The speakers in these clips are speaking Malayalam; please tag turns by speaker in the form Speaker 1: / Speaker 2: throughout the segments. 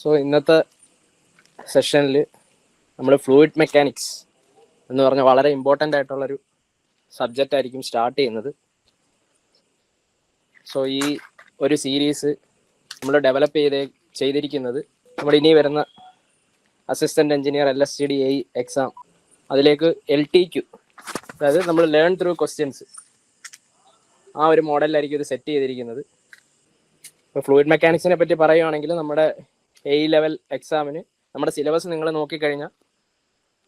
Speaker 1: സോ ഇന്നത്തെ സെഷനിൽ നമ്മൾ ഫ്ലൂയിഡ് മെക്കാനിക്സ് എന്ന് പറഞ്ഞ വളരെ ഇമ്പോർട്ടൻ്റ് ആയിട്ടുള്ളൊരു സബ്ജക്റ്റ് ആയിരിക്കും സ്റ്റാർട്ട് ചെയ്യുന്നത്. സോ ഈ ഒരു സീരീസ് നമ്മൾ ഡെവലപ്പ് ചെയ്തിരിക്കുന്നത് നമ്മുടെ ഇനി വരുന്ന അസിസ്റ്റൻ്റ് എഞ്ചിനീയർ LSTD എക്സാം, അതിലേക്ക് LTQ, അതായത് നമ്മൾ ലേൺ ത്രൂ ക്വസ്റ്റ്യൻസ്, ആ ഒരു മോഡലിലായിരിക്കും ഇത് സെറ്റ് ചെയ്തിരിക്കുന്നത്. ഇപ്പോൾ ഫ്ലൂയിഡ് മെക്കാനിക്സിനെ പറ്റി പറയുകയാണെങ്കിൽ നമ്മുടെ A ലെവൽ എക്സാമിന് നമ്മുടെ സിലബസ് നിങ്ങൾ നോക്കിക്കഴിഞ്ഞാൽ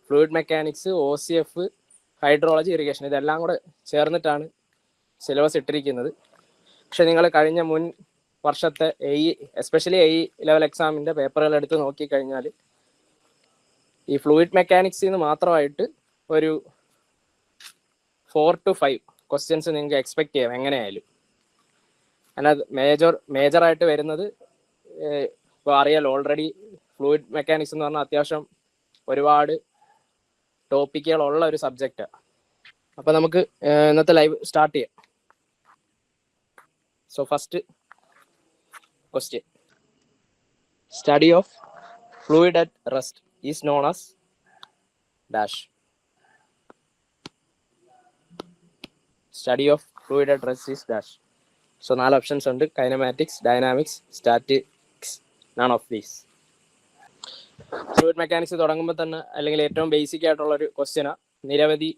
Speaker 1: fluid mechanics, OCF, hydrology, irrigation ഇതെല്ലാം കൂടെ ചേർന്നിട്ടാണ് സിലബസ് ഇട്ടിരിക്കുന്നത്. പക്ഷെ നിങ്ങൾ കഴിഞ്ഞ മുൻ വർഷത്തെ എസ്പെഷ്യലി A ലെവൽ എക്സാമിൻ്റെ പേപ്പറുകൾ എടുത്ത് നോക്കിക്കഴിഞ്ഞാൽ ഈ ഫ്ലൂയിഡ് മെക്കാനിക്സിൽ നിന്ന് മാത്രമായിട്ട് ഒരു 4 to 5 ക്വസ്റ്റ്യൻസ് നിങ്ങൾക്ക് എക്സ്പെക്ട് ചെയ്യാം എങ്ങനെയായാലും. അതിനകത്ത് മേജറായിട്ട് വരുന്നത് ഇപ്പോൾ അറിയാലോ, ഓൾറെഡി ഫ്ലൂയിഡ് മെക്കാനിക്സ് എന്ന് പറഞ്ഞാൽ അത്യാവശ്യം ഒരുപാട് ടോപ്പിക്കുകളുള്ള ഒരു സബ്ജക്റ്റാണ്. അപ്പോൾ നമുക്ക് ഇന്നത്തെ ലൈവ് സ്റ്റാർട്ട് ചെയ്യാം. So first question: study of fluid at rest is known as dash. Study of fluid at rest is dash. So 4 options ഉണ്ട്: kinematics, dynamics, statics, none of these. Fluid mechanics തുടങ്ങുമ്പോൾ തന്നെ അല്ലെങ്കിൽ ഏറ്റവും ബേസിക് ആയിട്ടുള്ളൊരു ക്വസ്റ്റ്യനാണ്. നിരവധി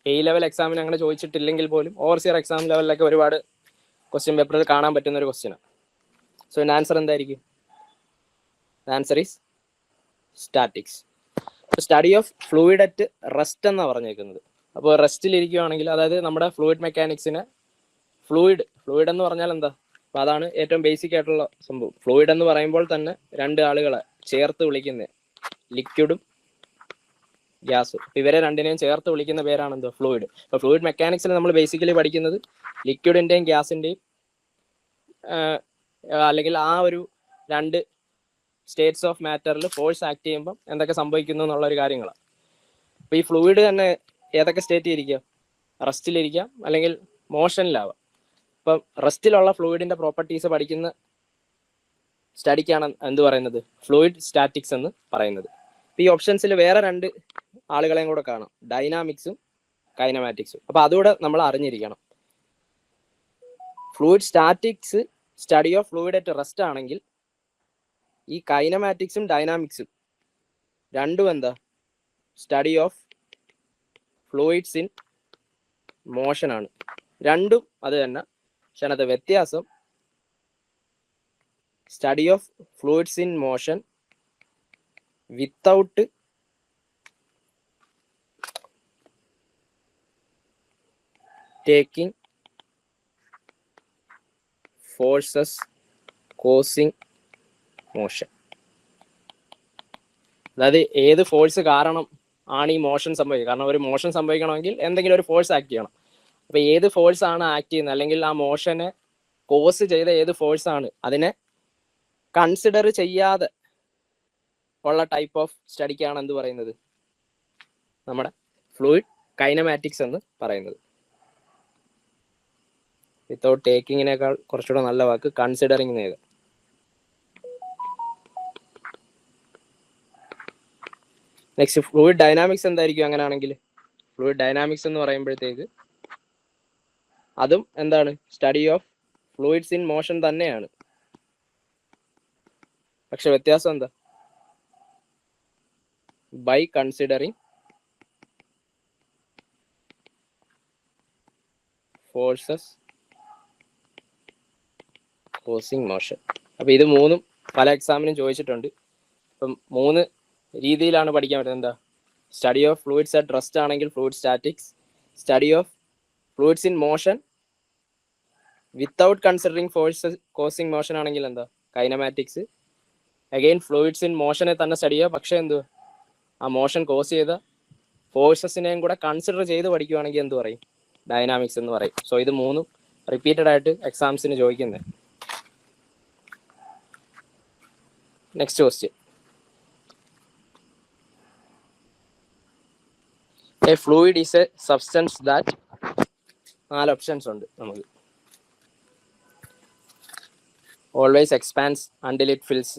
Speaker 1: A ലെവൽ എക്സാമിന് അങ്ങനെ ചോദിച്ചിട്ടില്ലെങ്കിൽ പോലും ഓവർസിയർ എക്സാം ലെവലിലൊക്കെ ഒരുപാട് ക്വസ്റ്റ്യൻ പേപ്പറിൽ കാണാൻ പറ്റുന്ന ഒരു ക്വസ്റ്റ്യനാണ്. സോ ഇതിൻ്റെ ആൻസർ എന്തായിരിക്കും? Answer is statics. Study of fluid at rest എന്നാണ് പറഞ്ഞേക്കുന്നത്. അപ്പോൾ റെസ്റ്റിലിരിക്കുകയാണെങ്കിൽ, അതായത് നമ്മുടെ ഫ്ലൂയിഡ് മെക്കാനിക്സിനെ ഫ്ലൂയിഡ് എന്ന് പറഞ്ഞാൽ എന്താ? അപ്പോൾ അതാണ് ഏറ്റവും ബേസിക് ആയിട്ടുള്ള സംഭവം. ഫ്ലൂയിഡ് എന്ന് പറയുമ്പോൾ തന്നെ 2 ആളുകളെ ചേർത്ത് വിളിക്കുന്നത്, ലിക്വിഡും ഗ്യാസും. ഇവരെ രണ്ടിനെയും ചേർത്ത് വിളിക്കുന്ന പേരാണ് എന്തോ? ഫ്ലൂയിഡ്. അപ്പോൾ ഫ്ലൂയിഡ് മെക്കാനിക്സിൽ നമ്മൾ ബേസിക്കലി പഠിക്കുന്നത് ലിക്വിഡിൻ്റെയും ഗ്യാസിൻ്റെയും അല്ലെങ്കിൽ ആ ഒരു 2 സ്റ്റേറ്റ്സ് ഓഫ് മാറ്ററിൽ ഫോഴ്സ് ആക്ട് ചെയ്യുമ്പം എന്തൊക്കെ സംഭവിക്കുന്നു എന്നുള്ളൊരു കാര്യങ്ങളാണ്. അപ്പോൾ ഈ ഫ്ലൂയിഡ് തന്നെ ഏതൊക്കെ സ്റ്റേറ്റിൽ ഇരിക്കുക? റെസ്റ്റിലിരിക്കാം, അല്ലെങ്കിൽ മോഷനിലാവാം. ഇപ്പം റെസ്റ്റിലുള്ള ഫ്ലൂയിഡിൻ്റെ പ്രോപ്പർട്ടീസ് പഠിക്കുന്ന സ്റ്റഡിക്കാണ് എന്ത് പറയുന്നത്? ഫ്ലൂയിഡ് സ്റ്റാറ്റിക്സ് എന്ന് പറയുന്നത്. ഈ ഓപ്ഷൻസിൽ വേറെ 2 ആളുകളെയും കൂടെ കാണാം, ഡൈനാമിക്സും കൈനമാറ്റിക്സും. അപ്പോൾ അതുകൂടെ നമ്മൾ അറിഞ്ഞിരിക്കണം. Fluid statics study of fluid at rest ആണെങ്കിൽ, ഈ കൈനമാറ്റിക്സും ഡൈനാമിക്സും രണ്ടും എന്താ? Study of fluids in motion ആണ്. രണ്ടും അത് തന്നെ. പക്ഷെ അത് വ്യത്യാസം, study of fluids in motion without taking forces causing motion. അതായത് ഏത് ഫോഴ്സ് കാരണം ആണ് ഈ മോഷൻ സംഭവിക്കുക? കാരണം ഒരു മോഷൻ സംഭവിക്കണമെങ്കിൽ എന്തെങ്കിലും ഒരു ഫോഴ്സ് ആക്ട് ചെയ്യണം. അപ്പോൾ ഏത് ഫോഴ്സ് ആണ് ആക്ട് ചെയ്യുന്നത്, അല്ലെങ്കിൽ ആ മോഷനെ കോസ് ചെയ്ത ഏത് ഫോഴ്സ് ആണ്, അതിനെ കൺസിഡർ ചെയ്യാതെ ഉള്ള ടൈപ്പ് ഓഫ് സ്റ്റഡിക്കാണ് എന്ത് പറയുന്നത്? നമ്മുടെ ഫ്ലൂയിഡ് കൈനമാറ്റിക്സ് എന്ന് പറയുന്നത്. വിത്തൗട്ട് ടേക്കിങ്ങിനേക്കാൾ കുറച്ചുകൂടെ നല്ല വാക്ക് കൺസിഡറിങ് നേക. നെക്സ്റ്റ്, ഫ്ലൂയിഡ് ഡൈനാമിക്സ് എന്തായിരിക്കും അങ്ങനെയാണെങ്കിൽ? ഫ്ലൂയിഡ് ഡൈനാമിക്സ് എന്ന് പറയുമ്പോഴത്തേക്ക് അതും എന്താണ്? Study of fluids in motion തന്നെയാണ്. പക്ഷെ വ്യത്യാസം എന്താ? By considering forces causing motion. അപ്പൊ ഇത് 3ഉം പല എക്സാമിനും ചോദിച്ചിട്ടുണ്ട്. അപ്പം 3 രീതിയിലാണ് പഠിക്കാൻ പറ്റുന്നത്. എന്താ? Study of fluids at rest ആണെങ്കിൽ fluid statics, study of fluids in motion without considering forces causing motion ആണെങ്കിൽ എന്താ? കൈനമാറ്റിക്സ്. അഗെയിൻ ഫ്ലൂയിഡ്സ് ഇൻ മോഷനെ തന്നെ സ്റ്റഡി ചെയ്യുക, പക്ഷേ എന്ത്? ആ മോഷൻ കോസ് ചെയ്ത ഫോഴ്സസിനെയും കൂടെ കൺസിഡർ ചെയ്ത് പഠിക്കുകയാണെങ്കിൽ എന്ത് പറയും? ഡൈനാമിക്സ് എന്ന് പറയും. സോ ഇത് 3ഉം റിപ്പീറ്റഡ് ആയിട്ട് എക്സാംസിന് ചോദിക്കുന്നത്. Next question: A fluid is A substance that. 4 options ഉണ്ട് നമുക്ക്. always expands until it fills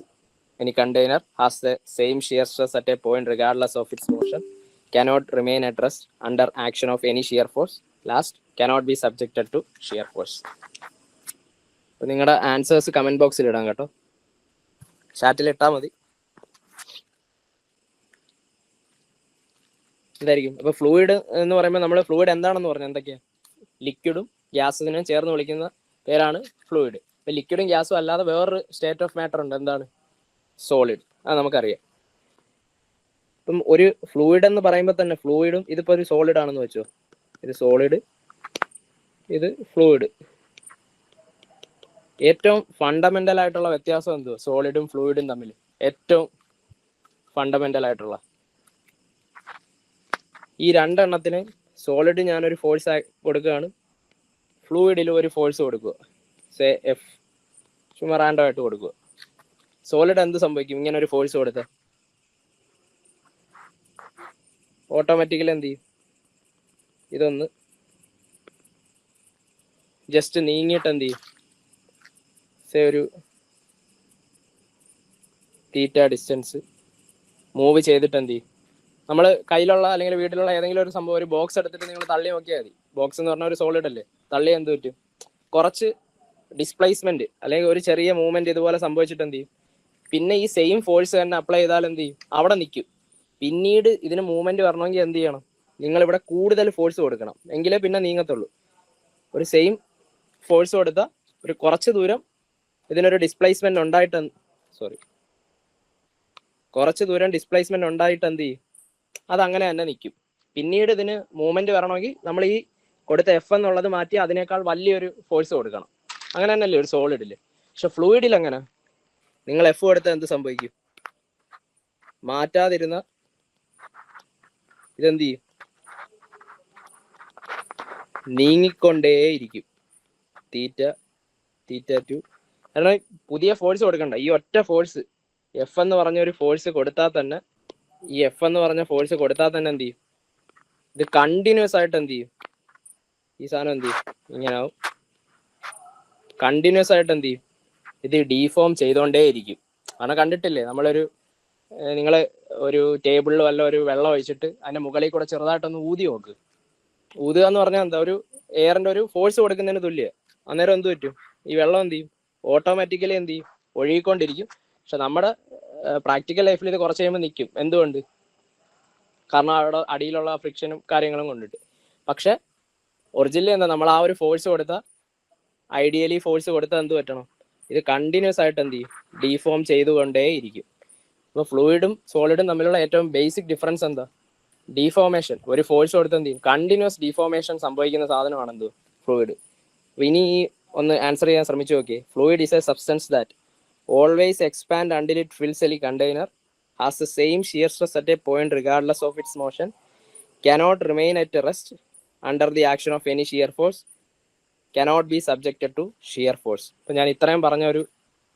Speaker 1: any container has the same shear stress at a point regardless of its motion, cannot remain at rest under action of any shear force. Last, cannot be subjected to shear force. അപ്പോൾ നിങ്ങളുടെ ആൻസേഴ്സ് കമൻറ്റ് ബോക്സിൽ ഇടാം കേട്ടോ, ചാറ്റിൽ ഇട്ടാൽ മതി. എന്തായിരിക്കും അപ്പോൾ ഫ്ലൂയിഡ് എന്ന് പറയുമ്പോൾ നമ്മൾ ഫ്ലൂയിഡ് എന്താണെന്ന് പറഞ്ഞാൽ എന്തൊക്കെയാണ്? ലിക്വിഡും ഗ്യാസിനും ചേർന്ന് വിളിക്കുന്ന പേരാണ് ഫ്ലൂയിഡ്. ഇപ്പം ലിക്വിഡും ഗ്യാസും അല്ലാതെ വേറൊരു സ്റ്റേറ്റ് ഓഫ് മാറ്റർ ഉണ്ട്, എന്താണ്? സോളിഡ്. അത് നമുക്കറിയാം. ഇപ്പം ഒരു ഫ്ലൂയിഡ് എന്ന് പറയുമ്പോൾ തന്നെ ഫ്ലൂയിഡും ഇതിപ്പോൾ ഒരു സോളിഡ് ആണെന്ന് വെച്ചോ, ഇത് സോളിഡ്, ഇത് ഫ്ലൂയിഡ്. ഏറ്റവും ഫണ്ടമെന്റൽ ആയിട്ടുള്ള വ്യത്യാസം എന്തുവാ സോളിഡും ഫ്ലൂയിഡും തമ്മിൽ? ഏറ്റവും ഫണ്ടമെന്റൽ ആയിട്ടുള്ള ഈ രണ്ടെണ്ണത്തിന് സോളിഡ് ഞാനൊരു ഫോഴ്സ് കൊടുക്കുകയാണ്, ഫ്ലൂയിഡിൽ ഒരു ഫോഴ്സ് കൊടുക്കുക, സേ എഫ്, ചുമ്മാ റാൻഡം ആയിട്ട് കൊടുക്കുക. സോളിഡ് എന്ത് സംഭവിക്കും? ഇങ്ങനെ ഒരു ഫോഴ്സ് കൊടുത്താൽ ഓട്ടോമാറ്റിക്കലി എന്ത് ചെയ്യും? ഇതൊന്ന് ജസ്റ്റ് നീങ്ങിയിട്ട് എന്ത് ചെയ്യും? സേ ഒരു തീറ്റ ഡിസ്റ്റൻസ് മൂവ് ചെയ്തിട്ട് എന്ത് ചെയ്യും? നമ്മൾ കയ്യിലുള്ള അല്ലെങ്കിൽ വീട്ടിലുള്ള ഏതെങ്കിലും ഒരു സംഭവം, ഒരു ബോക്സ് എടുത്തിട്ട് നിങ്ങൾ തള്ളി നോക്കിയാൽ മതി. ബോക്സ് എന്ന് പറഞ്ഞാൽ ഒരു സോളിഡ് അല്ലേ, തള്ളി എന്ത് പറ്റും? കുറച്ച് ഡിസ്പ്ലേസ്മെന്റ് അല്ലെങ്കിൽ ഒരു ചെറിയ മൂവ്മെന്റ് ഇതുപോലെ സംഭവിച്ചിട്ട് എന്ത് ചെയ്യും? പിന്നെ ഈ സെയിം ഫോഴ്സ് തന്നെ അപ്ലൈ ചെയ്താൽ എന്ത് ചെയ്യും? അവിടെ നിൽക്കും. പിന്നീട് ഇതിന് മൂവ്മെന്റ് വരണമെങ്കിൽ എന്ത് ചെയ്യണം? നിങ്ങൾ ഇവിടെ കൂടുതൽ ഫോഴ്സ് കൊടുക്കണം, എങ്കിലേ പിന്നെ നീങ്ങത്തുള്ളൂ. ഒരു സെയിം ഫോഴ്സ് കൊടുത്താൽ ഒരു കുറച്ച് ദൂരം ഇതിനൊരു ഡിസ്പ്ലേസ്മെന്റ് ഉണ്ടായിട്ട് കുറച്ച് ദൂരം ഡിസ്പ്ലേസ്മെന്റ് ഉണ്ടായിട്ട് എന്ത് ചെയ്യും? അതങ്ങനെ തന്നെ നിൽക്കും. പിന്നീട് ഇതിന് മൂവ്മെന്റ് വരണമെങ്കിൽ നമ്മൾ ഈ കൊടുത്ത എഫ് എന്നുള്ളത് മാറ്റി അതിനേക്കാൾ വലിയൊരു ഫോഴ്സ് കൊടുക്കണം. അങ്ങനെ തന്നെയല്ലേ ഒരു സോളിഡില്. പക്ഷെ ഫ്ലൂയിഡിൽ അങ്ങനെ നിങ്ങൾ എഫ് കൊടുത്താൽ എന്ത് സംഭവിക്കും? മാറ്റാതിരുന്ന ഇതെന്ത് ചെയ്യും? നീങ്ങിക്കൊണ്ടേയിരിക്കും. തീറ്റ തീറ്റ ടു. കാരണം പുതിയ ഫോഴ്സ് കൊടുക്കണ്ട, ഈ ഒറ്റ ഫോഴ്സ് എഫ് എന്ന് പറഞ്ഞ ഒരു ഫോഴ്സ് കൊടുത്താൽ തന്നെ, ഈ എഫ് എന്ന് പറഞ്ഞ ഫോഴ്സ് കൊടുത്താൽ തന്നെ എന്ത് ചെയ്യും? ഇത് കണ്ടിന്യൂസ് ആയിട്ട് എന്ത് ചെയ്യും? ഈ സാധനം എന്ത് ചെയ്യും? ഇങ്ങനെ ആവും. കണ്ടിന്യൂസ് ആയിട്ട് എന്ത് ചെയ്യും? ഇത് ഡീഫോം ചെയ്തോണ്ടേയിരിക്കും. കാരണം കണ്ടിട്ടില്ലേ, നിങ്ങൾ ഒരു ടേബിളിൽ വല്ല ഒരു വെള്ളം ഒഴിച്ചിട്ട് അതിന്റെ മുകളിൽ കൂടെ ചെറുതായിട്ടൊന്ന് ഊതി നോക്ക്. ഊതുക എന്ന് പറഞ്ഞാൽ എന്താ? ഒരു എയറിന്റെ ഒരു ഫോഴ്സ് കൊടുക്കുന്നതിന് തുല്യ. അന്നേരം എന്ത് പറ്റും? ഈ വെള്ളം എന്ത് ചെയ്യും? ഓട്ടോമാറ്റിക്കലി എന്ത് ചെയ്യും? ഒഴുകിക്കൊണ്ടിരിക്കും. പക്ഷെ നമ്മുടെ പ്രാക്ടിക്കൽ ലൈഫിൽ ഇത് കുറച്ച് കഴിയുമ്പോൾ നിൽക്കും. എന്തുകൊണ്ട്? കാരണം അവിടെ അടിയിലുള്ള ഫ്രിക്ഷനും കാര്യങ്ങളും കൊണ്ടിട്ട്. പക്ഷെ ഒറിജിനലി എന്താ? നമ്മൾ ആ ഒരു ഫോഴ്സ് കൊടുത്താൽ, ഐഡിയലി ഫോഴ്സ് കൊടുത്താൽ എന്ത് പറ്റണം? ഇത് കണ്ടിന്യൂസ് ആയിട്ട് എന്ത് ചെയ്യും? ഡീഫോം ചെയ്തുകൊണ്ടേ ഇരിക്കും. അപ്പോൾ ഫ്ലൂയിഡും സോളിഡും തമ്മിലുള്ള ഏറ്റവും ബേസിക് ഡിഫറൻസ് എന്താ? ഡീഫോർമേഷൻ. ഒരു ഫോഴ്സ് കൊടുത്ത് എന്ത് ചെയ്യും? കണ്ടിന്യൂസ് ഡീഫോർമേഷൻ സംഭവിക്കുന്ന സാധനമാണ് എന്ത്? ഫ്ലൂയിഡ്. ഇനി ഒന്ന് ആൻസർ ചെയ്യാൻ ശ്രമിച്ചു നോക്കിയേ. Fluid is A substance that always expand until it fills any container, has the same shear stress at a point regardless of its motion, cannot remain at rest under the action of any shear force, cannot be subjected to shear force. അപ്പോൾ ഞാൻ ഇത്രയും പറഞ്ഞ ഒരു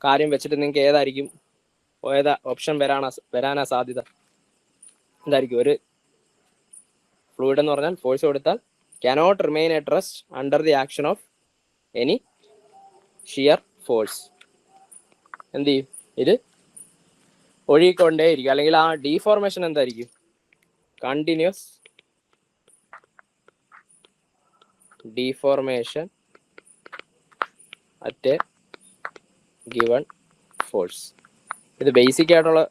Speaker 1: കാര്യം വെച്ചിട്ട് നിങ്ങൾക്ക് ഏതായിരിക്കും, ഏതാ ഓപ്ഷൻ വരാനാ സാധ്യത? എന്തായിരിക്കും? ഒരു ഫ്ലൂയിഡ് എന്ന് പറഞ്ഞാൽ ഫോഴ്സ് കൊടുത്താൽ cannot remain at rest under the action of any shear force. എന്ത് ചെയ്യും? ഇത് ഒഴുകിക്കൊണ്ടേയിരിക്കും. അല്ലെങ്കിൽ ആ ഡീഫോർമേഷൻ എന്തായിരിക്കും? Continuous deformation at A given force. ഇത് ബേസിക് ആയിട്ടുള്ള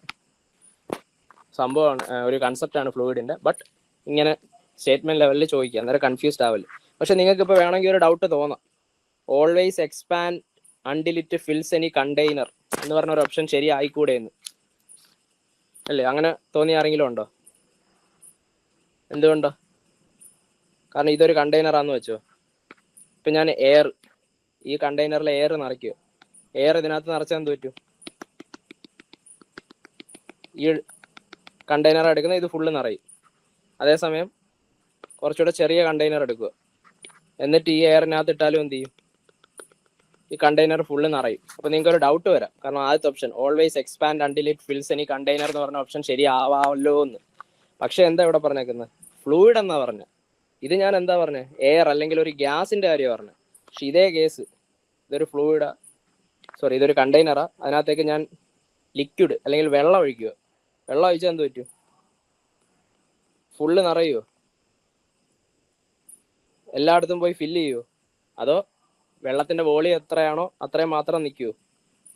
Speaker 1: സംഭവമാണ്, ഒരു കൺസെപ്റ്റാണ് ഫ്ലൂയിഡിന്റെ. ബട്ട് ഇങ്ങനെ സ്റ്റേറ്റ്മെന്റ് ലെവലിൽ ചോദിക്കുക, അന്നേരം കൺഫ്യൂസ്ഡ് ആവില്ല. പക്ഷെ നിങ്ങൾക്ക് ഇപ്പോൾ വേണമെങ്കിൽ ഒരു ഡൗട്ട് തോന്നാം, always expand until it fils any container എന്ന് പറഞ്ഞ ഒരു ഓപ്ഷൻ ശരിയായിക്കൂടെ എന്ന് അല്ലേ? അങ്ങനെ തോന്നിയ ആരെങ്കിലും ഉണ്ടോ? എന്തുകൊണ്ടോ? കാരണം ഇതൊരു കണ്ടെയ്നറാന്ന് വെച്ചോ. ഇപ്പം ഞാൻ ഈ കണ്ടെയ്നറിൽ എയർ നിറയ്ക്കുക. എയർ ഇതിനകത്ത് നിറച്ചാൽ എന്ത് പറ്റും? ഈ കണ്ടെയ്നർ എടുക്കുന്ന ഇത് ഫുള്ള് നിറയും. അതേസമയം കുറച്ചുകൂടെ ചെറിയ കണ്ടെയ്നർ എടുക്കുക, എന്നിട്ട് ഈ എയറിനകത്ത് ഇട്ടാലും എന്ത് ചെയ്യും? ഈ കണ്ടെയ്നർ ഫുള്ള് നിറയും. അപ്പോൾ നിങ്ങൾക്ക് ഒരു ഡൗട്ട് വരാം, കാരണം ആദ്യത്തെ option always expand until it fils any container എന്ന് പറഞ്ഞ ഓപ്ഷൻ ശരിയാവാമല്ലോ എന്ന്. പക്ഷെ എന്താ ഇവിടെ പറഞ്ഞേക്കുന്നത്? ഫ്ലൂയിഡ് എന്നാ പറഞ്ഞത്. ഇത് ഞാൻ എന്താ പറഞ്ഞത്? എയർ അല്ലെങ്കിൽ ഒരു ഗ്യാസിന്റെ കാര്യം പറഞ്ഞത്. പക്ഷെ ഇതേ കേസ് ഇതൊരു ഇതൊരു കണ്ടെയ്നറാ. അതിനകത്തേക്ക് ഞാൻ ലിക്വിഡ് അല്ലെങ്കിൽ വെള്ളം ഒഴിക്കുക. വെള്ളം ഒഴിച്ചാൽ എന്ത് പറ്റും? ഫുള്ള് നിറയുമോ? എല്ലായിടത്തും പോയി ഫില്ല് ചെയ്യുമോ? അതോ വെള്ളത്തിൻ്റെ വോളിയം എത്രയാണോ അത്രയും മാത്രം നിൽക്കുമോ?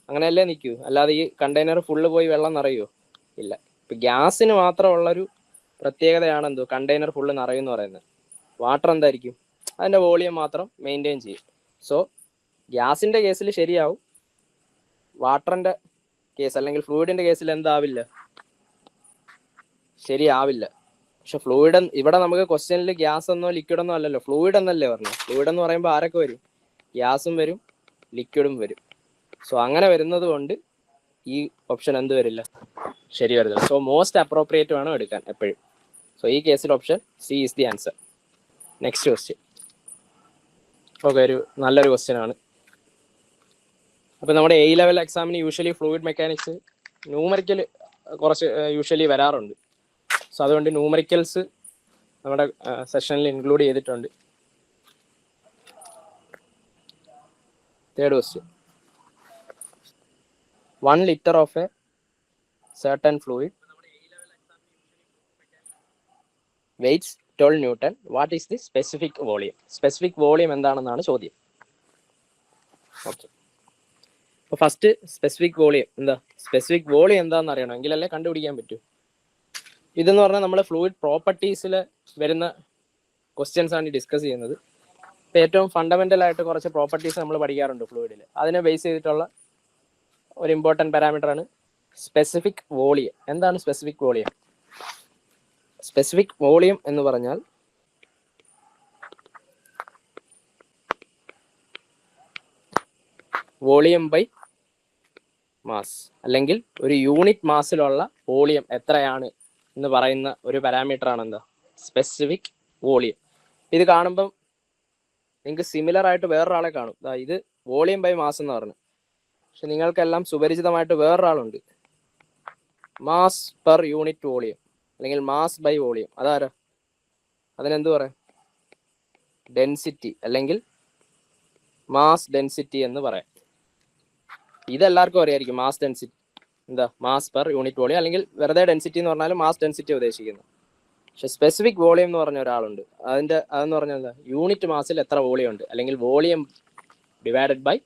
Speaker 1: അങ്ങനെയല്ലേ നിൽക്കൂ. അല്ലാതെ ഈ കണ്ടെയ്നർ ഫുള്ള് പോയി വെള്ളം നിറയുമോ? ഇല്ല. ഇപ്പം ഗ്യാസിന് മാത്രമുള്ളൊരു പ്രത്യേകതയാണ് എന്തോ കണ്ടെയ്നർ ഫുള്ള് നിറയും എന്ന് പറയുന്നത്. വാട്ടർ എന്തായിരിക്കും? അതിൻ്റെ വോളിയം മാത്രം മെയിൻറ്റെയിൻ ചെയ്യും. സോ ഗ്യാസിൻ്റെ കേസിൽ ശരിയാവും, വാട്ടറിൻ്റെ കേസ് അല്ലെങ്കിൽ ഫ്ലൂയിഡിൻ്റെ കേസിൽ എന്താവില്ല, ശരിയാവില്ല. പക്ഷെ ഫ്ലൂയിഡ് ഇവിടെ നമുക്ക് ക്വസ്റ്റ്യനിൽ ഗ്യാസ് എന്നോ ലിക്വിഡ് എന്നോ അല്ലല്ലോ, ഫ്ലൂയിഡ് എന്നല്ലേ പറഞ്ഞു. ഫ്ലൂയിഡ് എന്ന് പറയുമ്പോൾ ആരൊക്കെ വരും? ഗ്യാസും വരും, ലിക്വിഡും വരും. സോ അങ്ങനെ വരുന്നത് കൊണ്ട് ഈ ഓപ്ഷൻ എന്ത് വരില്ല, ശരി വരില്ല. സോ മോസ്റ്റ് അപ്രോപ്രിയേറ്റ് വേണം എടുക്കാൻ എപ്പോഴും. സോ ഈ കേസിൽ option C is the answer. Next question. Okay, ഒരു നല്ലൊരു ക്വസ്റ്റ്യൻ ആണ്. അപ്പോൾ നമ്മുടെ A ലെവൽ എക്സാമിന് യൂഷ്വലി ഫ്ലൂയിഡ് മെക്കാനിക്സ് ന്യൂമറിക്കൽ കുറച്ച് യൂഷ്വലി വരാറുണ്ട്. സോ അതുകൊണ്ട് ന്യൂമറിക്കൽസ് നമ്മുടെ സെഷനിൽ ഇൻക്ലൂഡ് ചെയ്തിട്ടുണ്ട്. Third question. 1 liter of a certain fluid weighs 12 Newton. What is the specific volume? Specific volume എന്താണെന്നാണ് ചോദ്യം. ഓക്കെ, അപ്പോൾ ഫസ്റ്റ് സ്പെസിഫിക് വോളിയം എന്താ? സ്പെസിഫിക് വോളിയം എന്താണെന്ന് അറിയണം, എങ്കിലല്ലേ കണ്ടുപിടിക്കാൻ പറ്റൂ. ഇതെന്ന് പറഞ്ഞാൽ നമ്മൾ ഫ്ലൂയിഡ് പ്രോപ്പർട്ടീസിൽ വരുന്ന ക്വസ്റ്റ്യൻസ് ആണ് ഡിസ്കസ് ചെയ്യുന്നത്. ഇപ്പോൾ ഏറ്റവും ഫണ്ടമെൻ്റൽ ആയിട്ട് കുറച്ച് പ്രോപ്പർട്ടീസ് നമ്മൾ പഠിക്കാറുണ്ട് ഫ്ലൂയിഡിൽ. അതിനെ ബേസ് ചെയ്തിട്ടുള്ള ഒരു ഇമ്പോർട്ടൻറ്റ് പാരാമീറ്റർ ആണ് സ്പെസിഫിക് വോളിയം. എന്താണ് സ്പെസിഫിക് വോളിയം? സ്പെസിഫിക് വോളിയം എന്ന് പറഞ്ഞാൽ വോളിയം ബൈ മാസ്, അല്ലെങ്കിൽ ഒരു യൂണിറ്റ് മാസിലുള്ള വോളിയം എത്രയാണ് എന്ന് പറയുന്ന ഒരു പാരാമീറ്റർ ആണ് എന്താ? Specific volume. ഇത് കാണുമ്പം നിങ്ങൾക്ക് സിമിലർ ആയിട്ട് വേറൊരാളെ കാണും, ഇത് വോളിയം ബൈ മാസ് എന്ന് പറഞ്ഞു. പക്ഷെ നിങ്ങൾക്കെല്ലാം സുപരിചിതമായിട്ട് വേറൊരാളുണ്ട്, മാസ് പെർ യൂണിറ്റ് വോളിയം അല്ലെങ്കിൽ മാസ് ബൈ വോളിയം. അതാരാ? അതിനെന്ത് പറയാം? ഡെൻസിറ്റി അല്ലെങ്കിൽ മാസ് ഡെൻസിറ്റി എന്ന് പറയാം. ഇതെല്ലാവർക്കും അറിയായിരിക്കും, മാസ് ഡെൻസിറ്റി എന്താ? മാസ് പെർ യൂണിറ്റ് വോളിയം, അല്ലെങ്കിൽ വെറുതെ ഡെൻസിറ്റി എന്ന് പറഞ്ഞാൽ മാസ് ഡെൻസിറ്റി ഉദ്ദേശിക്കുന്നത്. പക്ഷെ സ്പെസിഫിക് വോളിയം എന്ന് പറഞ്ഞ ഒരാളുണ്ട്, അതെന്ന് പറഞ്ഞാൽ എന്താ? യൂണിറ്റ് മാസിൽ എത്ര വോളിയം ഉണ്ട്, അല്ലെങ്കിൽ വോളിയം ഡിവൈഡഡ് ബൈ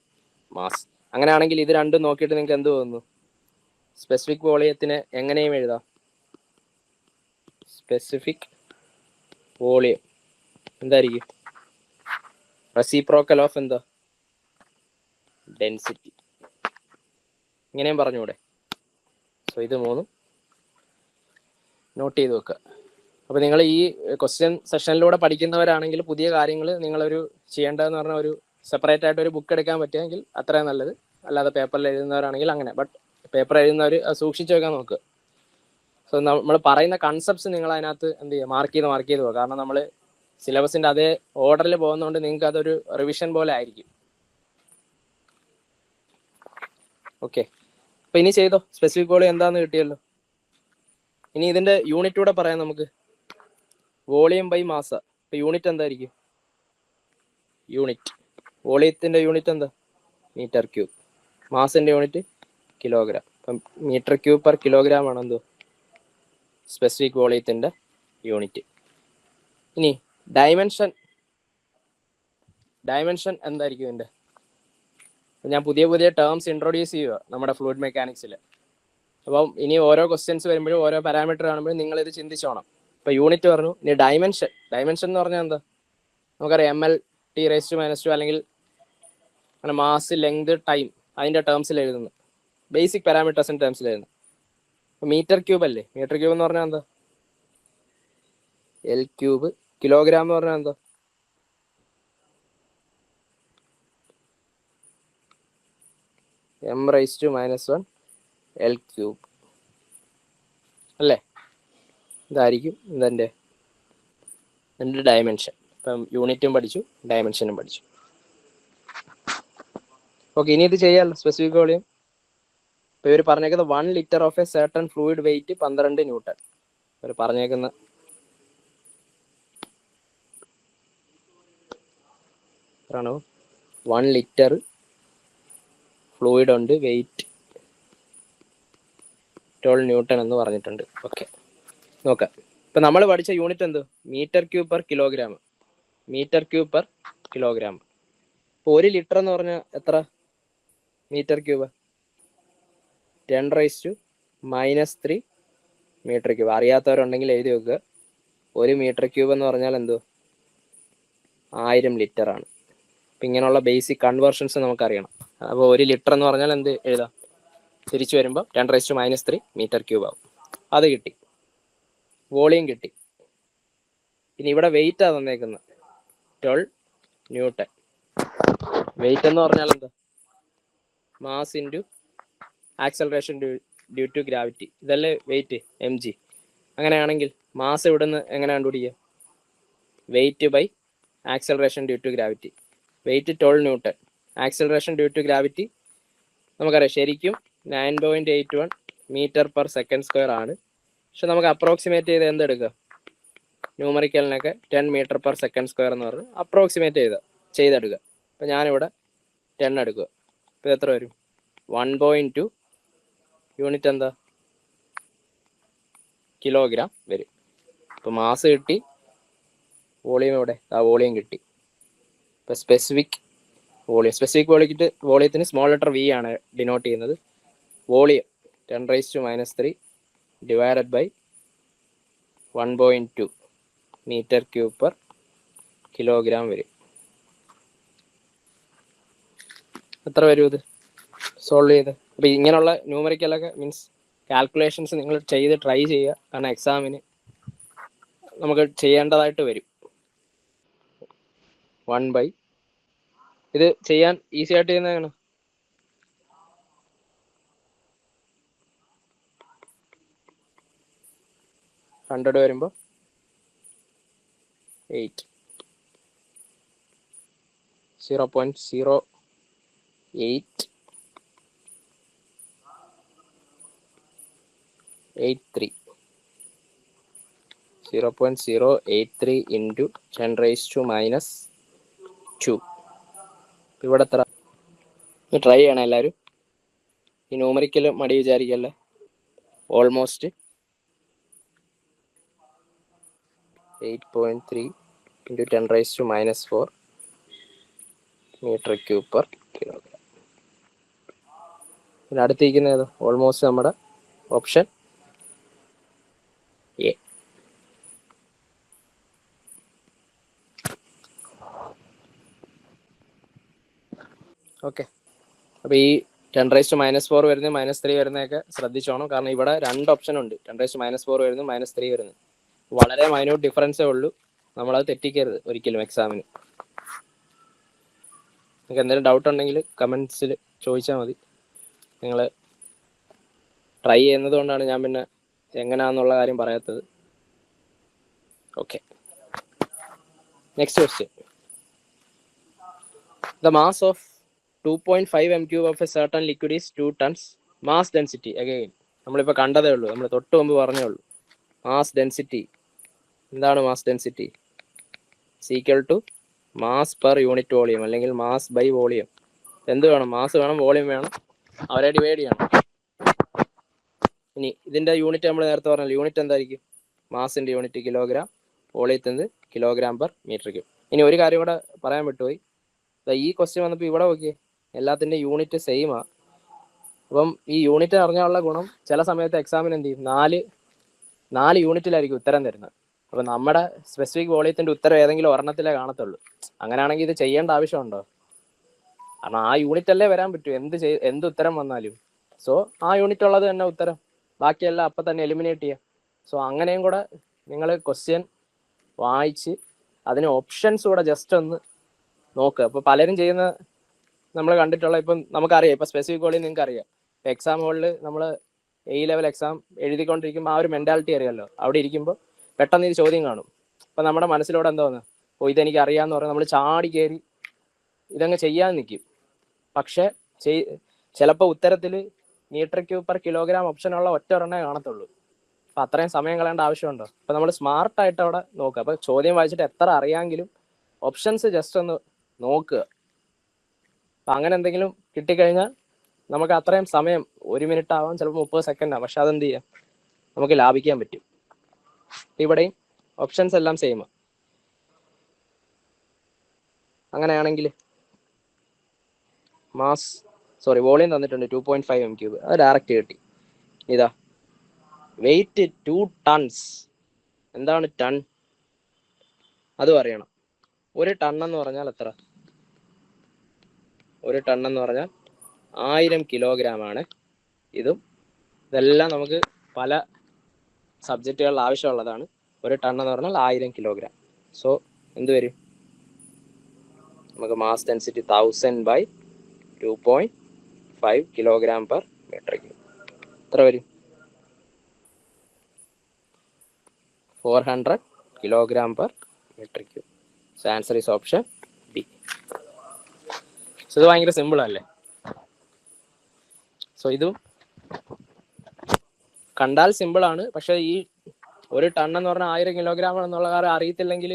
Speaker 1: മാസ്. അങ്ങനെയാണെങ്കിൽ ഇത് രണ്ടും നോക്കിയിട്ട് നിങ്ങൾക്ക് എന്ത് തോന്നുന്നു? സ്പെസിഫിക് വോളിയത്തിന് എങ്ങനെയും എഴുതാം. സ്പെസിഫിക് വോളിയം എന്തായിരിക്കും? റെസിപ്രോക്കൽ ഓഫ് എന്താ? ഡെൻസിറ്റി. ഇങ്ങനെയും പറഞ്ഞൂടെ? സോ ഇത് മൂന്നും നോട്ട് ചെയ്ത് വെക്കുക. അപ്പോൾ നിങ്ങൾ ഈ ക്വസ്റ്റ്യൻ സെഷനിലൂടെ പഠിക്കുന്നവരാണെങ്കിൽ പുതിയ കാര്യങ്ങൾ നിങ്ങളൊരു ചെയ്യേണ്ടതെന്ന് പറഞ്ഞാൽ ഒരു സെപ്പറേറ്റ് ആയിട്ട് ഒരു ബുക്ക് എടുക്കാൻ പറ്റുമെങ്കിൽ അത്രയും നല്ലത്. അല്ലാതെ പേപ്പറിൽ എഴുതുന്നവരാണെങ്കിൽ അങ്ങനെ. ബട്ട് പേപ്പർ എഴുതുന്നവർ സൂക്ഷിച്ച് വെക്കാൻ നോക്കുക. സോ നമ്മൾ പറയുന്ന കൺസെപ്റ്റ്സ് നിങ്ങൾ അതിനകത്ത് എന്ത് ചെയ്യുക? മാർക്ക് ചെയ്ത് പോകുക. കാരണം നമ്മൾ സിലബസിൻ്റെ അതേ ഓർഡറിൽ പോകുന്നതുകൊണ്ട് നിങ്ങൾക്ക് അതൊരു റിവിഷൻ പോലെ ആയിരിക്കും. ഓക്കെ, അപ്പോൾ ഇനി ചെയ്തോ. സ്പെസിഫിക് വോളിയം എന്താണെന്ന് കിട്ടിയല്ലോ. ഇനി ഇതിൻ്റെ യൂണിറ്റ് കൂടെ പറയാം നമുക്ക്. വോളിയം ബൈ മാസ. ഇപ്പോൾ യൂണിറ്റ് എന്തായിരിക്കും? യൂണിറ്റ് വോളിയത്തിൻ്റെ യൂണിറ്റ് എന്താ? Metre cube. മാസിൻ്റെ യൂണിറ്റ് കിലോഗ്രാം. അപ്പം മീറ്റർ ക്യൂബ് പെർ കിലോഗ്രാം ആണ് എന്തോ സ്പെസിഫിക് വോളിയത്തിൻ്റെ യൂണിറ്റ്. ഇനി ഡയമെൻഷൻ എന്തായിരിക്കും ഇതിൻ്റെ? ഞാൻ പുതിയ ടേംസ് ഇൻട്രൊഡ്യൂസ് ചെയ്യുക നമ്മുടെ ഫ്ലൂയിഡ് മെക്കാനിക്സിൽ. അപ്പം ഇനി ഓരോ ക്വസ്റ്റ്യൻസ് വരുമ്പോഴും ഓരോ പാരാമീറ്റർ കാണുമ്പോഴും നിങ്ങളിത് ചിന്തിച്ചോണം. ഇപ്പോൾ യൂണിറ്റ് പറഞ്ഞു. ഇനി ഡയമെൻഷൻ എന്ന് പറഞ്ഞാൽ എന്താ? നമുക്കറിയാം ml/T⁻², അല്ലെങ്കിൽ അങ്ങനെ മാസ്, ലെങ്ത്, ടൈം അതിൻ്റെ ടേംസിൽ എഴുതുന്നു. ബേസിക് പാരാമീറ്റേഴ്സിൻ്റെ ടേംസിൽ എഴുതുന്നു. അപ്പോൾ മീറ്റർ ക്യൂബ് അല്ലേ? മീറ്റർ ക്യൂബ് എന്ന് പറഞ്ഞാൽ എന്താ? L3. കിലോഗ്രാം എന്ന് പറഞ്ഞാൽ എന്താ? m⁻⁻1 L3 അല്ലേ? ഇതായിരിക്കും ഇതെൻ്റെ ഡയമെൻഷൻ. ഇപ്പം യൂണിറ്റും പഠിച്ചു, ഡയമെൻഷനും പഠിച്ചു. ഓക്കെ, ഇനി ഇത് ചെയ്യാമല്ലോ. സ്പെസിഫിക് വോളിയം ഇപ്പോൾ ഇവർ പറഞ്ഞേക്കുന്നത് 1 liter of a certain fluid weight 12 newton. ഇവർ പറഞ്ഞേക്കുന്ന എത്രയാണോ? 1 liter ഫ്ലൂയിഡ് ഉണ്ട്, വെയിറ്റ് 12 ന്യൂട്ടൺ എന്ന് പറഞ്ഞിട്ടുണ്ട്. ഓക്കെ, നോക്കാം. ഇപ്പം നമ്മൾ പഠിച്ച യൂണിറ്റ് എന്ത്? Metre cube per kilogram. Metre cube per kilogram. ഇപ്പോൾ 1 ലിറ്റർ എന്ന് പറഞ്ഞാൽ എത്ര മീറ്റർ ക്യൂബ്? 10⁻³ metre cube. അറിയാത്തവരുണ്ടെങ്കിൽ എഴുതി വെക്കുക. 1 മീറ്റർ ക്യൂബ് എന്ന് പറഞ്ഞാൽ എന്തോ 1000 ലിറ്റർ ആണ്. അപ്പം ഇങ്ങനെയുള്ള ബേസിക് കൺവേർഷൻസ് നമുക്കറിയണം. അപ്പോൾ 1 ലിറ്റർ എന്ന് പറഞ്ഞാൽ എന്ത് എഴുതാം? തിരിച്ചു വരുമ്പോൾ 10⁻³ മീറ്റർ ക്യൂബ് ആവും. അത് കിട്ടി. വോളിയം കിട്ടി. ഇനി ഇവിടെ വെയിറ്റാണ് തന്നേക്കുന്നത്, 12 ന്യൂട്ടൺ. വെയിറ്റ് എന്ന് പറഞ്ഞാൽ എന്താ? Mass into acceleration due to gravity. ഇതല്ലേ വെയിറ്റ്, mg. അങ്ങനെയാണെങ്കിൽ മാസ് ഇവിടുന്ന് എങ്ങനെ കണ്ടുപിടിക്കുക? Weight by acceleration due to gravity. Weight 12 newton, acceleration due to gravity നമുക്കറിയാം ശരിക്കും 9.81 മീറ്റർ പെർ സെക്കൻഡ് സ്ക്വയർ ആണ്. പക്ഷെ നമുക്ക് അപ്രോക്സിമേറ്റ് ചെയ്ത് എന്തെടുക്കുക? ന്യൂമറിക്കലിനൊക്കെ 10 മീറ്റർ പെർ സെക്കൻഡ് സ്ക്വയർ എന്ന് പറഞ്ഞ് അപ്രോക്സിമേറ്റ് ചെയ്തെടുക്കുക. അപ്പം ഞാനിവിടെ 10 എടുക്കുക. അപ്പോൾ എത്ര വരും? 1.2 യൂണിറ്റ് എന്താ? കിലോഗ്രാം വരും. അപ്പോൾ മാസ് കിട്ടി, വോളിയം എവിടെ? ആ വോളിയം കിട്ടി. ഇപ്പോൾ സ്പെസിഫിക് വോളിയത്തിന് സ്മോൾ ലെറ്റർ വി ആണ് ഡിനോട്ട് ചെയ്യുന്നത്. Volume 10⁻³ divided by 1.2 metre cube per kilogram വരും. എത്ര വരും ഇത് സോൾവ് ചെയ്ത്? അപ്പോൾ ഇങ്ങനെയുള്ള ന്യൂമറിക്കലൊക്കെ മീൻസ് കാൽക്കുലേഷൻസ് നിങ്ങൾ ചെയ്ത് ട്രൈ ചെയ്യുക. കാരണം എക്സാമിന് നമുക്ക് ചെയ്യേണ്ടതായിട്ട് വരും. 1/, ഇത് ചെയ്യാൻ ഈസി ആയിട്ട് ചെയ്യുന്നതാണ്. ഹൺഡ്രഡ് വരുമ്പോൾ 8, 0.083 0.083 ഇൻറ്റു 10⁻². ഇവിടെ എത്ര? ട്രൈ ചെയ്യണം എല്ലാവരും. ഈ ന്യൂമറിക്കൽ മടി വിചാരിക്കല്ലേ. Almost 8.3 into 10⁻⁴ metre cube per kilogram. പിന്നെ അടുത്തിരിക്കുന്ന ഏത്? ഓൾമോസ്റ്റ് നമ്മുടെ ഓപ്ഷൻ എ. ഓക്കെ, അപ്പോൾ ഈ 10⁻⁴ വരുന്നത് -3 വരുന്നതൊക്കെ ശ്രദ്ധിച്ചോണം. കാരണം ഇവിടെ 2 ഓപ്ഷൻ ഉണ്ട്. 10⁻⁴ വരുന്നു, -3 വരുന്നു. വളരെ മൈന്യൂട്ട് ഡിഫറൻസേ ഉള്ളൂ. നമ്മളത് തെറ്റിക്കരുത് ഒരിക്കലും എക്സാമിന്. നിങ്ങൾക്ക് എന്തെങ്കിലും ഡൗട്ട് ഉണ്ടെങ്കിൽ കമൻസിൽ ചോദിച്ചാൽ മതി. നിങ്ങൾ ട്രൈ ചെയ്യുന്നത് കൊണ്ടാണ് ഞാൻ പിന്നെ എങ്ങനെയാണെന്നുള്ള കാര്യം പറയാത്തത്. Okay, next question. The mass of 2.5 m³ of a certain liquid is 2 tons. Mass density again നമ്മളിപ്പോൾ കണ്ടതേ ഉള്ളൂ, നമ്മൾ തൊട്ട് മുമ്പ് പറഞ്ഞേ ഉള്ളൂ. മാസ് ഡെൻസിറ്റി എന്താണ്? Mass density equal to mass per unit volume അല്ലെങ്കിൽ മാസ് ബൈ വോളിയം. എന്ത് വേണം? മാസ് വേണം, വോളിയം വേണം, അവരെ ഡിവൈഡ് ചെയ്യണം. ഇനി ഇതിൻ്റെ യൂണിറ്റ് നമ്മൾ നേരത്തെ പറഞ്ഞല്ലോ. യൂണിറ്റ് എന്തായിരിക്കും? മാസിൻ്റെ യൂണിറ്റ് കിലോഗ്രാം, വോളിയത്തിൻ്റെ കിലോഗ്രാം പെർ മീറ്റർ ക്യൂബ്. ഇനി ഒരു കാര്യം കൂടെ പറയാൻ വിട്ടുപോയി. ഈ ക്വസ്റ്റ്യൻ വന്നപ്പോൾ ഇവിടെ നോക്കിയേ, എല്ലാത്തിൻ്റെ യൂണിറ്റ് സെയിമാണ്. അപ്പം ഈ യൂണിറ്റ് അറിഞ്ഞാലുള്ള ഗുണം, ചില സമയത്ത് എക്സാമിന് എന്ത് ചെയ്യും, 4 യൂണിറ്റിലായിരിക്കും ഉത്തരം തരുന്നത്. അപ്പം നമ്മുടെ സ്പെസിഫിക് വോളിയത്തിൻ്റെ ഉത്തരം ഏതെങ്കിലും ഒരെണ്ണത്തിലേ കാണത്തുള്ളൂ. അങ്ങനെയാണെങ്കിൽ ഇത് ചെയ്യേണ്ട ആവശ്യമുണ്ടോ? കാരണം ആ യൂണിറ്റ് അല്ലേ വരാൻ പറ്റൂ എന്ത് ഉത്തരം വന്നാലും. സോ ആ യൂണിറ്റ് ഉള്ളത് തന്നെ ഉത്തരം, ബാക്കിയെല്ലാം അപ്പം തന്നെ എലിമിനേറ്റ് ചെയ്യുക. സോ അങ്ങനെയും കൂടെ നിങ്ങൾ ക്വസ്റ്റ്യൻ വായിച്ച് അതിന് ഓപ്ഷൻസ് കൂടെ ജസ്റ്റ് ഒന്ന് നോക്കുക. അപ്പോൾ പലരും ചെയ്യുന്ന നമ്മൾ കണ്ടിട്ടുള്ള, ഇപ്പം നമുക്കറിയാം, ഇപ്പം സ്പെസിഫിക് വോളിയം നിങ്ങൾക്ക് അറിയാം. ഇപ്പം എക്സാം ഹോളിൽ നമ്മൾ A-level എക്സാം എഴുതിക്കൊണ്ടിരിക്കുമ്പോൾ ആ ഒരു മെൻറ്റാലിറ്റി അറിയാമല്ലോ. അവിടെ ഇരിക്കുമ്പോൾ പെട്ടെന്ന് ഇത് ചോദ്യം കാണും. അപ്പം നമ്മുടെ മനസ്സിലൂടെ എന്താ തോന്നുന്നത്? ഓ, ഇതെനിക്ക് അറിയാമെന്ന് പറഞ്ഞാൽ നമ്മൾ ചാടി കയറി ഇതങ്ങ് ചെയ്യാൻ നിൽക്കും. പക്ഷേ ചിലപ്പോൾ ഉത്തരത്തിൽ മീറ്റർ ക്യൂബ് പെർ കിലോഗ്രാം ഓപ്ഷനുള്ള ഒറ്റ ഒരെണ്ണേ കാണത്തുള്ളൂ. അപ്പം അത്രയും സമയം കളയേണ്ട ആവശ്യമുണ്ടോ? അപ്പം നമ്മൾ സ്മാർട്ടായിട്ട് അവിടെ നോക്കുക. അപ്പോൾ ചോദ്യം വായിച്ചിട്ട് എത്ര അറിയാമെങ്കിലും ഓപ്ഷൻസ് ജസ്റ്റ് ഒന്ന് നോക്കുക. അപ്പം അങ്ങനെ എന്തെങ്കിലും കിട്ടിക്കഴിഞ്ഞാൽ നമുക്ക് അത്രയും സമയം 1 മിനിറ്റ് ആവാം, ചിലപ്പോൾ 30 സെക്കൻഡ് ആവും. പക്ഷെ അതെന്ത് ചെയ്യാം, നമുക്ക് ലാഭിക്കാൻ പറ്റും. ഇവിടെയും ഓപ്ഷൻസ് എല്ലാം സെയിം. അങ്ങനെയാണെങ്കിൽ വോളിയം തന്നിട്ടുണ്ട് 2.5 m3, അത് ഡയറക്റ്റ് കിട്ടി. ഇതാ വെയിറ്റ് 2 ടൺസ്. എന്താണ് ടൺ? അതും അറിയണം. 1 ടൺ എന്ന് പറഞ്ഞാൽ എത്ര? 1 ടൺ എന്ന് പറഞ്ഞാൽ 1000 കിലോഗ്രാം ആണ്. ഇതെല്ലാം നമുക്ക് പല സബ്ജക്റ്റുകളിൽ ആവശ്യമുള്ളതാണ്. 1 ടൺ എന്ന് പറഞ്ഞാൽ 1000 കിലോഗ്രാം. സോ എന്ത് വരും? നമുക്ക് mass density 1000/2.5 kilogram per metre cube. എത്ര വരും? 400 kilogram per metre cube. So answer is option D. So ഇത് ഭയങ്കര സിമ്പിൾ അല്ലേ? സോ ഇതും കണ്ടാൽ സിമ്പിൾ ആണ്, പക്ഷെ ഈ 1 ടൺ എന്ന് പറഞ്ഞാൽ 1000 കിലോഗ്രാം എന്നുള്ള കാര്യം അറിയത്തില്ലെങ്കിൽ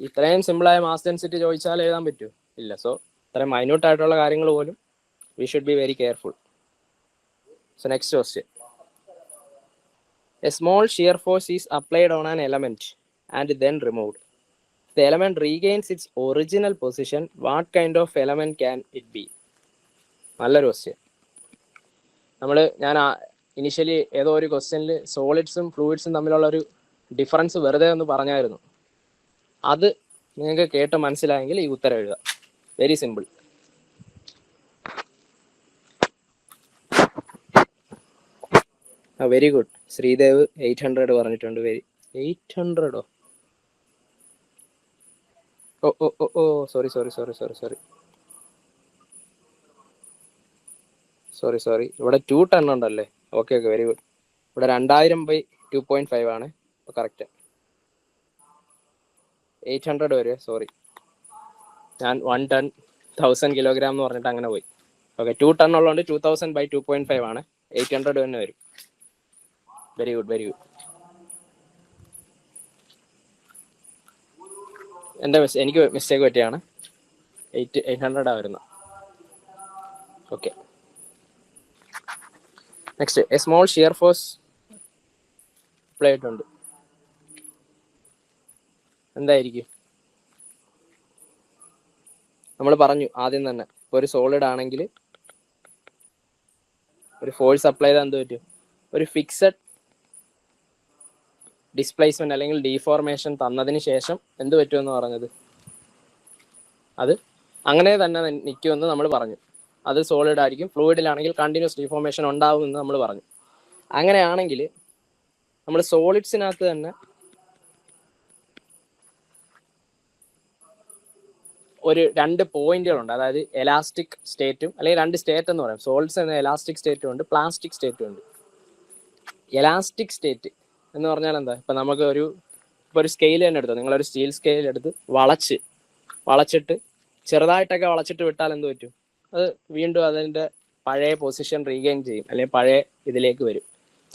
Speaker 1: ഇത്രയും സിമ്പിളായ മാസ് ഡെൻസിറ്റി ചോദിച്ചാൽ എഴുതാൻ പറ്റുമോ? ഇല്ല. സോ ഇത്രയും മൈന്യൂട്ട് ആയിട്ടുള്ള കാര്യങ്ങൾ പോലും we should be very careful. So next question. A small shear force is applied on an element and then removed. The element regains its original position. What kind of element can it be? നല്ലൊരു ക്വസ്റ്റ്യൻ. ഞാൻ ഇനിഷ്യലി ഏതോ ഒരു ക്വസ്റ്റ്യനിൽ സോളിഡ്സും ഫ്ലൂയിഡ്സും തമ്മിലുള്ള ഒരു ഡിഫറൻസ് വെറുതെ ഒന്ന് പറഞ്ഞായിരുന്നു. അത് നിങ്ങൾക്ക് കേട്ട് മനസ്സിലായെങ്കിൽ ഈ ഉത്തരം എഴുതാം. Very simple. Very good. Sreedev 800 പറഞ്ഞിട്ടുണ്ട്. 800ഓ? സോറി. ഇവിടെ 2 ടൺ ഉണ്ടല്ലേ? Okay, very good. ഇവിടെ 2000/2.5 ആണ്. കറക്റ്റ്. 800 വരെ. സോറി, ഞാൻ 1 ടൺ 1000 കിലോഗ്രാം എന്ന് പറഞ്ഞിട്ട് അങ്ങനെ പോയി. ഓക്കെ, 2 ടൺ ഉള്ളതുകൊണ്ട് 2000/2.5 ആണ്. 800 തന്നെ വരും. Very good. എനിക്ക് മിസ്റ്റേക്ക് പറ്റിയാണ്. 800 വരുന്നത്. Okay, next. A small shear force plate ഉണ്ട്. എന്തായിരിക്കും? നമ്മൾ പറഞ്ഞു ആദ്യം തന്നെ, ഒരു സോളിഡ് ആണെങ്കിൽ ഒരു ഫോഴ്സ് അപ്ലൈ ചെയ്താൽ എന്ത് പറ്റും? ഒരു ഫിക്സഡ് ഡിസ്പ്ലേസ്മെന്റ് അല്ലെങ്കിൽ ഡീഫോർമേഷൻ തന്നതിന് ശേഷം എന്ത് പറ്റുമെന്ന് പറഞ്ഞത്? അത് അങ്ങനെ തന്നെ നിൽക്കുമെന്ന് നമ്മൾ പറഞ്ഞു. അത് സോളിഡ് ആയിരിക്കും. ഫ്ലൂയിഡിലാണെങ്കിൽ കണ്ടിന്യൂസ് ഡീഫോർമേഷൻ ഉണ്ടാവുമെന്ന് നമ്മൾ പറഞ്ഞു. അങ്ങനെയാണെങ്കിൽ നമ്മൾ സോളിഡ്സിനകത്ത് തന്നെ ഒരു 2 പോയിന്റുകളുണ്ട്. അതായത് എലാസ്റ്റിക് സ്റ്റേറ്റും, അല്ലെങ്കിൽ 2 സ്റ്റേറ്റ് എന്ന് പറയാം. സോളിഡ്സ് എന്ന എലാസ്റ്റിക് സ്റ്റേറ്റും ഉണ്ട്, പ്ലാസ്റ്റിക് സ്റ്റേറ്റും ഉണ്ട്. എലാസ്റ്റിക് സ്റ്റേറ്റ് എന്ന് പറഞ്ഞാൽ എന്താ? ഇപ്പം നമുക്ക് ഒരു സ്കെയിൽ തന്നെ എടുത്തോ. നിങ്ങളൊരു സ്റ്റീൽ സ്കെയിൽ എടുത്ത് വളച്ചിട്ട് ചെറുതായിട്ടൊക്കെ വളച്ചിട്ട് വിട്ടാൽ എന്ത് പറ്റും? അത് വീണ്ടും അതിൻ്റെ പഴയ പൊസിഷൻ റീഗെയിൻ ചെയ്യും, അല്ലെങ്കിൽ പഴയ ഇതിലേക്ക് വരും.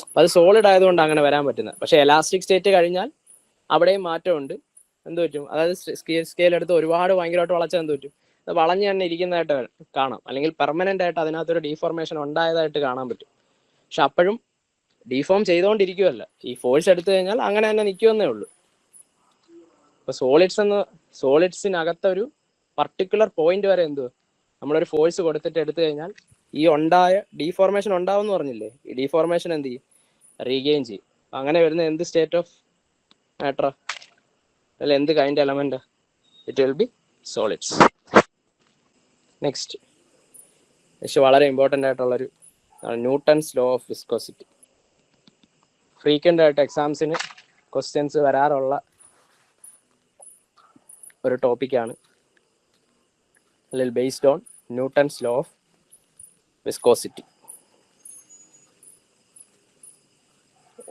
Speaker 1: അപ്പം അത് സോളിഡ് ആയതുകൊണ്ട് അങ്ങനെ വരാൻ പറ്റുന്നത്. പക്ഷേ എലാസ്റ്റിക് സ്റ്റേറ്റ് കഴിഞ്ഞാൽ അവിടെയും മാറ്റമുണ്ട്. എന്ത് പറ്റും? അതായത് സ്കെയിൽ എടുത്ത് ഒരുപാട് ഭയങ്കരമായിട്ട് വളച്ചാൽ എന്ത് പറ്റും? അത് വളഞ്ഞ് തന്നെ ഇരിക്കുന്നതായിട്ട് കാണാം, അല്ലെങ്കിൽ പെർമനന്റ് ആയിട്ട് അതിനകത്തൊരു ഡീഫോർമേഷൻ ഉണ്ടായതായിട്ട് കാണാൻ പറ്റും. പക്ഷെ അപ്പോഴും ഡീഫോം ചെയ്തുകൊണ്ടിരിക്കുമല്ല. ഈ ഫോഴ്സ് എടുത്തു കഴിഞ്ഞാൽ അങ്ങനെ തന്നെ നിൽക്കുമെന്നേ ഉള്ളൂ. ഇപ്പൊ സോളിഡ്സിനകത്തൊരു പർട്ടിക്കുലർ പോയിന്റ് വരെ നമ്മളൊരു ഫോഴ്സ് കൊടുത്തിട്ട് എടുത്തു കഴിഞ്ഞാൽ ഈ ഉണ്ടായ ഡീഫോർമേഷൻ ഉണ്ടാവുമെന്ന് പറഞ്ഞില്ലേ? ഈ ഡീഫോർമേഷൻ എന്ത് ചെയ്യും? റീഗെയിൻ ചെയ്യും. അങ്ങനെ വരുന്ന എന്ത് സ്റ്റേറ്റ് ഓഫ് മാറ്റർ, അല്ല എന്ത് kind element? It will be solids. Next വളരെ ഇമ്പോർട്ടൻ്റ് ആയിട്ടുള്ളൊരു Newton's law of viscosity. Frequent ആയിട്ട് എക്സാംസിന് ക്വസ്റ്റ്യൻസ് വരാറുള്ള ഒരു ടോപ്പിക്കാണ്, അല്ലെങ്കിൽ based on Newton's law of viscosity.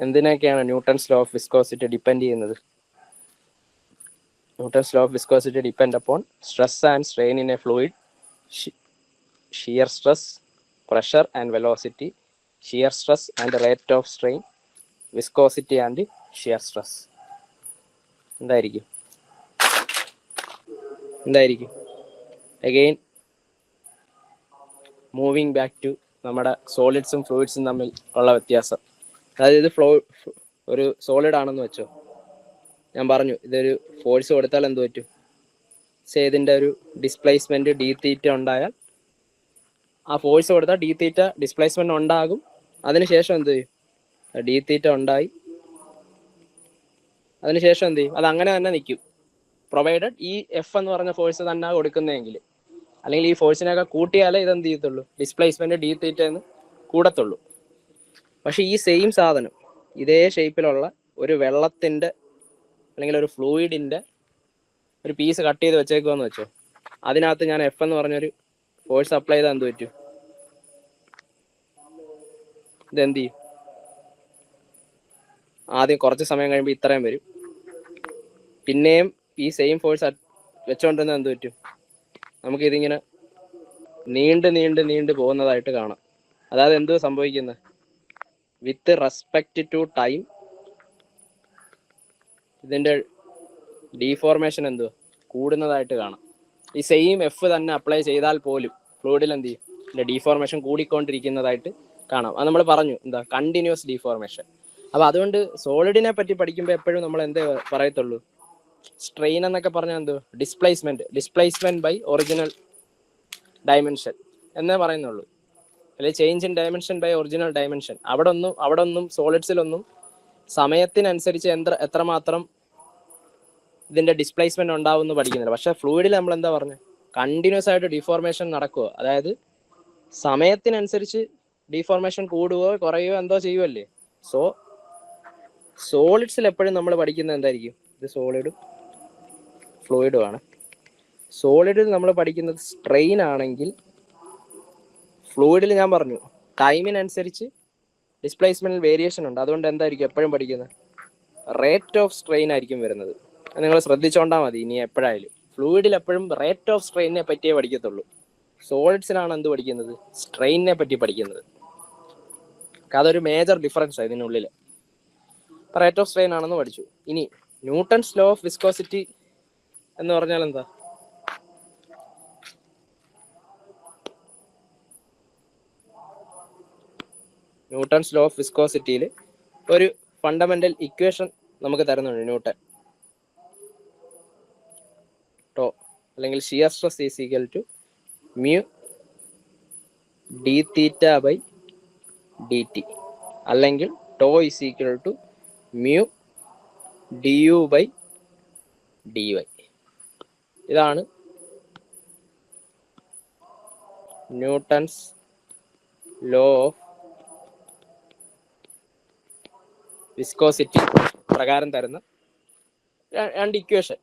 Speaker 1: എന്തിനൊക്കെയാണ് Newton's law of viscosity depend ചെയ്യുന്നത്? Newton's law of viscosity depend upon stress and strain in a fluid, shear stress, pressure and velocity, shear stress and rate of strain, viscosity and shear stress. എന്തായിരിക്കും? Again, moving back to നമ്മുടെ സോളിഡ്സും ഫ്ലൂയിഡ്സും തമ്മിൽ ഉള്ള വ്യത്യാസം. അതായത് ഇത് ഒരു സോളിഡ് ആണെന്ന് വെച്ചോ, ഞാൻ പറഞ്ഞു ഇതൊരു ഫോഴ്സ് കൊടുത്താൽ എന്ത് പറ്റും, ഇതിൻ്റെ ഒരു ഡിസ്പ്ലേസ്മെന്റ് ഡി തീറ്റ ഉണ്ടായാൽ ആ ഫോഴ്സ് കൊടുത്താൽ ഡി തീറ്റ ഡിസ്പ്ലേസ്മെന്റ് ഉണ്ടാകും. അതിനുശേഷം എന്ത് ചെയ്യും, ഡി തീറ്റ ഉണ്ടായി അതിനുശേഷം എന്ത് ചെയ്യും, അത് അങ്ങനെ തന്നെ നിൽക്കും, പ്രൊവൈഡഡ് ഈ എഫ് എന്ന് പറഞ്ഞ ഫോഴ്സ് തന്നെ കൊടുക്കുന്നതെങ്കിൽ. അല്ലെങ്കിൽ ഈ ഫോഴ്സിനൊക്കെ കൂട്ടിയാലേ ഇതെന്ത് ചെയ്യത്തുള്ളൂ, ഡിസ്പ്ലേസ്മെന്റ് ഡി തീറ്റ എന്ന് കൂടത്തുള്ളൂ. പക്ഷെ ഈ സെയിം സാധനം ഇതേ ഷേപ്പിലുള്ള ഒരു വെള്ളത്തിന്റെ അല്ലെങ്കിൽ ഒരു ഫ്ലൂയിഡിന്റെ ഒരു പീസ് കട്ട് ചെയ്ത് വെച്ചേക്കുമെന്ന് വെച്ചോ, അതിനകത്ത് ഞാൻ എഫ് എന്ന് പറഞ്ഞൊരു ഫോഴ്സ് അപ്ലൈ ചെയ്താൽ എന്ത് പറ്റും, ഇതെന്ത് ചെയ്യും, ആദ്യം കുറച്ച് സമയം കഴിയുമ്പോൾ ഇത്രയും വരും, പിന്നെയും ഈ സെയിം ഫോഴ്സ് വെച്ചോണ്ടിരുന്നത് എന്ത് പറ്റും, നമുക്കിതിങ്ങനെ നീണ്ട് നീണ്ട് നീണ്ട് പോകുന്നതായിട്ട് കാണാം. അതായത് എന്ത് സംഭവിക്കുന്നത്, വിത്ത് റെസ്പെക്റ്റ് ടു ടൈം ഇതിന്റെ ഡീഫോർമേഷൻ എന്തുവാ കൂടുന്നതായിട്ട് കാണാം. ഈ സെയിം എഫ് തന്നെ അപ്ലൈ ചെയ്താൽ പോലും ഫ്ലൂയിഡിൽ എന്ത് ചെയ്യും, ഇതിന്റെ ഡീഫോർമേഷൻ കൂടിക്കൊണ്ടിരിക്കുന്നതായിട്ട് കാണാം. അത് നമ്മൾ പറഞ്ഞു എന്താ, കണ്ടിന്യൂസ് ഡീഫോർമേഷൻ. അപ്പൊ അതുകൊണ്ട് സോളിഡിനെ പറ്റി പഠിക്കുമ്പോൾ എപ്പോഴും നമ്മൾ എന്തേ പറയത്തുള്ളൂ, സ്ട്രെയിൻ എന്നൊക്കെ പറഞ്ഞാൽ എന്തോ ഡിസ്പ്ലേസ്മെന്റ് ബൈ ഒറിജിനൽ ഡയമെൻഷൻ എന്നേ പറയുന്നുള്ളൂ, അല്ലെങ്കിൽ change in dimension by original dimension. അവിടെ ഒന്നും സോളിഡ്സിലൊന്നും സമയത്തിനനുസരിച്ച് എത്രമാത്രം ഇതിന്റെ ഡിസ്പ്ലേസ്മെന്റ് ഉണ്ടാവും എന്ന് പഠിക്കുന്നില്ല. പക്ഷെ ഫ്ലൂയിഡിൽ നമ്മൾ എന്താ പറഞ്ഞത്, കണ്ടിന്യൂസ് ആയിട്ട് ഡിഫോർമേഷൻ നടക്കുക, അതായത് സമയത്തിനനുസരിച്ച് ഡിഫോർമേഷൻ കൂടുകയോ കുറയുകയോ എന്തോ ചെയ്യുമല്ലേ. സോ സോളിഡ്സിൽ എപ്പോഴും നമ്മൾ പഠിക്കുന്നത് എന്തായിരിക്കും, ഇത് സോളിഡും ഫ്ലൂയിഡും ആണ്. സോളിഡിൽ നമ്മൾ പഠിക്കുന്നത് സ്ട്രെയിൻ ആണെങ്കിൽ, ഫ്ലൂയിഡിൽ ഞാൻ പറഞ്ഞു ടൈമിനനുസരിച്ച് ഡിസ്പ്ലേസ്മെന്റിൽ വേരിയേഷൻ ഉണ്ട്. അതുകൊണ്ട് എന്തായിരിക്കും എപ്പോഴും പഠിക്കുന്നത്, റേറ്റ് ഓഫ് സ്ട്രെയിൻ ആയിരിക്കും വരുന്നത്. നിങ്ങൾ ശ്രദ്ധിച്ചോണ്ടാൽ മതി ഇനി എപ്പോഴായാലും. ഫ്ലൂയിഡിൽ എപ്പോഴും റേറ്റ് ഓഫ് സ്ട്രെയിനെ പറ്റിയേ പഠിക്കത്തുള്ളൂ. സോളിഡ്സിലാണ് എന്ത് പഠിക്കുന്നത്, സ്ട്രെയിനിനെ പറ്റി പഠിക്കുന്നത്. അതൊരു മേജർ ഡിഫറൻസ് ഇതിനുള്ളിൽ. റേറ്റ് ഓഫ് സ്ട്രെയിൻ ആണെന്ന് പഠിച്ചു. ഇനി ന്യൂട്ടൺസ് ലോ ഓഫ് വിസ്കോസിറ്റി എന്ന് പറഞ്ഞാൽ എന്താ, ന്യൂട്ടൺസ് ലോ ഓഫ് വിസ്കോസിറ്റിയിൽ ഒരു ഫണ്ടമെന്റൽ ഇക്വേഷൻ നമുക്ക് തരുന്നുണ്ട്. ന്യൂട്ടൺ ടോ അല്ലെങ്കിൽ shear stress is equal to mu d theta by D t, അല്ലെങ്കിൽ tau is equal to mu D U by D y. ഇതാണ് ന്യൂട്ടൺസ് ലോ ഓഫ് വിസ്കോസിറ്റി പ്രകാരം തരുന്ന രണ്ട് ഇക്വേഷൻ.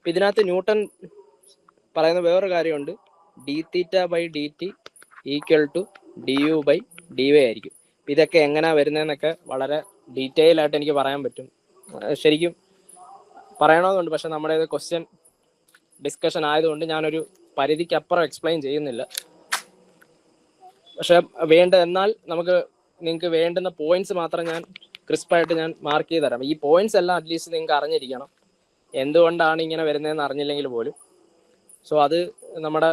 Speaker 1: ഇതിനകത്ത് ന്യൂട്ടൺ പറയുന്ന വേറൊരു കാര്യമുണ്ട്, d theta by D T equal to D U by D y ആയിരിക്കും. ഇതൊക്കെ എങ്ങനെയാ വരുന്നതെന്നൊക്കെ വളരെ ഡീറ്റെയിൽ ആയിട്ട് എനിക്ക് പറയാൻ പറ്റും, ശരിക്കും പറയണമെന്നുണ്ട്. പക്ഷെ നമ്മുടെ ഇത് ക്വസ്റ്റ്യൻ ഡിസ്കഷൻ ആയതുകൊണ്ട് ഞാനൊരു പരിധിക്കപ്പുറം എക്സ്പ്ലെയിൻ ചെയ്യുന്നില്ല. പക്ഷെ എന്നാൽ നിങ്ങൾക്ക് വേണ്ടുന്ന പോയിന്റ്സ് മാത്രം ഞാൻ ക്രിസ്പായിട്ട് ഞാൻ മാർക്ക് ചെയ്ത് തരാം. ഈ പോയിന്റ്സ് എല്ലാം അറ്റ്ലീസ്റ്റ് നിങ്ങൾക്ക് അറിഞ്ഞിരിക്കണം, എന്തുകൊണ്ടാണ് ഇങ്ങനെ വരുന്നതെന്ന് അറിഞ്ഞില്ലെങ്കിൽ പോലും. സോ അത് നമ്മുടെ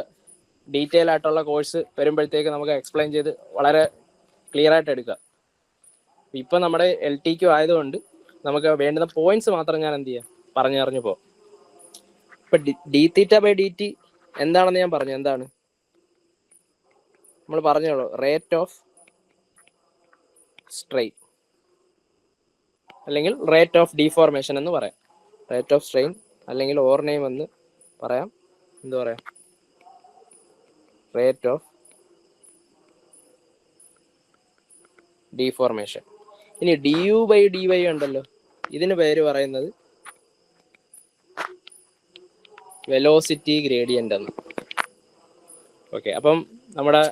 Speaker 1: ഡീറ്റെയിൽ ആയിട്ടുള്ള കോഴ്സ് വരുമ്പോഴത്തേക്ക് നമുക്ക് എക്സ്പ്ലെയിൻ ചെയ്ത് വളരെ ക്ലിയർ ആയിട്ട് എടുക്കുക. ഇപ്പൊ നമ്മുടെ LTQ ആയതുകൊണ്ട് നമുക്ക് വേണ്ടുന്ന പോയിന്റ്സ് മാത്രം ഞാൻ എന്ത് ചെയ്യാം പറഞ്ഞു പോകും. ഇപ്പൊ D theta by D T എന്താണെന്ന് ഞാൻ പറഞ്ഞു. എന്താണ് നമ്മൾ പറഞ്ഞോളൂ, റേറ്റ് ഓഫ് സ്ട്രെയിൻ അല്ലെങ്കിൽ റേറ്റ് ഓഫ് ഡീഫോർമേഷൻ എന്ന് പറയാം. റേറ്റ് ഓഫ് സ്ട്രെയിൻ അല്ലെങ്കിൽ ഓവർ നെയിം എന്ന് പറയാം. എന്ത് പറയാം, റേറ്റ് ഓഫ് ഡീഫോർമേഷൻ. ഇനി D U by D Y ഉണ്ടല്ലോ, ഇതിന് പേര് പറയുന്നത് വെലോസിറ്റി ഗ്രേഡിയന്റ് എന്ന്. ഓക്കെ, അപ്പം നമ്മുടെ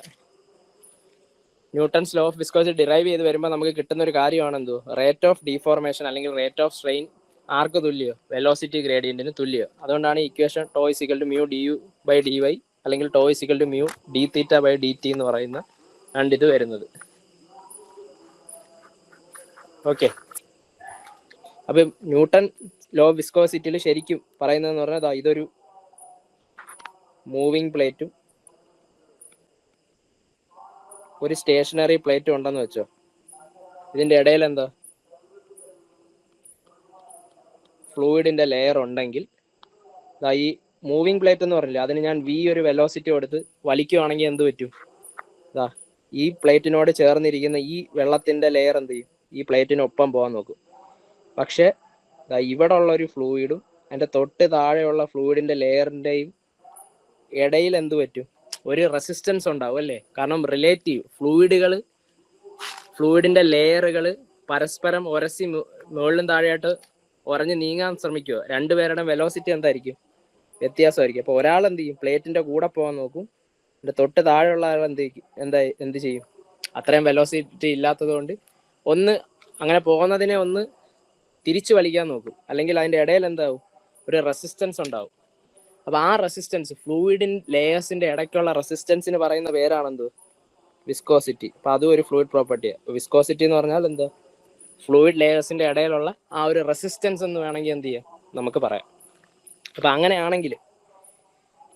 Speaker 1: Newton's law of viscosity derive ചെയ്ത് വരുമ്പോൾ നമുക്ക് കിട്ടുന്ന ഒരു കാര്യമാണ് എന്തോ, റേറ്റ് ഓഫ് ഡീഫോർമേഷൻ അല്ലെങ്കിൽ റേറ്റ് ഓഫ് സ്ട്രെയിൻ ആർക്ക് തുല്യോ, വെലോസിറ്റി ഗ്രേഡിയന്റിന് തുല്യോ. അതുകൊണ്ടാണ് equation tau is equal to mu D U by D y അല്ലെങ്കിൽ tau is equal to mu d theta by D t എന്ന് പറയുന്ന രണ്ടിത് വരുന്നത്. ഓക്കെ, അപ്പൊ ന്യൂട്ടൺ ലോ ഓഫ് വിസ്കോസിറ്റിയിൽ ശരിക്കും പറയുന്നതെന്ന് പറഞ്ഞാൽ ഇതൊരു മൂവിങ് പ്ലേറ്റും ഒരു സ്റ്റേഷനറി പ്ലേറ്റ് ഉണ്ടെന്ന് വെച്ചോ. ഇതിന്റെ ഇടയിൽ എന്താ ഫ്ലൂയിഡിന്റെ ലെയർ ഉണ്ടെങ്കിൽ ഈ മൂവിങ് പ്ലേറ്റ് എന്ന് പറഞ്ഞില്ല, അതിന് ഞാൻ v ഒരു വെലോസിറ്റി കൊടുത്ത് വലിക്കുവാണെങ്കിൽ എന്ത് പറ്റും? ഈ പ്ലേറ്റിനോട് ചേർന്നിരിക്കുന്ന ഈ വെള്ളത്തിന്റെ ലെയർ എന്ത് ചെയ്യും? ഈ പ്ലേറ്റിനൊപ്പം പോകാൻ നോക്കും. പക്ഷെ ഇവിടെ ഉള്ള ഒരു ഫ്ലൂയിഡും അതിന്റെ തൊട്ട് താഴെയുള്ള ഫ്ലൂയിഡിന്റെ ലെയറിന്റെയും ഇടയിൽ എന്ത് പറ്റും? ഒരു റെസിസ്റ്റൻസ് ഉണ്ടാവും അല്ലേ? കാരണം റിലേറ്റീവ് ഫ്ലൂയിഡിന്റെ ലെയറുകൾ പരസ്പരം ഉരസി മുകളിലും താഴെയായിട്ട് ഉറഞ്ഞ് നീങ്ങാൻ ശ്രമിക്കുക. രണ്ടുപേരുടെ വെലോസിറ്റി എന്തായിരിക്കും? വ്യത്യാസമായിരിക്കും. അപ്പോൾ ഒരാൾ എന്ത് ചെയ്യും? പ്ലേറ്റിന്റെ കൂടെ പോകാൻ നോക്കും. തൊട്ട് താഴെയുള്ള ആൾ എന്ത് ചെയ്യും? അത്രയും വെലോസിറ്റി ഇല്ലാത്തത് കൊണ്ട് ഒന്ന് അങ്ങനെ പോകുന്നതിനെ ഒന്ന് തിരിച്ചു വലിക്കാൻ നോക്കും. അല്ലെങ്കിൽ അതിന്റെ ഇടയിൽ എന്താവും? ഒരു റെസിസ്റ്റൻസ് ഉണ്ടാവും. അപ്പൊ ആ റെസിസ്റ്റൻസ്, ഫ്ലൂയിഡിൻ ലെയേഴ്സിന്റെ ഇടയ്ക്കുള്ള റെസിസ്റ്റൻസിന് പറയുന്ന പേരാണെന്ത്? വിസ്കോസിറ്റി. അപ്പൊ അതും ഒരു ഫ്ലൂയിഡ് പ്രോപ്പർട്ടിയാണ്. വിസ്കോസിറ്റി എന്ന് പറഞ്ഞാൽ എന്താ? ഫ്ലൂയിഡ് ലെയേഴ്സിന്റെ ഇടയിലുള്ള ആ ഒരു റെസിസ്റ്റൻസ് എന്ന് വേണമെങ്കിൽ എന്ത് ചെയ്യാം, നമുക്ക് പറയാം. അപ്പൊ അങ്ങനെയാണെങ്കിൽ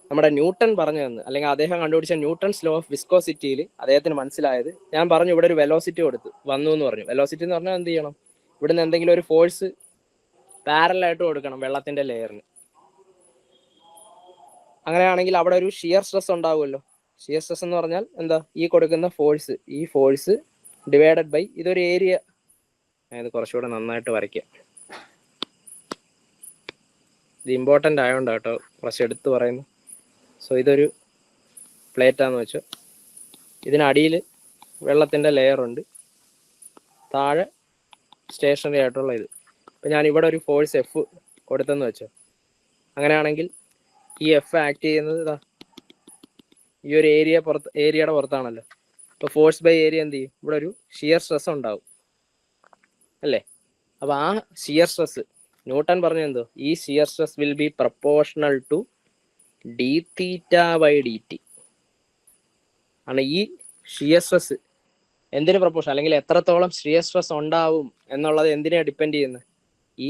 Speaker 1: നമ്മുടെ ന്യൂട്ടൺ പറഞ്ഞു തന്ന്, അല്ലെങ്കിൽ അദ്ദേഹം കണ്ടുപിടിച്ച ന്യൂട്ടൺസ് ലോ ഓഫ് വിസ്കോസിറ്റിയിൽ അദ്ദേഹത്തിന് മനസ്സിലായത്, ഞാൻ പറഞ്ഞു ഇവിടെ ഒരു വെലോസിറ്റി കൊടുത്ത് വന്നു എന്ന് പറഞ്ഞു. വെലോസിറ്റി എന്ന് പറഞ്ഞാൽ എന്ത് ചെയ്യണം? ഇവിടുന്ന് എന്തെങ്കിലും ഒരു ഫോഴ്സ് പാരലായിട്ട് കൊടുക്കണം വെള്ളത്തിന്റെ ലെയറിന്. അങ്ങനെയാണെങ്കിൽ അവിടെ ഒരു ഷിയർ സ്ട്രെസ് ഉണ്ടാവുമല്ലോ. ഷിയർ സ്ട്രെസ് എന്ന് പറഞ്ഞാൽ എന്താ? ഈ കൊടുക്കുന്ന ഫോഴ്സ്, ഈ ഫോഴ്സ് ഡിവൈഡഡ് ബൈ ഇതൊരു ഏരിയ. ഇത് കുറച്ചുകൂടെ നന്നായിട്ട് വരയ്ക്കാം. ഇത് ഇമ്പോർട്ടൻ്റ് ആയതുകൊണ്ടാണ് കേട്ടോ കുറച്ച് എടുത്ത് പറയുന്നു. സോ ഇതൊരു പ്ലേറ്റാന്ന് വെച്ചോ. ഇതിനടിയിൽ വെള്ളത്തിൻ്റെ ലെയറുണ്ട്, താഴെ സ്റ്റേഷനറി ആയിട്ടുള്ള ഇത്. അപ്പം ഞാൻ ഇവിടെ ഒരു ഫോഴ്സ് എഫ് കൊടുത്തെന്ന് വെച്ചോ. അങ്ങനെയാണെങ്കിൽ ഈ എഫ് ആക്ട് ചെയ്യുന്നത് ഈ ഒരു ഏരിയയുടെ പുറത്താണല്ലോ. അപ്പോൾ ഫോഴ്സ് ബൈ ഏരിയ എന്ത് ചെയ്യും? ഇവിടെ ഒരു ഷിയർ സ്ട്രെസ് ഉണ്ടാവും അല്ലേ? അപ്പോൾ ആ ഷിയർ സ്ട്രെസ് ന്യൂട്ടൺ പറഞ്ഞു എന്തോ? ഈ shear stress will be proportional to D theta by D T ആണ്. ഈ ഷിയർ സ്ട്രെസ് എന്തിന് പ്രപ്പോർഷൻ, അല്ലെങ്കിൽ എത്രത്തോളം ഷിയർ സ്ട്രെസ് ഉണ്ടാവും എന്നുള്ളത് എന്തിനാണ് ഡിപ്പെൻഡ് ചെയ്യുന്നത്? ഈ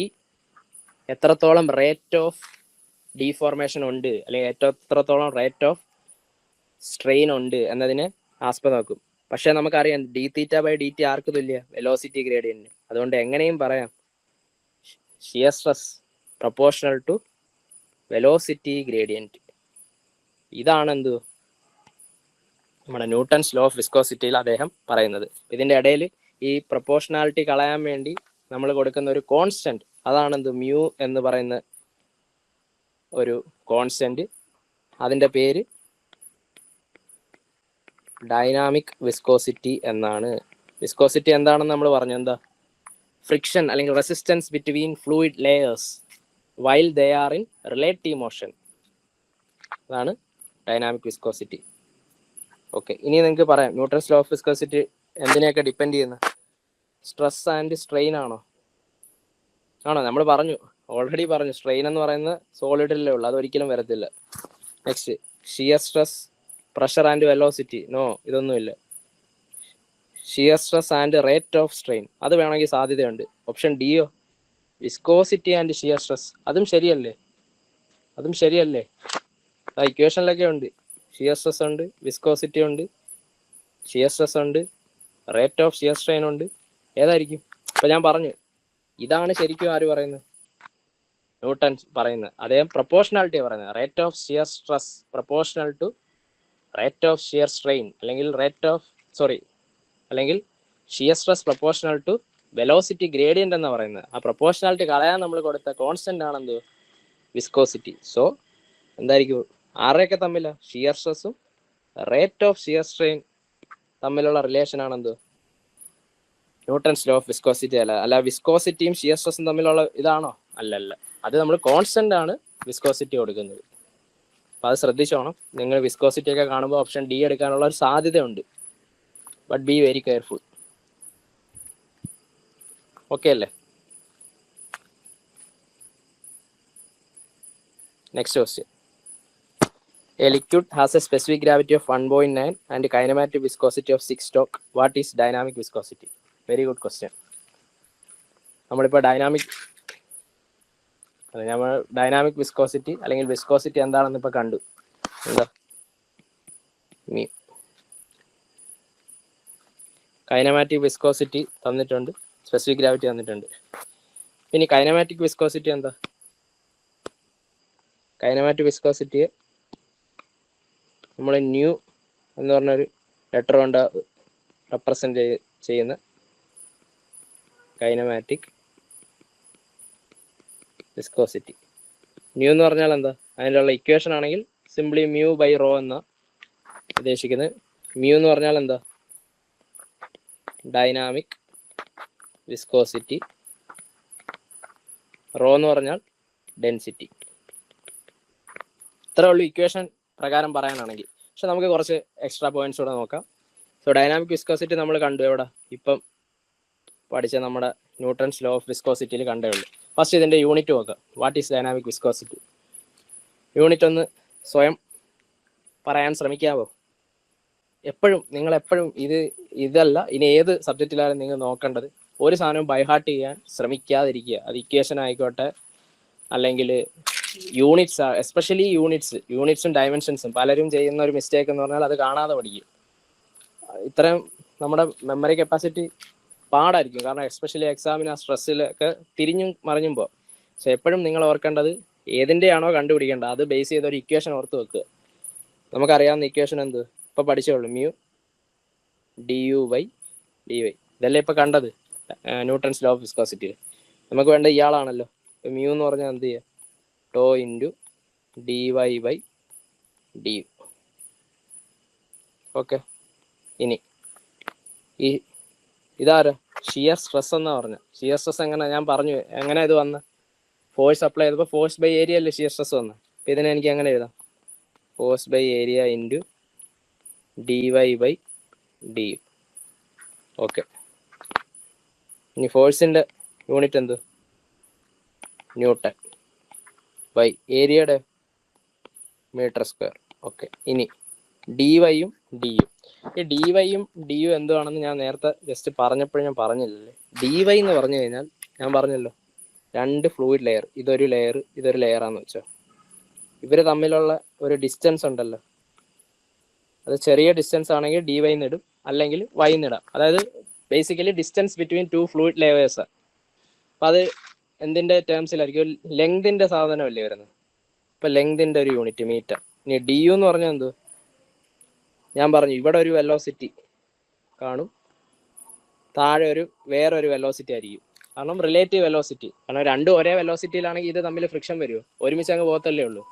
Speaker 1: എത്രത്തോളം റേറ്റ് ഓഫ് ഡീഫോർമേഷൻ ഉണ്ട്, അല്ലെങ്കിൽ എത്രത്തോളം റേറ്റ് ഓഫ് സ്ട്രെയിൻ ഉണ്ട് എന്നതിനെ ആസ്പദമാക്കും. പക്ഷെ നമുക്കറിയാം d theta by D t ആർക്ക് തുല്യ? വെലോസിറ്റി ഗ്രേഡിയന്റിന്. അതുകൊണ്ട് എങ്ങനെയും പറയാം shear stress proportional to velocity gradient. ഇതാണ് എന്ത് നമ്മുടെ ന്യൂട്ടൺസ് ലോ ഓഫ് വിസ്കോസിറ്റിയിൽ അദ്ദേഹം പറയുന്നത്. ഇതിന്റെ ഇടയിൽ ഈ പ്രപ്പോർഷണാലിറ്റി കളയാൻ വേണ്ടി നമ്മൾ കൊടുക്കുന്ന ഒരു കോൺസ്റ്റന്റ്, അതാണെന്ത്? മ്യൂ എന്ന് പറയുന്ന ഒരു കോൺസ്റ്റന്റ്. അതിന്റെ പേര് ഡൈനാമിക് വിസ്കോസിറ്റി എന്നാണ്. വിസ്കോസിറ്റി എന്താണെന്ന് നമ്മൾ പറഞ്ഞു. എന്താ? ഫ്രിക്ഷൻ അല്ലെങ്കിൽ resistance between fluid layers while they are in relative motion. അതാണ് ഡൈനാമിക് വിസ്കോസിറ്റി. ഓക്കെ, ഇനി നിങ്ങൾക്ക് പറയാം ന്യൂട്ടൺസ് ലോ ഓഫ് വിസ്കോസിറ്റി എന്തിനെയൊക്കെ ഡിപ്പെൻഡ് ചെയ്യുന്നത്? സ്ട്രെസ് ആൻഡ് സ്ട്രെയിൻ ആണോ? നമ്മൾ ഓൾറെഡി പറഞ്ഞു സ്ട്രെയിൻ എന്ന് പറയുന്നത് സോളിഡിലേ ഉള്ളൂ, അതൊരിക്കലും വരത്തില്ല. Next shear stress, pressure and velocity. No, ഇതൊന്നുമില്ല. Shear stress and rate of strain, അത് വേണമെങ്കിൽ സാധ്യതയുണ്ട്. ഓപ്ഷൻ ഡിയോ? വിസ്കോസിറ്റി ആൻഡ് ഷിയർ സ്ട്രെസ്, അതും ശരിയല്ലേ? ഇക്വേഷനിലൊക്കെ ഉണ്ട്. ഷിയർ സ്ട്രെസ് ഉണ്ട്, വിസ്കോസിറ്റി ഉണ്ട്, ഷിയർ സ്ട്രെസ് ഉണ്ട്, റേറ്റ് ഓഫ് ഷിയർ സ്ട്രെയിൻ ഉണ്ട്. ഏതായിരിക്കും? ഇപ്പൊ ഞാൻ പറഞ്ഞു ഇതാണ് ശരിക്കും ആര് പറയുന്നത്? ന്യൂട്ടൺ പറയുന്നത്. അദ്ദേഹം പ്രപ്പോർഷണാലിറ്റി പറയുന്നത്. Rate of shear stress proportional to rate of shear strain, അല്ലെങ്കിൽ shear stress proportional to velocity gradient എന്ന് പറയുന്നത്. ആ പ്രപ്പോർഷണാലിറ്റി കളയാൻ നമ്മൾ കൊടുത്ത കോൺസ്റ്റന്റ് ആണെന്ത്? വിസ്കോസിറ്റി. സോ എന്തായിരിക്കും? ആരെയൊക്കെ തമ്മില? ഷിയർ സ്ട്രെസ്സും റേറ്റ് ഓഫ് ഷിയർ സ്ട്രെയിൻ തമ്മിലുള്ള റിലേഷൻ ആണെന്ത്? Newton's law of viscosity. അല്ല വിസ്കോസിറ്റിയും ഷിയർ സ്ട്രെസ്സും തമ്മിലുള്ള ഇതാണോ? അല്ലല്ല, അത് നമ്മൾ കോൺസ്റ്റന്റ് ആണ് വിസ്കോസിറ്റി കൊടുക്കുന്നത്. അപ്പൊ അത് ശ്രദ്ധിച്ചോണം. നിങ്ങൾ വിസ്കോസിറ്റി ഒക്കെ കാണുമ്പോൾ ഓപ്ഷൻ ഡി എടുക്കാനുള്ള ഒരു സാധ്യതയുണ്ട്. But be very careful. Okay അല്ലേ? Next question. A liquid has a specific gravity of 1.9 and kinematic viscosity of 6 torq. What is dynamic viscosity? Very good question. നമ്മളിപ്പോൾ ഡൈനാമിക് വിസ്കോസിറ്റി അല്ലെങ്കിൽ വിസ്കോസിറ്റി എന്താണെന്ന് ഇപ്പോൾ കണ്ടു. എന്താ? കൈനമാറ്റിക് വിസ്കോസിറ്റി തന്നിട്ടുണ്ട്, സ്പെസിഫിക് ഗ്രാവിറ്റി തന്നിട്ടുണ്ട്. ഇനി കൈനമാറ്റിക് വിസ്കോസിറ്റി എന്താ? കൈനമാറ്റിക് വിസ്കോസിറ്റിയെ നമ്മൾ ന്യൂ എന്ന് പറഞ്ഞൊരു ലെറ്റർ കൊണ്ട് റെപ്രസെൻ്റ് ചെയ്യുന്ന കൈനമാറ്റിക് വിസ്കോസിറ്റി. ന്യൂ എന്ന് പറഞ്ഞാൽ എന്താ? അതിനുള്ള ഇക്വേഷൻ ആണെങ്കിൽ സിംപ്ലി മ്യൂ ബൈ റോ എന്ന ഉദ്ദേശിക്കുന്നത്. മ്യൂ എന്ന് പറഞ്ഞാൽ എന്താ? Dynamic viscosity. റോ എന്ന് പറഞ്ഞാൽ ഡെൻസിറ്റി. ഇത്രേ ഉള്ളൂ ഇക്വേഷൻ പ്രകാരം പറയാനാണെങ്കിൽ. പക്ഷെ നമുക്ക് കുറച്ച് എക്സ്ട്രാ പോയിന്റ്സ് കൂടെ നോക്കാം. സോ ഡൈനാമിക് വിസ്കോസിറ്റി നമ്മൾ കണ്ടു എവിടെ? ഇപ്പം പഠിച്ച നമ്മുടെ ന്യൂട്ടൺസ് ലോ ഓഫ് വിസ്കോസിറ്റിയിൽ കണ്ടേ ഉള്ളൂ. ഫസ്റ്റ് ഇതിൻ്റെ യൂണിറ്റ് നോക്കാം. What is dynamic viscosity? Unit ഒന്ന് സ്വയം പറയാൻ ശ്രമിക്കാവോ? നിങ്ങളെപ്പോഴും ഇതല്ല, ഇനി ഏത് സബ്ജക്റ്റിലായാലും നിങ്ങൾ നോക്കേണ്ടത് ഒരു സാധനവും ബൈഹാർട്ട് ചെയ്യാൻ ശ്രമിക്കാതിരിക്കുക. അത് ഇക്വേഷൻ ആയിക്കോട്ടെ, അല്ലെങ്കിൽ യൂണിറ്റ്സ്, എസ്പെഷ്യലി യൂണിറ്റ്സും ഡയമെൻഷൻസും. പലരും ചെയ്യുന്ന ഒരു മിസ്റ്റേക്ക് എന്ന് പറഞ്ഞാൽ അത് കാണാതെ പഠിക്കും. ഇത്രയും നമ്മുടെ മെമ്മറി കപ്പാസിറ്റി പാടായിരിക്കും. കാരണം എസ്പെഷ്യലി എക്സാമിന് ആ സ്ട്രെസ്സിലൊക്കെ തിരിഞ്ഞും മറിഞ്ഞുമ്പോൾ. സോ എപ്പോഴും നിങ്ങൾ ഓർക്കേണ്ടത് ഏതിൻ്റെയാണോ കണ്ടുപിടിക്കേണ്ടത് അത് ബേസ് ചെയ്ത ഒരു ഇക്വേഷൻ ഓർത്ത് വെക്കുക. നമുക്കറിയാവുന്ന ഇക്വേഷൻ എന്ത്? ഇപ്പോൾ പഠിച്ചോളൂ, mu D U by D y. ഇതല്ലേ ഇപ്പോൾ കണ്ടത് ന്യൂട്ടൺസ് ലോ ഓഫ് വിസ്കോസിറ്റിയിൽ. നമുക്ക് വേണ്ട ഇയാളാണല്ലോ. മ്യൂ എന്ന് പറഞ്ഞാൽ എന്ത് ചെയ്യുക? Tau into D Y by D U. Okay. ഇനി ഇതാരാ? ഷിയർ സ്ട്രെസ് എന്നാ പറഞ്ഞ. ഷിയർ സ്ട്രെസ് എങ്ങനെ? ഞാൻ പറഞ്ഞു എങ്ങനെ ഇത് വന്ന? ഫോഴ്സ് അപ്ലൈ ചെയ്തപ്പോൾ ഫോഴ്സ് ബൈ ഏരിയ അല്ലേ ഷിയർ സ്ട്രെസ് വന്നത്. അപ്പം ഇതിനെ എനിക്ക് എങ്ങനെ എഴുതാം? Force by area into D Y by D U. Okay. ഇനി ഫോഴ്സിൻ്റെ യൂണിറ്റ് എന്ത്? ന്യൂട്ടൺ ബൈ ഏരിയയുടെ മീറ്റർ സ്ക്വയർ. ഓക്കെ. ഇനി ഡി വൈയും ഡി യു. ഈ ഡി വൈയും ഡി യു എന്തുവാണെന്ന് ഞാൻ നേരത്തെ ജസ്റ്റ് പറഞ്ഞപ്പോഴും ഞാൻ പറഞ്ഞില്ലല്ലേ. ഡി വൈ എന്ന് പറഞ്ഞു കഴിഞ്ഞാൽ ഞാൻ പറഞ്ഞല്ലോ, രണ്ട് ഫ്ലൂയിഡ് ലെയർ, ഇതൊരു ലെയറാന്ന് വെച്ചോ. ഇവർ തമ്മിലുള്ള ഒരു ഡിസ്റ്റൻസ് ഉണ്ടല്ലോ, അത് ചെറിയ ഡിസ്റ്റൻസ് ആണെങ്കിൽ ഡി വൈ എന്നിടും, അല്ലെങ്കിൽ വൈ എന്നിടാം. അതായത് basically distance between two fluid layers. അപ്പം അത് എന്തിൻ്റെ ടേംസിലായിരിക്കും? ലെങ്തിൻ്റെ സാധനമല്ലേ വരുന്നത്. ഇപ്പം ലെങ്തിൻ്റെ ഒരു യൂണിറ്റ് മീറ്റർ. ഇനി ഡി യു എന്ന് പറഞ്ഞാൽ എന്ത്? ഞാൻ പറഞ്ഞു ഇവിടെ ഒരു വെലോസിറ്റി കാണും, താഴെ വേറൊരു വെലോസിറ്റി ആയിരിക്കും. കാരണം റിലേറ്റീവ് വെലോസിറ്റി. കാരണം രണ്ടും ഒരേ വെലോസിറ്റിയിലാണെങ്കിൽ ഇത് തമ്മിൽ ഫ്രിക്ഷൻ വരുമോ? ഒരുമിച്ച് അങ്ങ് പോകത്തല്ലേ ഉള്ളൂ.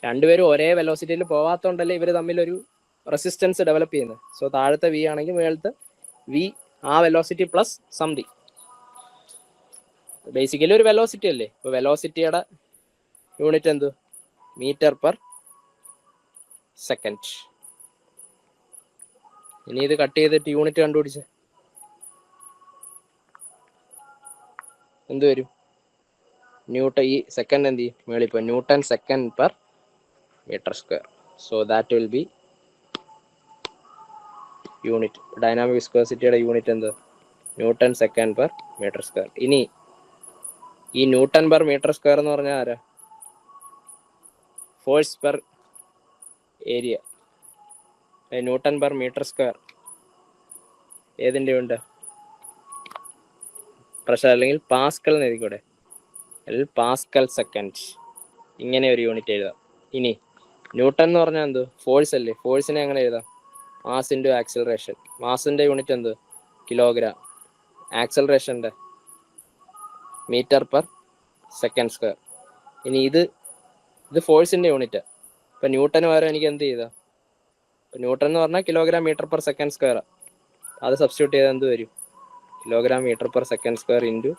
Speaker 1: രണ്ടുപേരും ഒരേ വെലോസിറ്റിയിൽ പോകാത്തതുകൊണ്ടല്ലേ ഇവർ തമ്മിലൊരു റെസിസ്റ്റൻസ് ഡെവലപ്പ് ചെയ്യുന്നത്. സോ താഴത്തെ വി ആണെങ്കിൽ മേളത്തെ വി ആ വെലോസിറ്റി പ്ലസ് സംതിങ്. ബേസിക്കലി ഒരു വെലോസിറ്റി അല്ലേ. ഇപ്പോൾ വെലോസിറ്റിയുടെ യൂണിറ്റ് എന്ത്? Metre per second. ഇനി ഇത് കട്ട് ചെയ്തിട്ട് യൂണിറ്റ് കണ്ടുപിടിച്ച് എന്ത് വരും? ന്യൂട്ടൺ. ഈ സെക്കൻഡ് എന്ത് ചെയ്യും? മേളിപ്പോൾ newton second per metre square. So that will be unit. Dynamic വിസ്കോസിറ്റിയുടെ യൂണിറ്റ് എന്ത്? Newton second per metre square. ഇനി ഈ ന്യൂട്ടൺ പെർ മീറ്റർ സ്ക്വയർ എന്ന് പറഞ്ഞാൽ ആരാ? Force per area. Newton per metre square ഏതിൻ്റെ ഉണ്ട്? പ്രഷർ അല്ലെങ്കിൽ പാസ്കൽ എന്ന് എഴുതിക്കൂടെ? അല്ലെങ്കിൽ പാസ്കൽ സെക്കൻഡ്. ഇങ്ങനെ ഒരു യൂണിറ്റ് എഴുതാം. ഇനി ന്യൂട്ടൺ എന്ന് പറഞ്ഞാൽ എന്ത്? ഫോഴ്സ് അല്ലേ. ഫോഴ്സിനെ എങ്ങനെ എഴുതാം? Mass into acceleration. മാസിൻ്റെ യൂണിറ്റ് എന്ത്? കിലോഗ്രാം. ആക്സിലറേഷൻ്റെ മീറ്റർ പെർ സെക്കൻഡ് സ്ക്വയർ. ഇനി ഇത് ഫോഴ്സിൻ്റെ യൂണിറ്റ്. ഇപ്പം ന്യൂട്ടന് പകരം എനിക്ക് എന്ത് ചെയ്താൽ? ഇപ്പം ന്യൂട്ടൺ എന്ന് പറഞ്ഞാൽ kilogram metre per second square. അത് സബ്സ്റ്റിറ്റ്യൂട്ട് ചെയ്താൽ എന്ത് വരും? Kilogram metre per second square into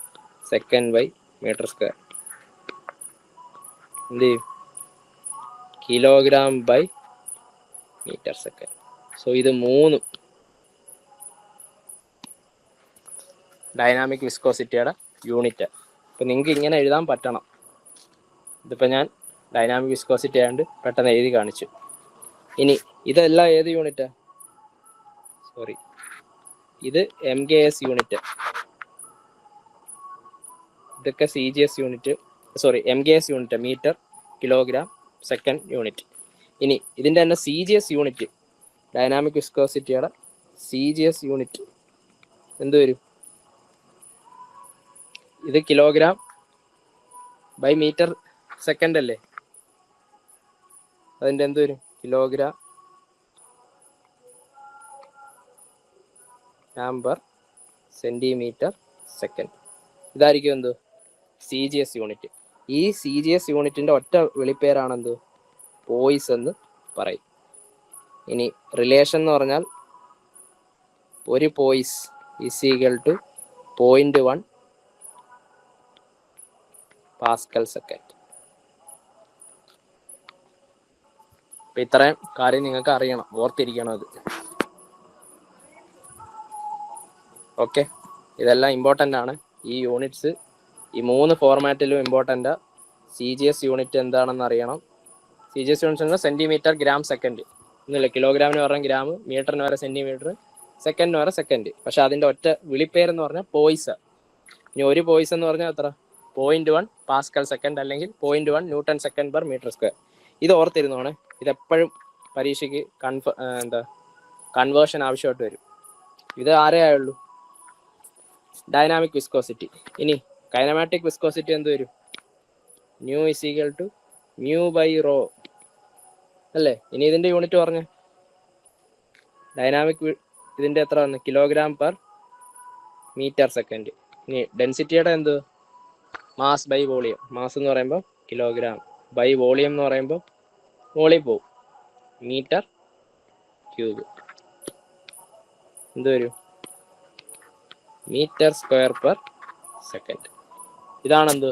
Speaker 1: second by metre square. എന്ത് ചെയ്യും? Kilogram by metre second. So ഇത് മൂന്നും ഡൈനാമിക് വിസ്കോസിറ്റിയുടെ യൂണിറ്റ്. അപ്പം നിങ്ങൾക്ക് ഇങ്ങനെ എഴുതാൻ പറ്റണം. ഇതിപ്പോൾ ഞാൻ ഡൈനാമിക് വിസ്കോസിറ്റി ആയതുകൊണ്ട് പെട്ടെന്ന് എഴുതി കാണിച്ചു. ഇനി ഇതെല്ലാം ഏത് യൂണിറ്റാ? സോറി, ഇത് MKS യൂണിറ്റ്. ഇതൊക്കെ CGS unit. Sorry, MKS unit, metre kilogram second unit. ഇനി ഇതിൻ്റെ തന്നെ CGS യൂണിറ്റ്, ഡൈനാമിക് വിസ്കോസിറ്റിയുടെ CGS യൂണിറ്റ് എന്ത് വരും? ഇത് കിലോഗ്രാം ബൈ മീറ്റർ സെക്കൻഡ് അല്ലേ? അതിൻ്റെ എന്ത് വരും? Kilogram per centimetre second. ഇതായിരിക്കും എന്ത്? CGS unit. ഈ CGS യൂണിറ്റിൻ്റെ ഒറ്റ വിളിപ്പേരാണെന്ത്? പോയിസ് എന്ന് പറയും. ഇനി റിലേഷൻ എന്ന് പറഞ്ഞാൽ ഒരു poise is equal to 0.1 pascal second. അപ്പം ഇത്രയും കാര്യം നിങ്ങൾക്ക് അറിയണം, ഓർത്തിരിക്കണം ഇത്. ഓക്കെ, ഇതെല്ലാം ഇമ്പോർട്ടൻ്റ് ആണ്. ഈ യൂണിറ്റ്സ് ഈ 3 ഫോർമാറ്റിലും ഇമ്പോർട്ടൻ്റ്. CGS യൂണിറ്റ് എന്താണെന്ന് അറിയണം. CGS യൂണിറ്റ് എന്ന് സെൻറ്റിമീറ്റർ ഗ്രാം സെക്കൻഡ് എന്നല്ല. കിലോഗ്രാമിന് പറഞ്ഞാൽ ഗ്രാം, മീറ്ററിന് വരെ സെൻറ്റിമീറ്റർ, സെക്കൻഡിന് വരെ സെക്കൻഡ്. പക്ഷെ അതിൻ്റെ ഒറ്റ വിളിപ്പേരെന്ന് പറഞ്ഞാൽ പോയിസ്. ഇനി ഒരു പോയിസ് എന്ന് പറഞ്ഞാൽ എത്ര? 0.1 പാസ്കൽ സെക്കൻഡ് അല്ലെങ്കിൽ 0.1 newton second per metre square. ഇത് ഓർത്തിരുന്നോണേ. ഇതെപ്പോഴും പരീക്ഷയ്ക്ക് കൺവേർഷൻ ആവശ്യമായിട്ട് വരും. ഇത് ആരെയായുള്ളൂ? Dynamic viscosity. ഇനി കൈനമാറ്റിക് വിസ്കോസിറ്റി എന്ത് വരും? Nu is equal to mu by rho അല്ലേ? ഇനി ഇതിൻ്റെ യൂണിറ്റ് പറഞ്ഞേ. ഡൈനാമിക് ഇതിൻ്റെ എത്ര വന്ന്? Kilogram per metre second. ഇനി ഡെൻസിറ്റിയുടെ എന്ത്? Mass by volume. മാസ് എന്ന് പറയുമ്പോൾ കിലോഗ്രാം, ബൈ വോളിയം എന്ന് പറയുമ്പോൾ വോളിയം പോവും, മീറ്റർ ക്യൂബ്. എന്ത് വരും? Metre square per second. ഇതാണെന്ത്?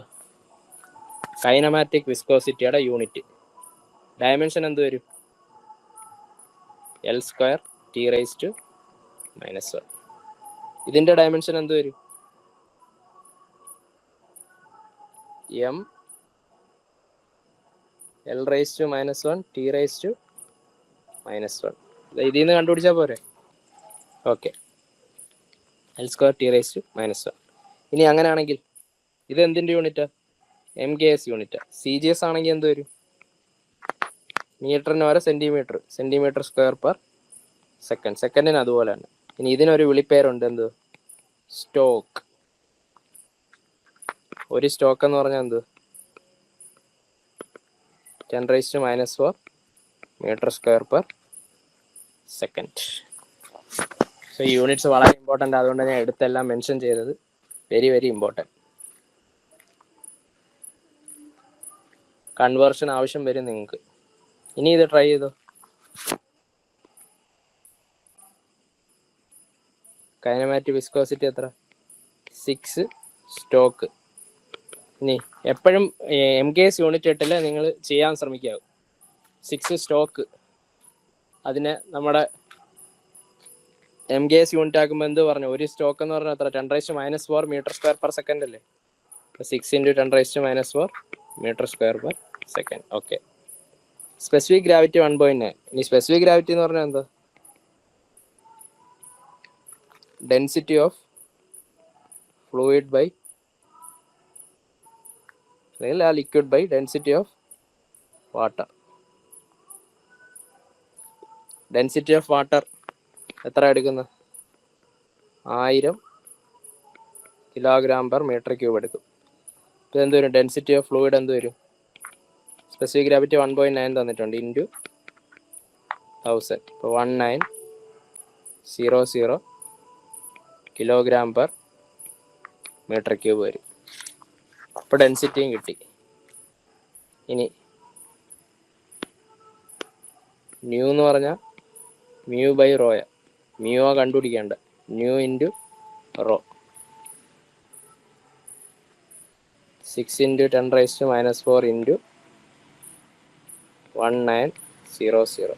Speaker 1: Kinematic viscosity unit. ഡയമെൻഷൻ എന്ത് വരും? L² T⁻⁻1. ഇതിൻ്റെ ഡയമെൻഷൻ എന്ത് വരും? M L⁻⁻1 T⁻⁻1. ഇതിൽ നിന്ന് കണ്ടുപിടിച്ചാൽ പോരെ? Okay, L² T⁻⁻1. ഇനി അങ്ങനെയാണെങ്കിൽ ഇത് എന്തിൻ്റെ യൂണിറ്റാ? MKS യൂണിറ്റാ. CGS ആണെങ്കിൽ എന്ത് വരും? മീറ്ററിന് വരെ centimetre, centimetre square per second. സെക്കൻഡിന് അതുപോലെ തന്നെ. ഇനി ഇതിനൊരു വിളിപ്പേരുണ്ട്, എന്ത്? സ്റ്റോക്ക്. ഒരു സ്റ്റോക്ക് എന്ന് പറഞ്ഞാൽ എന്ത്? 10⁻⁻4 metre square per second. So ഈ യൂണിറ്റ്സ് വളരെ ഇമ്പോർട്ടൻ്റ്. അതുകൊണ്ട് ഞാൻ എടുത്തെല്ലാം മെൻഷൻ ചെയ്തത്. Very very important. കൺവേർഷൻ ആവശ്യം വരും നിങ്ങൾക്ക്. ഇനി ഇത് ട്രൈ ചെയ്തോ. കൈനമാറ്റിക് വിസ്കോസിറ്റി എത്ര? 6 സ്റ്റോക്ക്. ഇനി എപ്പോഴും MKS യൂണിറ്റ് 8 നിങ്ങൾ ചെയ്യാൻ ശ്രമിക്കുക. 6 സ്റ്റോക്ക്. അതിനെ നമ്മുടെ MKS യൂണിറ്റ് ആക്കുമ്പോൾ എന്ത് പറഞ്ഞു? ഒരു സ്റ്റോക്ക് എന്ന് പറഞ്ഞാൽ എത്ര? 10⁻⁻4 മീറ്റർ സ്ക്വയർ പെർ സെക്കൻഡ് അല്ലേ? 6 × 10⁻⁻4 metre square per second. Okay. Specific gravity 1.9. ഇനി സ്പെസിഫിക് ഗ്രാവിറ്റി എന്ന് പറഞ്ഞാൽ എന്താ? ഡെൻസിറ്റി ഓഫ് ഫ്ലൂയിഡ് ബൈ അല്ലെങ്കിൽ ആ liquid by density of water. Density of water എത്ര എടുക്കുന്നത്? 1000 കിലോഗ്രാം പെർ മീറ്റർ ക്യൂബ് എടുക്കും. ഇപ്പോൾ എന്ത് വരും? ഡെൻസിറ്റി ഓഫ് ഫ്ലൂയിഡ് എന്ത് വരും? സ്പെസിഫിക് ഗ്രാവിറ്റി 1.9 തന്നിട്ടുണ്ട്, ഇൻറ്റു 1000. ഇപ്പോൾ 1900 കിലോഗ്രാം പെർ മീറ്റർ ക്യൂബ് വരും. അപ്പോൾ ഡെൻസിറ്റിയും കിട്ടി. ഇനി ന്യൂ എന്ന് പറഞ്ഞാൽ മ്യൂ ബൈ റോയ. മ്യൂ ആ കണ്ടുപിടിക്കേണ്ട. Nu into rho. 6 × 10⁻⁻4 into 1900.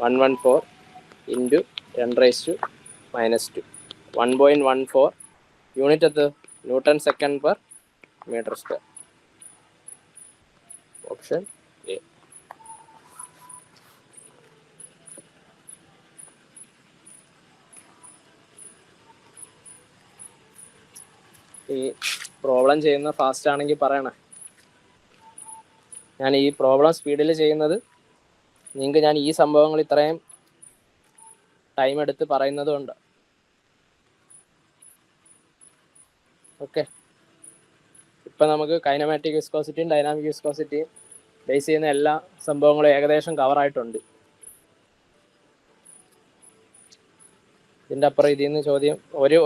Speaker 1: (114 into 10⁻²). 1.14 unit എത്ത്? Newton second per metre square. Option A. ഈ പ്രോബ്ലം ചെയ്യുന്ന ഫാസ്റ്റ് ആണെങ്കിൽ പറയണേ. ഞാൻ ഈ പ്രോബ്ലം സ്പീഡിൽ ചെയ്യുന്നത് നിങ്ങൾക്ക് ഞാൻ ഈ സംഭവങ്ങൾ ഇത്രയും ടൈം എടുത്ത് പറയുന്നതുകൊണ്ട്. ഓക്കെ, ഇപ്പം നമുക്ക് കൈനമാറ്റിക് വിസ്കോസിറ്റിയും ഡൈനാമിക് വിസ്കോസിറ്റിയും ബേസ് ചെയ്യുന്ന എല്ലാ സംഭവങ്ങളും ഏകദേശം കവറായിട്ടുണ്ട്. ഇതിൻ്റെ അപ്പുറം ഇതിൽ നിന്ന് ചോദ്യം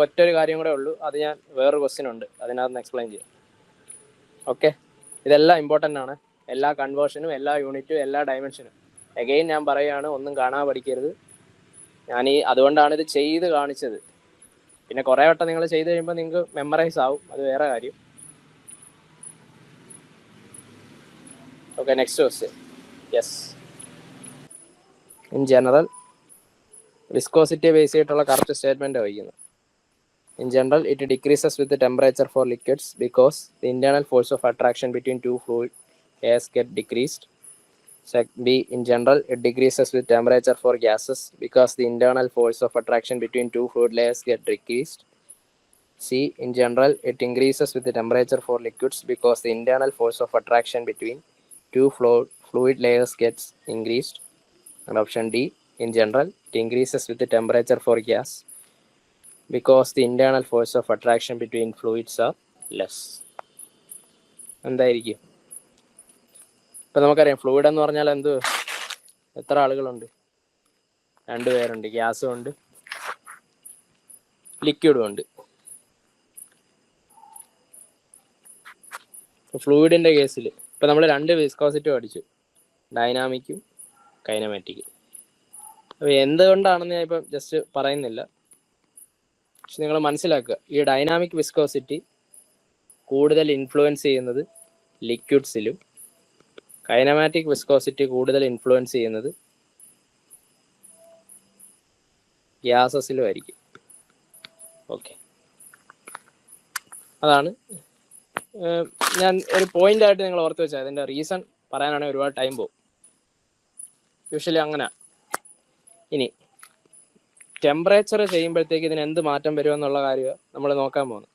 Speaker 1: ഒറ്റൊരു കാര്യം കൂടെ ഉള്ളൂ, അത് ഞാൻ വേറൊരു ക്വസ്റ്റ്യൻ ഉണ്ട് അതിനകത്ത് എക്സ്പ്ലെയിൻ ചെയ്യാം. ഓക്കെ, ഇതെല്ലാം ഇമ്പോർട്ടൻ്റ് ആണ്. എല്ലാ കൺവേർഷനും, എല്ലാ യൂണിറ്റും, എല്ലാ ഡയമെൻഷനും. എഗെയിൻ ഞാൻ പറയുകയാണ്, ഒന്നും കാണാൻ പഠിക്കരുത്. അതുകൊണ്ടാണ് ഇത് ചെയ്ത് കാണിച്ചത്. പിന്നെ കുറേ വട്ടം നിങ്ങൾ ചെയ്ത് കഴിയുമ്പോൾ നിങ്ങൾക്ക് മെമ്മറൈസ് ആവും, അത് വേറെ കാര്യം. Okay, next question. Yes, in general viscosity base ചെയ്തിട്ടുള്ള കറക്റ്റ് സ്റ്റേറ്റ്മെൻറ്റ് വഹിക്കുന്നത്. In general, it decreases with the temperature for liquids because the internal force of attraction between two fluid layers get decreased. B, in general, it decreases with temperature for gases because the internal force of attraction between two fluid layers get decreased. C, in general, it increases with the temperature for liquids because the internal force of attraction between two fluid layers gets increased. And option D, in general, it increases with the temperature for gas because the internal force of attraction between fluids are less. എന്തായിരിക്കും? ഇപ്പം നമുക്കറിയാം ഫ്ലൂയിഡ് എന്ന് പറഞ്ഞാൽ എന്ത്, എത്ര ആളുകളുണ്ട്? 2 പേരുണ്ട്. ഗ്യാസും ഉണ്ട്, ലിക്വിഡും ഉണ്ട്. ഫ്ലൂയിഡിൻ്റെ കേസിൽ ഇപ്പം നമ്മൾ 2 വിസ്കോസിറ്റി പഠിച്ചു, ഡൈനാമിക്കും കൈനമാറ്റിക്കും. അപ്പോൾ എന്തുകൊണ്ടാണെന്ന് ഞാൻ ഇപ്പം ജസ്റ്റ് പറയുന്നില്ല, പക്ഷെ നിങ്ങൾ മനസ്സിലാക്കുക, ഈ ഡൈനാമിക് വിസ്കോസിറ്റി കൂടുതൽ ഇൻഫ്ലുവൻസ് ചെയ്യുന്നത് ലിക്വിഡ്സിലും കൈനമാറ്റിക് വിസ്കോസിറ്റി കൂടുതൽ ഇൻഫ്ലുവൻസ് ചെയ്യുന്നത് ഗ്യാസസിലും ആയിരിക്കും. ഓക്കെ, അതാണ് ഞാൻ ഒരു പോയിന്റ് ആയിട്ട് നിങ്ങൾ ഓർത്ത് വെച്ചാൽ. അതിൻ്റെ റീസൺ പറയാനാണെങ്കിൽ ഒരുപാട് ടൈം പോകും, യൂഷ്വലി അങ്ങനെ. ഇനി ടെമ്പറേച്ചർ ചെയ്യുമ്പോഴത്തേക്ക് ഇതിന് എന്ത് മാറ്റം വരുമെന്നുള്ള കാര്യമാണ് നമ്മൾ നോക്കാൻ പോകുന്നത്.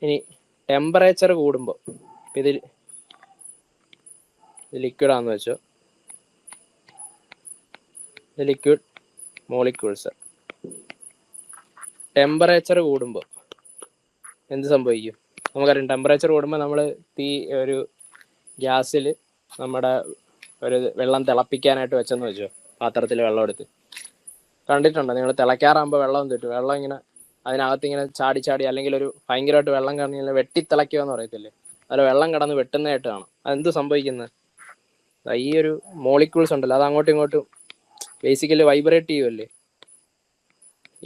Speaker 1: ഇനി ടെമ്പറേച്ചർ കൂടുമ്പോൾ, ഇതിൽ ലിക്വിഡാണെന്ന് വെച്ചോ, ഇത് ലിക്വിഡ് മോളിക്യൂൾസ്. ടെമ്പറേച്ചർ കൂടുമ്പോൾ എന്ത് സംഭവിക്കും? നമുക്കറിയാം, ടെമ്പറേച്ചർ കൂടുമ്പോൾ നമ്മൾ ഒരു ഗ്യാസിൽ നമ്മുടെ ഒരു വെള്ളം തിളപ്പിക്കാനായിട്ട് വെച്ചെന്ന് വെച്ചോ, പാത്രത്തിൽ വെള്ളം എടുത്ത്. കണ്ടിട്ടുണ്ടോ നിങ്ങൾ? തിളയ്ക്കാറാകുമ്പോൾ വെള്ളം തെറ്റും, വെള്ളം ഇങ്ങനെ അതിനകത്ത് ഇങ്ങനെ ചാടി ചാടി, അല്ലെങ്കിൽ ഒരു ഭയങ്കരമായിട്ട് വെള്ളം കിടന്നിങ്ങനെ വെട്ടിത്തിളയ്ക്കുക എന്ന് പറയത്തില്ലേ, അതിൽ വെള്ളം കിടന്ന് വെട്ടുന്നതായിട്ട് കാണാം. അതെന്ത് സംഭവിക്കുന്നത്? ഈ ഒരു മോളിക്യൂൾസ് ഉണ്ടല്ലോ, അത് അങ്ങോട്ടും ഇങ്ങോട്ടും ബേസിക്കലി വൈബ്രേറ്റ് ചെയ്യുമല്ലേ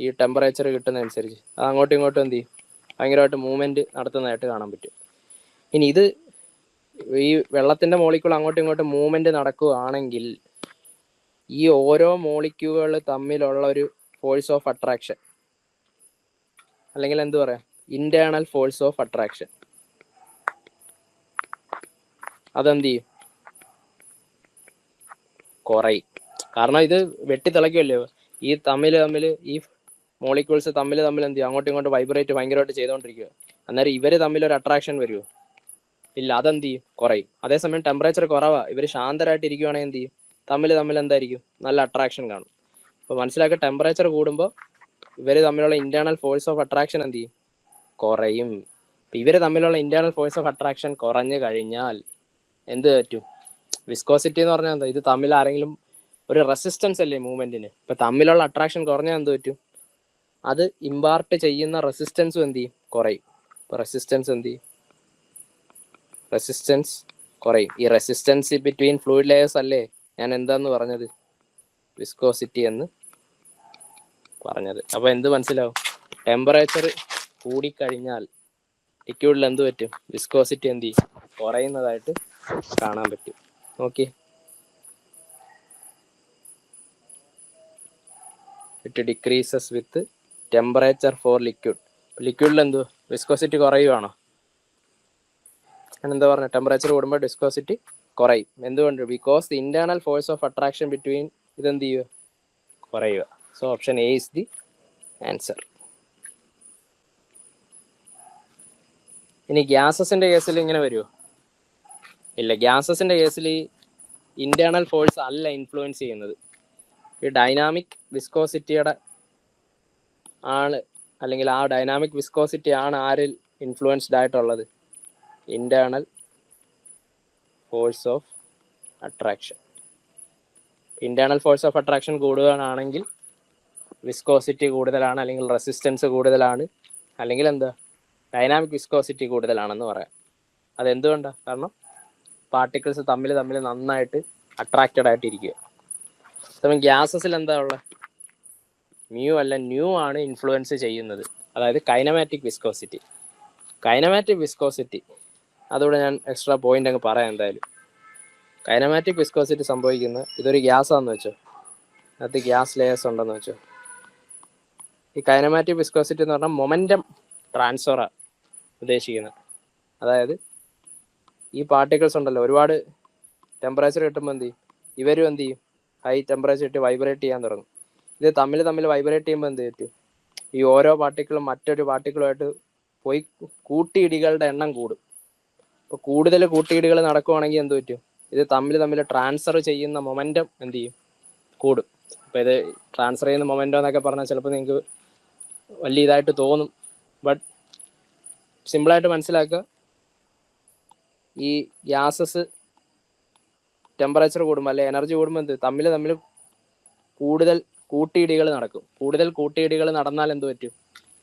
Speaker 1: ഈ ടെമ്പറേച്ചർ കിട്ടുന്നതനുസരിച്ച്. അത് അങ്ങോട്ടും ഇങ്ങോട്ടും എന്ത് ചെയ്യും? ഭയങ്കരമായിട്ട് മൂവ്മെൻറ്റ് നടത്തുന്നതായിട്ട് കാണാൻ പറ്റും. ഇനി ഇത് ഈ വെള്ളത്തിൻ്റെ മോളിക്യൂൾ അങ്ങോട്ടും ഇങ്ങോട്ടും മൂവ്മെൻറ്റ് നടക്കുകയാണെങ്കിൽ ഈ ഓരോ മോളിക്യൂളുകൾ തമ്മിലുള്ള ഒരു ഫോഴ്സ് ഓഫ് അട്രാക്ഷൻ, അല്ലെങ്കിൽ എന്ത് പറയാം, ഇന്റേണൽ ഫോഴ്സ് ഓഫ് അട്രാക്ഷൻ, അതെന്ത് ചെയ്യും? കുറയും. കാരണം ഇത് വെട്ടിത്തിളയ്ക്കുമല്ലോ, ഈ തമ്മിൽ ഈ മോളിക്യൂൾസ് തമ്മിൽ എന്ത് ചെയ്യും? അങ്ങോട്ടും ഇങ്ങോട്ടും വൈബ്രേറ്റ് ഭയങ്കരമായിട്ട് ചെയ്തുകൊണ്ടിരിക്കുക. അന്നേരം ഇവർ തമ്മിലൊരു അട്രാക്ഷൻ വരുമോ? ഇല്ല, അതെന്ത് ചെയ്യും? കുറയും. അതേസമയം ടെമ്പറേച്ചർ കുറവാണ്, ഇവർ ശാന്തരായിട്ട് ഇരിക്കുവാണെങ്കിൽ എന്ത് ചെയ്യും? തമ്മിൽ എന്തായിരിക്കും? നല്ല അട്രാക്ഷൻ കാണും. അപ്പോൾ മനസ്സിലാക്കുക, ടെമ്പറേച്ചർ കൂടുമ്പോൾ ഇവർ തമ്മിലുള്ള ഇന്റേണൽ ഫോഴ്സ് ഓഫ് അട്രാക്ഷൻ എന്ത് ചെയ്യും? കുറയും. ഇവർ തമ്മിലുള്ള ഇന്റേണൽ ഫോഴ്സ് ഓഫ് അട്രാക്ഷൻ കുറഞ്ഞു കഴിഞ്ഞാൽ എന്ത് പറ്റും? വിസ്കോസിറ്റി എന്ന് പറഞ്ഞാൽ എന്താ? ഇത് തമ്മിൽ ആരെങ്കിലും ഒരു റെസിസ്റ്റൻസ് അല്ലേ മൂവ്മെന്റിന്. ഇപ്പൊ തമ്മിലുള്ള അട്രാക്ഷൻ കുറഞ്ഞാൽ എന്ത് പറ്റും? അത് ഇമ്പാർട്ട് ചെയ്യുന്ന റെസിസ്റ്റൻസും എന്ത് ചെയ്യും? കുറയും. ഇപ്പൊ റെസിസ്റ്റൻസ് എന്ത് ചെയ്യും? റെസിസ്റ്റൻസ് കുറയും. ഈ റെസിസ്റ്റൻസ് ബിറ്റ്വീൻ ഫ്ലൂയിഡ് ലെയേഴ്സ് അല്ലേ ഞാൻ എന്താന്ന് പറഞ്ഞത്? വിസ്കോസിറ്റി എന്ന് പറഞ്ഞത്. അപ്പൊ എന്ത് മനസ്സിലാവും? ടെമ്പറേച്ചർ കൂടിക്കഴിഞ്ഞാൽ ലിക്വിഡിൽ എന്ത് പറ്റും? വിസ്കോസിറ്റി എന്ത് ചെയ്യും? കുറയുന്നതായിട്ട് കാണാൻ പറ്റും. Okay, it decreases with temperature for liquid. ലിക്വിഡിൽ എന്ത് വിസ്കോസിറ്റി കുറയുവാണോ? എന്താ പറഞ്ഞ? ടെമ്പറേച്ചർ കൂടുമ്പോൾ വിസ്കോസിറ്റി കുറയും. എന്തുകൊണ്ട്? Because the internal force of attraction between ഇതെന്ത് ചെയ്യുക? കുറയുക. So option A is the answer. ഇനി ഗ്യാസസിൻ്റെ കേസിൽ ഇങ്ങനെ വരുമോ? ഇല്ല. ഗ്യാസസിൻ്റെ കേസിൽ ഇന്റേണൽ ഫോഴ്സ് അല്ല ഇൻഫ്ലുവൻസ് ചെയ്യുന്നത്. ഈ ഡൈനാമിക് വിസ്കോസിറ്റിയുടെ ആണ്, അല്ലെങ്കിൽ ആ ഡൈനാമിക് വിസ്കോസിറ്റി ആണ് ആരിൽ ഇൻഫ്ലുവൻസ്ഡ് ആയിട്ടുള്ളത്? Internal force of attraction. Internal force of attraction കൂടുതലാണെങ്കിൽ വിസ്കോസിറ്റി കൂടുതലാണ്, അല്ലെങ്കിൽ റെസിസ്റ്റൻസ് കൂടുതലാണ്, അല്ലെങ്കിൽ എന്താ ഡൈനാമിക് വിസ്കോസിറ്റി കൂടുതലാണെന്ന് പറയാം. അതെന്തുകൊണ്ടാണ്? കാരണം പാർട്ടിക്കിൾസ് തമ്മിൽ നന്നായിട്ട് അട്രാക്റ്റഡ് ആയിട്ടിരിക്കുക. അപ്പം ഗ്യാസസിൽ എന്താ ഉള്ളത്? മ്യൂ അല്ല, ന്യൂ ആണ് ഇൻഫ്ലുവൻസ് ചെയ്യുന്നത്. അതായത് കൈനമാറ്റിക് വിസ്കോസിറ്റി. കൈനമാറ്റിക് വിസ്കോസിറ്റി അതുകൂടെ ഞാൻ എക്സ്ട്രാ പോയിന്റ് അങ്ങ് പറയാം. എന്തായാലും കൈനമാറ്റിക് വിസ്കോസിറ്റി സംഭവിക്കുന്നത്, ഇതൊരു ഗ്യാസാന്ന് വെച്ചോ, അതിനകത്ത് ഗ്യാസ് ലെയേഴ്സ് ഉണ്ടെന്ന് വെച്ചോ. ഈ കൈനമാറ്റിക് വിസ്കോസിറ്റി എന്ന് പറഞ്ഞാൽ മൊമെൻറ്റം ട്രാൻസ്ഫറാണ് ഉദ്ദേശിക്കുന്നത്. അതായത് ഈ പാർട്ടിക്കിൾസ് ഉണ്ടല്ലോ, ഒരുപാട് ടെമ്പറേച്ചർ കിട്ടുമ്പോൾ എന്ത് ചെയ്യും? ഇവരും എന്ത് ചെയ്യും? ഹൈ ടെമ്പറേച്ചർ ഇട്ട് വൈബ്രേറ്റ് ചെയ്യാൻ തുടങ്ങും. ഇത് തമ്മിൽ വൈബ്രേറ്റ് ചെയ്യുമ്പോൾ എന്ത് പറ്റും? ഈ ഓരോ പാർട്ടിക്കിളും മറ്റൊരു പാർട്ടിക്കിളുമായിട്ട് പോയി കൂട്ടിയിടികളുടെ എണ്ണം കൂടും. അപ്പോൾ കൂടുതൽ കൂട്ടിയിടികൾ നടക്കുവാണെങ്കിൽ എന്ത് പറ്റും? ഇത് തമ്മിൽ ട്രാൻസ്ഫർ ചെയ്യുന്ന മൊമെൻറ്റം എന്ത് ചെയ്യും? കൂടും. അപ്പോൾ ഇത് ട്രാൻസ്ഫർ ചെയ്യുന്ന മൊമെൻറ്റം എന്നൊക്കെ പറഞ്ഞാൽ ചിലപ്പോൾ നിങ്ങൾക്ക് വലിയ ഇതായിട്ട് തോന്നും. ബട്ട് സിമ്പിളായിട്ട് മനസ്സിലാക്കുക, ഈ ഗ്യാസസ് ടെമ്പറേച്ചർ കൂടുമ്പോൾ അല്ലെ എനർജി കൂടുമ്പോൾ എന്ത് തമ്മിൽ കൂടുതൽ കൂട്ടിയിടികൾ നടക്കും. കൂടുതൽ കൂട്ടിയിടികൾ നടന്നാൽ എന്ത് പറ്റും?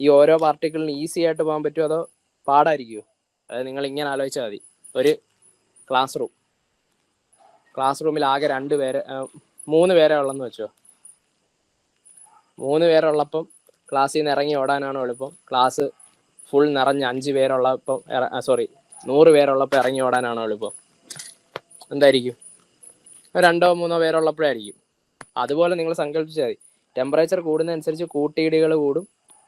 Speaker 1: ഈ ഓരോ പാർട്ടിക്കിളിന് ഈസി ആയിട്ട് പോകാൻ പറ്റുമോ അതോ പാടായിരിക്കുമോ? അതായത് നിങ്ങൾ ഇങ്ങനെ ആലോചിച്ചാൽ മതി. ഒരു ക്ലാസ് റൂമിൽ ആകെ 3 പേരെ ഉള്ളെന്ന് വെച്ചോ. 3 പേരുള്ളപ്പം ക്ലാസ്സിൽ നിന്ന് ഇറങ്ങി ഓടാനാണോ എളുപ്പം? ക്ലാസ് ഫുൾ നിറഞ്ഞ് 5 പേരുള്ളപ്പം 100 പേരുള്ളപ്പോൾ ഇറങ്ങി ഓടാനാണോ എളുപ്പം? എന്തായിരിക്കും? 2-3 പേരുള്ളപ്പോഴായിരിക്കും. അതുപോലെ നിങ്ങൾ സങ്കല്പിച്ചാൽ മതി, ടെമ്പറേച്ചർ കൂടുന്നതനുസരിച്ച് കൂട്ടിയിടികൾ കൂടും.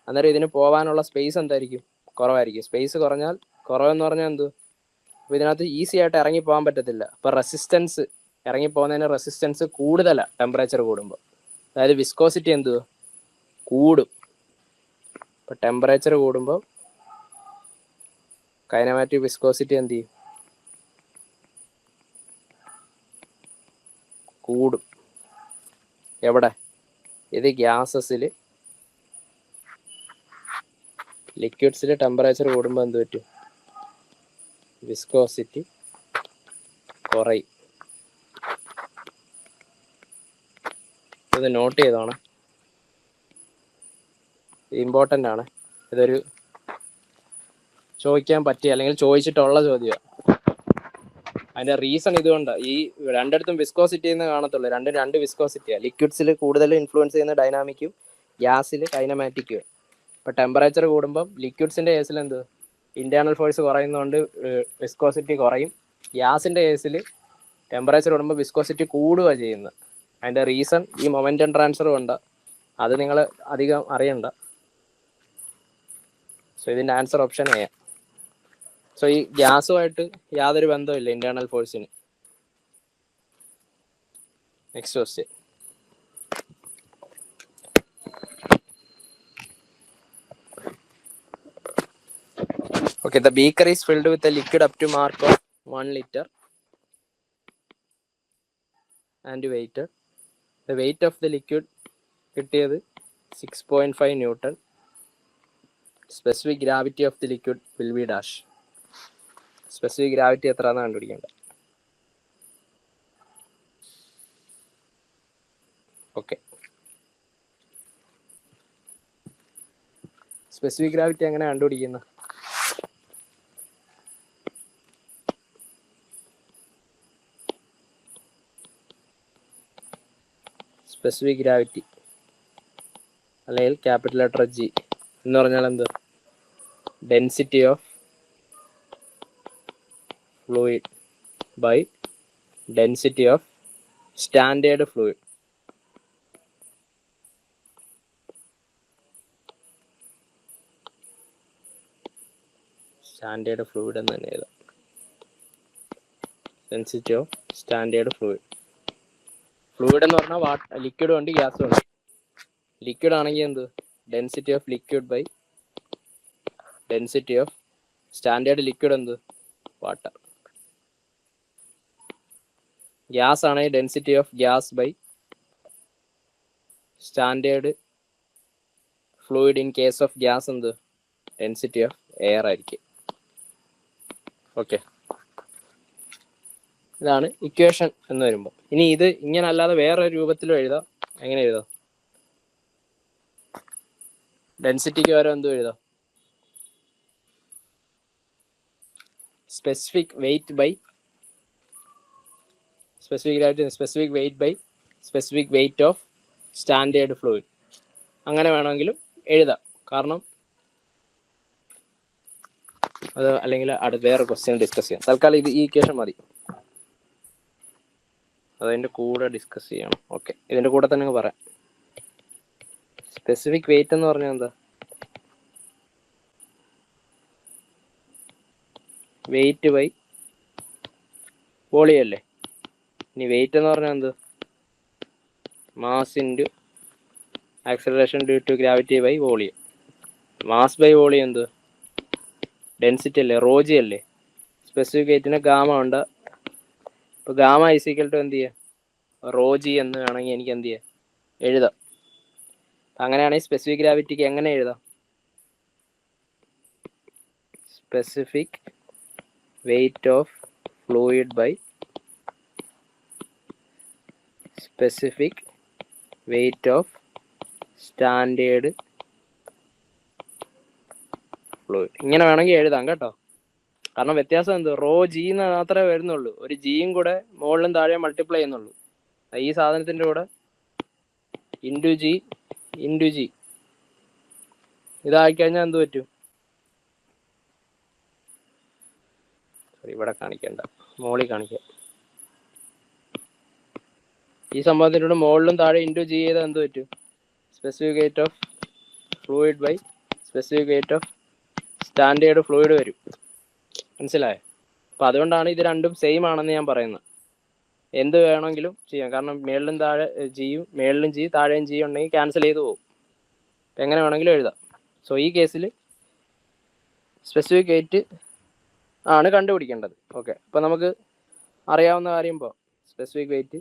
Speaker 1: അന്നേരം ഇതിന് പോകാനുള്ള സ്പേസ് എന്തായിരിക്കും? കുറവായിരിക്കും. സ്പേസ് കുറഞ്ഞാൽ, കുറവെന്ന് പറഞ്ഞാൽ എന്ത്? അപ്പോൾ ഇതിനകത്ത് ഈസി ആയിട്ട് ഇറങ്ങി പോകാൻ പറ്റത്തില്ല. അപ്പോൾ റെസിസ്റ്റൻസ്, ഇറങ്ങിപ്പോകുന്നതിന് റെസിസ്റ്റൻസ് കൂടുതലാണ് ടെമ്പറേച്ചർ കൂടുമ്പോൾ. അതായത് വിസ്കോസിറ്റി എന്ത് കൂടും. ഇപ്പോൾ ടെമ്പറേച്ചർ കൂടുമ്പോൾ കൈനമാറ്റിക് വിസ്കോസിറ്റി എന്ത് ചെയ്യും? കൂടും. എവിടെ? ഇത് ഗ്യാസസിൽ, ലിക്വിഡ്സിൽ ടെമ്പറേച്ചർ കൂടുമ്പോൾ എന്ത് പറ്റും? വിസ്കോസിറ്റി കുറയും. ഇത് നോട്ട് ചെയ്തോണം, ഇമ്പോർട്ടൻ്റ് ആണ്. ഇതൊരു ചോദിക്കാൻ പറ്റിയ അല്ലെങ്കിൽ ചോദിച്ചിട്ടുള്ള ചോദ്യമാണ്. അതിൻ്റെ റീസൺ ഇതുകൊണ്ടാണ്. ഈ രണ്ടിടത്തും വിസ്കോസിറ്റി എന്ന് കാണത്തുള്ളൂ. രണ്ട് വിസ്കോസിറ്റിയാണ്. ലിക്വിഡ്സിൽ കൂടുതൽ ഇൻഫ്ലുവൻസ് ചെയ്യുന്ന ഡൈനാമിക്കും, ഗ്യാസിൽ കൈനമാറ്റിക്കും. ഇപ്പോൾ ടെമ്പറേച്ചർ കൂടുമ്പം ലിക്വിഡ്സിൻ്റെ കേസിൽ എന്ത്? ഇന്റേണൽ ഫോഴ്സ് കുറയുന്നതുകൊണ്ട് വിസ്കോസിറ്റി കുറയും. ഗ്യാസിൻ്റെ കേസിൽ ടെമ്പറേച്ചർ കൂടുമ്പോൾ വിസ്കോസിറ്റി കൂടുകയാണ് ചെയ്യുന്നത്. അതിൻ്റെ റീസൺ ഈ മൊമെൻറ്റം ട്രാൻസ്ഫർ കൊണ്ട്. അത് നിങ്ങൾ അധികം അറിയണ്ട. സോ ഇതിൻ്റെ ആൻസർ ഓപ്ഷൻ എ. സോ ഈ ഗ്യാസുമായിട്ട് യാതൊരു ബന്ധമില്ല ഇന്റേണൽ ഫോഴ്സിന്. Next question. Okay, the beaker is filled with a liquid up to mark of 1 liter and weighted. The weight of the liquid കിട്ടിയത് 6.5 Newton. Specific gravity of the liquid will be dash. Specific gravity എത്രയാണെന്ന് കണ്ടുപിടിക്കേണ്ടത്. ഓക്കെ, സ്പെസിഫിക് ഗ്രാവിറ്റി എങ്ങനെ കണ്ടുപിടിക്കുന്നത്? സ്പെസിഫിക് ഗ്രാവിറ്റി അല്ലെങ്കിൽ ക്യാപിറ്റൽ ലെറ്റർ ജി എന്ന് പറഞ്ഞാൽ എന്ത്? Density of fluid by density of standard fluid. Standard fluid എന്ന് തന്നെ എഴുതാം. Density of standard fluid. Fluid എന്ന് പറഞ്ഞാൽ ലിക്വിഡും ഉണ്ട് ഗ്യാസും ഉണ്ട്. ലിക്വിഡ് ആണെങ്കിൽ എന്ത്? Density of liquid by density of standard liquid എന്ത്? വാട്ടർ. ഗ്യാസ് ആണെങ്കിൽ density of gas by standard fluid in case of gas എന്ത്? ഡെൻസിറ്റി ഓഫ് എയർ ആയിരിക്കും. ഓക്കെ, ഇതാണ് ഇക്വേഷൻ എന്ന് വരുമ്പോൾ. ഇനി ഇത് ഇങ്ങനെ അല്ലാതെ വേറൊരു രൂപത്തിലും എഴുതാം. എങ്ങനെ എഴുതാം? ഡെൻസിറ്റിക്ക് വരെ എന്തും എഴുതാം, specific weight by specific weight of standard fluid. അങ്ങനെ വേണമെങ്കിലും എഴുതാം. കാരണം അത് അല്ലെങ്കിൽ വേറെ ക്വസ്റ്റ്യൻ ഡിസ്കസ് ചെയ്യാം. തൽക്കാലം ഇത് ഈ ഇക്വേഷൻ മതി, അതിൻ്റെ കൂടെ ഡിസ്കസ് ചെയ്യണം. ഓക്കെ, ഇതിൻ്റെ കൂടെ തന്നെ പറയാം. സ്പെസിഫിക് വെയിറ്റ് എന്ന് പറഞ്ഞാൽ എന്താ? വെയിറ്റ് ബൈ വോളിയം അല്ലേ. ഇനി വെയിറ്റ് എന്ന് പറഞ്ഞാൽ എന്ത്? Mass into acceleration due to gravity by volume. Mass by volume എന്ത്? ഡെൻസിറ്റി അല്ലേ, റോജി അല്ലേ. സ്പെസിഫിക് വെയിറ്റിന് ഗാമ ഉണ്ട്. ഇപ്പോൾ ഗാമ ഈക്വൽ ടു എന്ത് ചെയ്യുക? റോജി എന്ന് വേണമെങ്കിൽ എനിക്ക് എന്ത് ചെയ്യാം, എഴുതാം. അങ്ങനെയാണെങ്കിൽ സ്പെസിഫിക് ഗ്രാവിറ്റിക്ക് എങ്ങനെ എഴുതാം? Specific weight of fluid by specific weight of standard fluid. ഇങ്ങനെ വേണമെങ്കിൽ എഴുതാം കേട്ടോ. കാരണം വ്യത്യാസം എന്ത്? റോ ജി എന്ന് മാത്രമേ വരുന്നുള്ളൂ. ഒരു ജിയും കൂടെ മുകളിലും താഴെ മൾട്ടിപ്ലൈ ചെയ്യുന്നുള്ളൂ. ഈ സാധനത്തിൻ്റെ കൂടെ ഇൻറ്റു ജി ഇതായിക്കഴിഞ്ഞാൽ എന്ത് പറ്റും? ഇവിടെ കാണിക്കണ്ട, മുകളിൽ കാണിക്കാം. ഈ സംഭവത്തിലൂടെ മുകളിലും താഴെ ഇൻറ്റു ജി ചെയ്താൽ എന്ത് പറ്റും? Specific weight of fluid by specific weight of standard fluid വരും. മനസ്സിലായോ? അപ്പോൾ അതുകൊണ്ടാണ് ഇത് രണ്ടും സെയിം ആണെന്ന് ഞാൻ പറയുന്നത്. എന്ത് വേണമെങ്കിലും ചെയ്യാം. കാരണം മേളിലും താഴെ ജിയും മേളിലും ജി താഴെയും ജി ഉണ്ടെങ്കിൽ ക്യാൻസൽ ചെയ്ത് പോകും. എങ്ങനെ വേണമെങ്കിലും എഴുതാം. സോ ഈ കേസിൽ സ്പെസിഫിക് വെയിറ്റ് ആണ് കണ്ടുപിടിക്കേണ്ടത്. ഓക്കെ, അപ്പോൾ നമുക്ക് അറിയാവുന്ന കാര്യം ഇപ്പോൾ specific weight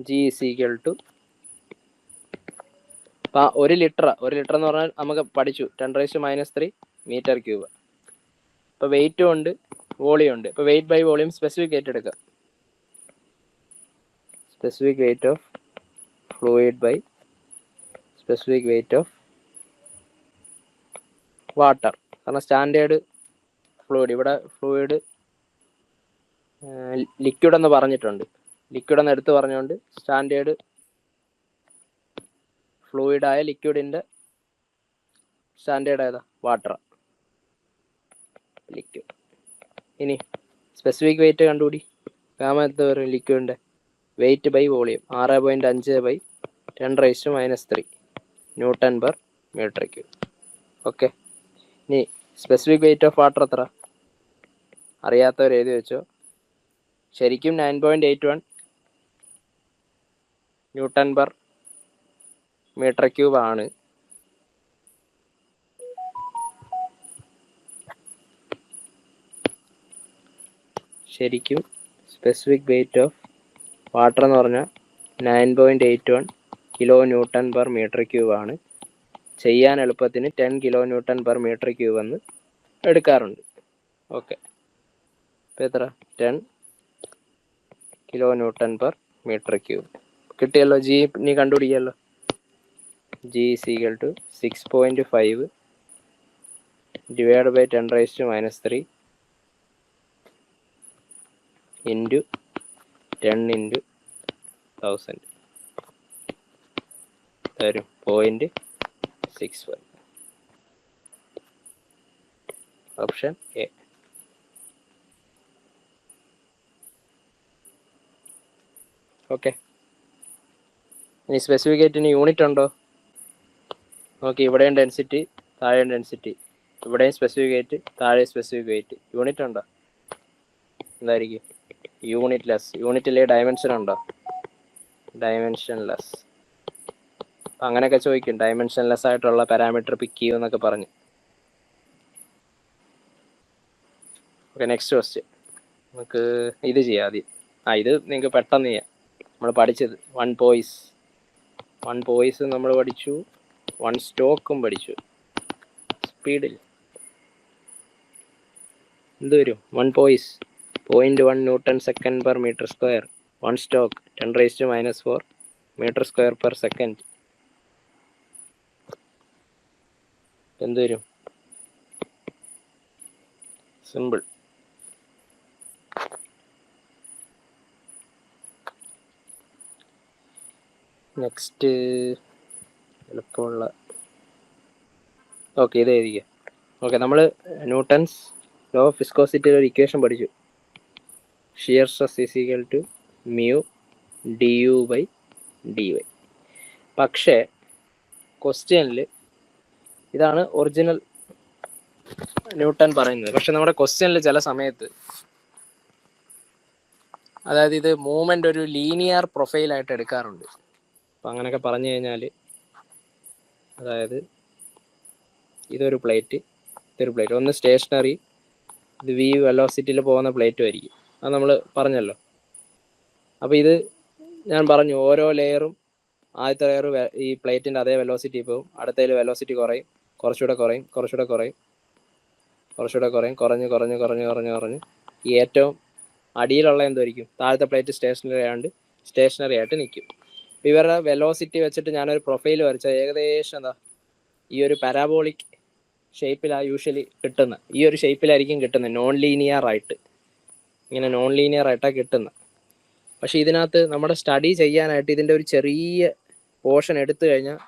Speaker 1: G is equal to, അപ്പോൾ 1 ലിറ്റർ എന്ന് പറഞ്ഞാൽ നമുക്ക് പഠിച്ചു 10⁻³ മീറ്റർ ക്യൂബ്. ഇപ്പോൾ വെയിറ്റും ഉണ്ട് വോളിയം ഉണ്ട്. ഇപ്പോൾ weight by volume specific weight എടുക്കുക. Specific weight of fluid by specific weight of water. കാരണം സ്റ്റാൻഡേർഡ് ഫ്ലൂയിഡ്, ഇവിടെ ഫ്ലൂയിഡ് ലിക്വിഡ് എന്ന് പറഞ്ഞിട്ടുണ്ട്. ലിക്വിഡ് എന്ന് എടുത്ത് പറഞ്ഞുകൊണ്ട് സ്റ്റാൻഡേർഡ് ഫ്ലൂയിഡായ ലിക്വിഡിൻ്റെ സ്റ്റാൻഡേർഡ് ഏതാ? Water, liquid. ഇനി സ്പെസിഫിക് വെയിറ്റ് കണ്ടുപിടി. ഗാമ എന്ത് വരും? ലിക്വിഡിൻ്റെ weight by volume 6.5/10⁻³ newton per metre cube. Okay, ഇനി സ്പെസിഫിക് വെയിറ്റ് ഓഫ് വാട്ടർ എത്ര? അറിയാത്തവർ എഴുതി വെച്ചോ. ശരിക്കും 9.81 ന്യൂട്ടൺ പെർ മീറ്റർ ക്യൂബ് ആണ്. ശരിക്കും സ്പെസിഫിക് വെയിറ്റ് ഓഫ് വാട്ടർ എന്ന് പറഞ്ഞാൽ 9.81 kilo newton per metre cube ആണ്. ചെയ്യാൻ എളുപ്പത്തിന് 10 kilo newton per metre cube എന്ന് എടുക്കാറുണ്ട്. ഓക്കെ, ഇപ്പോൾ എത്ര? 10 kilo newton per metre cube കിട്ടിയല്ലോ. ജി നീ കണ്ടുപിടിക്കാമല്ലോ. G is equal to 6.5 divide by 10⁻³ into 10 into 1000 തരും 0.65. Option A. ഓക്കെ, ഇനി സ്പെസിഫിക് വെയിറ്റിന് യൂണിറ്റ് ഉണ്ടോ നോക്കി. ഇവിടെയും ഡെൻസിറ്റി, താഴെയും ഡെൻസിറ്റി, ഇവിടെയും സ്പെസിഫിക് വെയിറ്റ്, താഴെ സ്പെസിഫിക് വെയിറ്റ്. യൂണിറ്റ് ഉണ്ടോ? എന്തായിരിക്കും? യൂണിറ്റ്ലെസ്. യൂണിറ്റിലെ ഡയമെൻഷൻ ഉണ്ടോ? ഡയമെൻഷൻലെസ്. അങ്ങനെയൊക്കെ ചോദിക്കും. ഡയമെൻഷൻലെസ് ആയിട്ടുള്ള പാരാമീറ്റർ പിക്ക് ചെയ്യുമെന്നൊക്കെ പറഞ്ഞു. Okay, next question. നമുക്ക് ഇത് ചെയ്യാം ആദ്യം. ഇത് നിങ്ങൾക്ക് പെട്ടെന്ന് ചെയ്യാം. നമ്മൾ പഠിച്ചത് വൺ പോയിസ് നമ്മൾ പഠിച്ചു, വൺ സ്റ്റോക്കും പഠിച്ചു. സ്പീഡിൽ എന്ത് വരും? 1 poise 0.1 newton second per metre square. 1 stoke 10⁻⁻⁴ metre square per second. എന്ത് വരും? സിമ്പിൾ. നെക്സ്റ്റ് എളുപ്പമുള്ള. ഓക്കെ, ഇത് എഴുതിക്കുക. ഓക്കെ, നമ്മൾ ന്യൂട്ടൺസ് ലോ ഓഫ് വിസ്കോസിറ്റിയുടെ ഒരു ഇക്വേഷൻ പഠിച്ചു. Shear stress is equal to mu du/dy. പക്ഷേ ക്വസ്റ്റ്യനിൽ ഇതാണ് ഒറിജിനൽ ന്യൂട്ടൺ പറയുന്നത്. പക്ഷെ നമ്മുടെ ക്വസ്റ്റ്യനിൽ ചില സമയത്ത്, അതായത് ഇത് മൂവ്മെൻ്റ് ഒരു ലീനിയർ പ്രൊഫൈലായിട്ട് എടുക്കാറുണ്ട്. അപ്പം അങ്ങനെയൊക്കെ പറഞ്ഞു കഴിഞ്ഞാൽ, അതായത് ഇതൊരു പ്ലേറ്റ്, ഒന്ന് സ്റ്റേഷനറി, ഇത് v വെലോസിറ്റിയിൽ പോകുന്ന പ്ലേറ്റും ആയിരിക്കും. അത് നമ്മൾ പറഞ്ഞല്ലോ. അപ്പോൾ ഇത് ഞാൻ പറഞ്ഞു, ഓരോ ലെയറും, ആദ്യത്തെ ലെയർ ഈ പ്ലേറ്റിൻ്റെ അതേ വെലോസിറ്റി പോകും, അടുത്തതിൽ വെലോസിറ്റി കുറയും, കുറച്ചുകൂടെ കുറയും, കുറഞ്ഞ് ഈ ഏറ്റവും അടിയിലുള്ള എന്തായിരിക്കും? താഴത്തെ പ്ലേറ്റ് സ്റ്റേഷനറി ആയിട്ട് നിൽക്കും. ഇവരുടെ വെലോസിറ്റി വെച്ചിട്ട് ഞാനൊരു പ്രൊഫൈൽ വരച്ചാൽ ഏകദേശം എന്താ ഈ ഒരു പാരാബോളിക് ഷേപ്പിലാണ് യൂഷ്വലി കിട്ടുന്നത്. ഈ ഒരു ഷേപ്പിലായിരിക്കും കിട്ടുന്നത്, നോൺ ലീനിയർ ആയിട്ടാണ് കിട്ടുന്നത്. പക്ഷേ ഇതിനകത്ത് നമ്മുടെ സ്റ്റഡി ചെയ്യാനായിട്ട് ഇതിൻ്റെ ഒരു ചെറിയ പോർഷൻ എടുത്തു കഴിഞ്ഞാൽ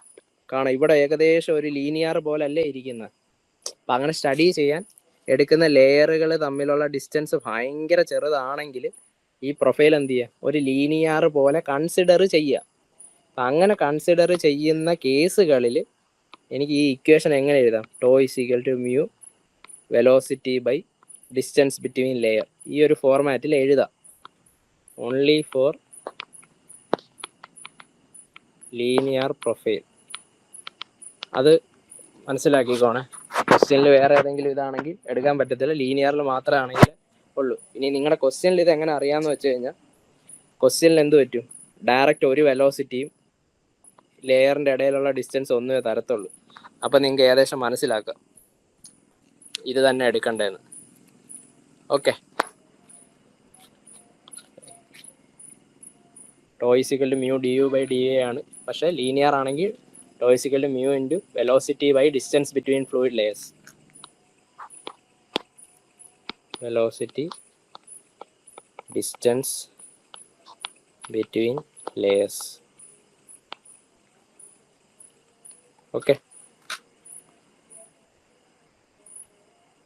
Speaker 1: കാണാം, ഇവിടെ ഏകദേശം ഒരു ലീനിയർ പോലല്ലേ ഇരിക്കുന്നത്. അപ്പം അങ്ങനെ സ്റ്റഡി ചെയ്യാൻ എടുക്കുന്ന ലെയറുകൾ തമ്മിലുള്ള ഡിസ്റ്റൻസ് ഭയങ്കര ചെറുതാണെങ്കിൽ ഈ പ്രൊഫൈൽ എന്ത് ചെയ്യുക? ഒരു ലീനിയർ പോലെ കൺസിഡർ ചെയ്യുക. അപ്പം അങ്ങനെ കൺസിഡർ ചെയ്യുന്ന കേസുകളിൽ എനിക്ക് ഈ ഇക്വേഷൻ എങ്ങനെ എഴുതാം? Tau is equal to mu velocity by distance between layer. ഈ ഒരു ഫോർമാറ്റിൽ എഴുതാം. Only for linear profile. അത് മനസ്സിലാക്കിക്കോണേ. ക്വസ്റ്റ്യനിൽ വേറെ ഏതെങ്കിലും ഇതാണെങ്കിൽ എടുക്കാൻ പറ്റത്തില്ല, ലീനിയറിൽ മാത്രമാണെങ്കിൽ ഉള്ളൂ. ഇനി നിങ്ങളുടെ ക്വസ്റ്റ്യനിൽ ഇത് എങ്ങനെ അറിയാമെന്ന് വെച്ച് കഴിഞ്ഞാൽ, ക്വസ്റ്റ്യനിൽ എന്ത് പറ്റും? ഡയറക്റ്റ് ഒരു വെലോസിറ്റിയും ലെയറിൻ്റെ ഇടയിലുള്ള ഡിസ്റ്റൻസ് ഒന്നേ തരത്തുള്ളൂ. അപ്പം നിങ്ങൾക്ക് ഏകദേശം മനസ്സിലാക്കാം ഇത് തന്നെ എടുക്കണ്ടേന്ന്. Okay, tau is equal to mu du/dy ആണ്. പക്ഷേ ലീനിയർ ആണെങ്കിൽ tau is equal to mu into velocity by distance between fluid layers. Velocity distance between layers. Okay,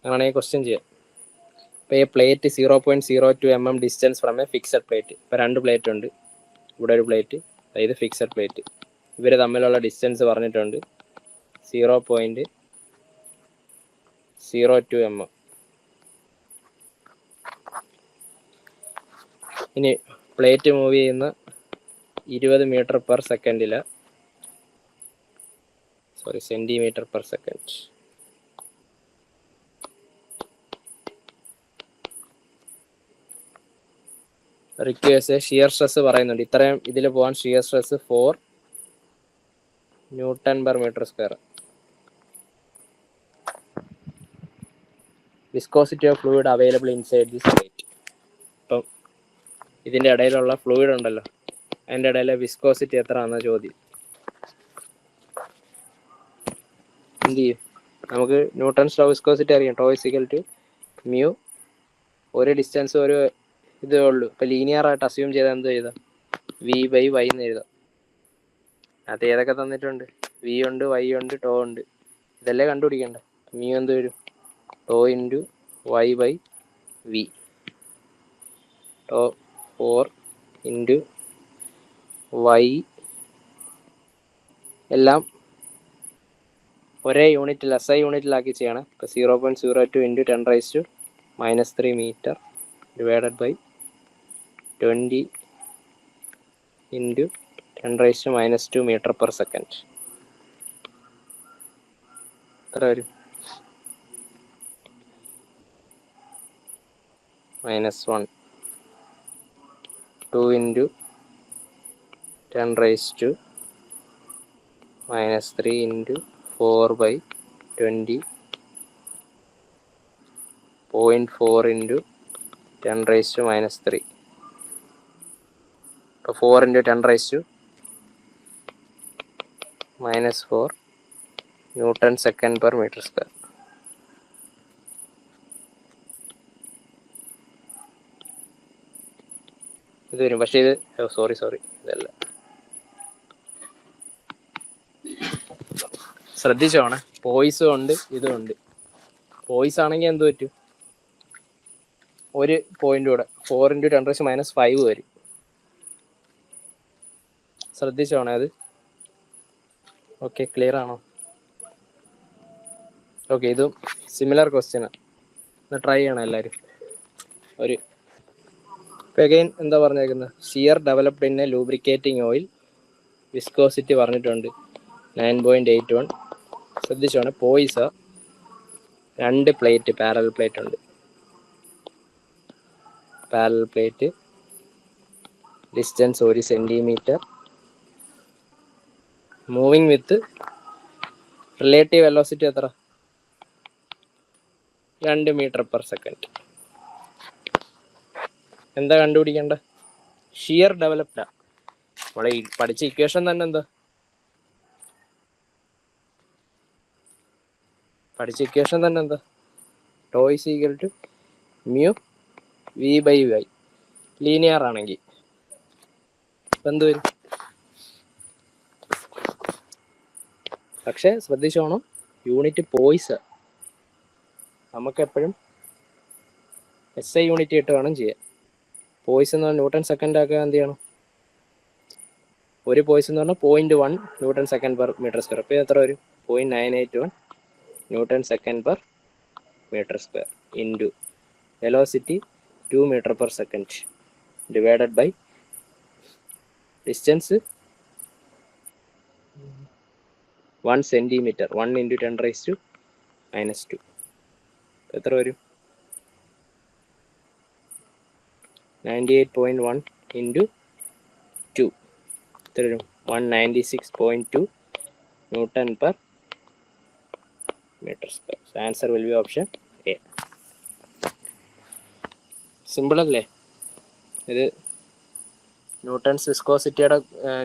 Speaker 1: അങ്ങനെ ക്വസ്റ്റ്യൻ ചെയ്യാം. ഇപ്പോൾ ഈ plate 0.02 mm distance from a fixed plate. ഇപ്പോൾ 2 പ്ലേറ്റ് ഉണ്ട്, ഇവിടെ ഒരു പ്ലേറ്റ്, അതായത് ഫിക്സഡ് പ്ലേറ്റ്. ഇവർ തമ്മിലുള്ള ഡിസ്റ്റൻസ് പറഞ്ഞിട്ടുണ്ട് 0.02 mm. ഇനി പ്ലേറ്റ് മൂവ് ചെയ്യുന്ന 20 മീറ്റർ പെർ സെക്കൻഡിൽ, centimetre per second. Requires shear stress പറയുന്നുണ്ട്. ഇത്രയും ഇതിൽ പോകാൻ shear stress 4 Nm/m². Viscosity of fluid available inside this plate. ഇപ്പം ഇതിൻ്റെ ഇടയിലുള്ള ഫ്ലൂയിഡ് ഉണ്ടല്ലോ, അതിൻ്റെ ഇടയിലെ വിസ്കോസിറ്റി എത്ര ആണെന്ന ചോദ്യം. എന്ത് ചെയ്യും? നമുക്ക് ന്യൂട്ടൺസ് ലോ വിസ്കോസിറ്റി അറിയാം. Tau is equal to mu, ഒരു ഡിസ്റ്റൻസ് ഒരു ഇതേ ഉള്ളൂ. ഇപ്പം ലീനിയർ ആയിട്ട് അസ്യൂം ചെയ്താൽ എന്ത് ചെയ്താൽ v/y എന്ന് എഴുതാം. അത് ഏതൊക്കെ തന്നിട്ടുണ്ട്? v ഉണ്ട്, y ഉണ്ട്, ടോ ഉണ്ട്. ഇതല്ലേ കണ്ടുപിടിക്കണ്ടേ? മ്യൂ എന്ത് വരും? Tau into y/v. Tau 4 into y. എല്ലാം ഒരേ യൂണിറ്റിൽ, SI യൂണിറ്റിലാക്കി ചെയ്യണം. ഇപ്പോൾ 0.02 into 10⁻³ metre divided by 20 into 10⁻² metre per second. എത്ര വരും? -1, 2 into 10 raised to -3 into 4/20, 0.4 into 10 raised to -3. അപ്പോൾ 4 into 10 raised to -4 Newton second per meter square. ഇത് വരും, പക്ഷേ ഇത് സോറി ഇതല്ല. ശ്രദ്ധിച്ചോണേ, പോയിസും ഉണ്ട് ഇതും ഉണ്ട്. പോയിസ് ആണെങ്കിൽ എന്ത് പറ്റും, ഒരു പോയിന്റ് കൂടെ 4 into 10 raised to -5 വരും. ശ്രദ്ധിച്ചോണേ അത്. ഓക്കെ, ക്ലിയർ ആണോ? ഓക്കെ, ഇതും സിമിലർ ക്വസ്റ്റ്യനാണ്. ഒന്ന് ട്രൈ ചെയ്യണം എല്ലാവരും. ഒരു അഗൈൻ എന്താ പറഞ്ഞേക്കുന്നത്, shear developed in A lubricating oil, viscosity പറഞ്ഞിട്ടുണ്ട് 9.81. ശ്രദ്ധിച്ചോണേ, പോയിസ 2 പ്ലേറ്റ് പാരലൽ പ്ലേറ്റ് ഉണ്ട്. Parallel plate, distance 1 centimetre, moving വിത്ത് റിലേറ്റീവ് വെലോസിറ്റി എത്ര, 2 m/s. എന്താ കണ്ടുപിടിക്കേണ്ട, ഷിയർ ഡെവലപ്ഡാ. നമ്മളെ പഠിച്ച ഇക്വേഷൻ തന്നെ എന്താ, tau is equal to mu v/y. Linear ആണെങ്കിൽ എന്ത് വരും? പക്ഷെ ശ്രദ്ധിച്ചോണം, യൂണിറ്റ് പോയിസ്. നമുക്കെപ്പോഴും SI യൂണിറ്റ് ഇട്ട് വേണം ചെയ്യാൻ. പോയിസ് എന്ന് പറഞ്ഞാൽ ന്യൂട്ടൺ സെക്കൻഡ് ആക്കാൻ എന്ത് ചെയ്യണം, ഒരു പോയിസ് എന്ന് പറഞ്ഞാൽ 0.1 Newton second per meter square. അപ്പോൾ എത്ര വരും, 0.981 Newton second per meter square into velocity 2 m/s divided by distance 1 centimetre, 1 into 10 raised to -2. എത്ര വരും, 98.1 into 2 എത്ര വരും, 196.2 Newton per meter square. So answer will be option A. Simple അല്ലേ ഇത്? ന്യൂട്ടൺസ് വിസ്കോസിറ്റിയുടെ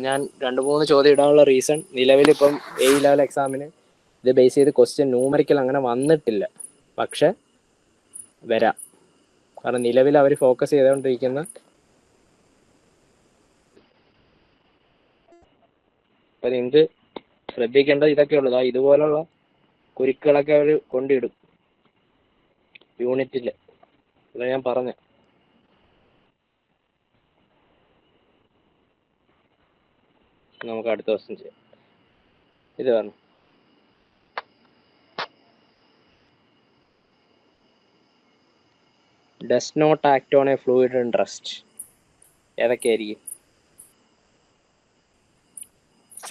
Speaker 1: ഞാൻ 2-3 ചോദ്യം ഇടാനുള്ള റീസൺ, നിലവിലിപ്പം A ലെവൽ എക്സാമിന് ഇത് ബേസ് ചെയ്ത് ക്വസ്റ്റ്യൻ ന്യൂമറിക്കൽ അങ്ങനെ വന്നിട്ടില്ല, പക്ഷെ വരാം. കാരണം നിലവിൽ അവർ ഫോക്കസ് ചെയ്തുകൊണ്ടിരിക്കുന്ന അപ്പം നിങ്ങൾക്ക് ശ്രദ്ധിക്കേണ്ടത് ഇതൊക്കെ ഉള്ളൂ. ഇതുപോലുള്ള കുരുക്കുകളൊക്കെ അവർ കൊണ്ടിടും യൂണിറ്റിൽ. ഇതാ ഞാൻ പറഞ്ഞത്. നമുക്ക് അടുത്ത ദിവസം ചെയ്യാം. ഇത് പറഞ്ഞു, does not act on a fluid in rest. ഏതൊക്കെയായിരിക്കും?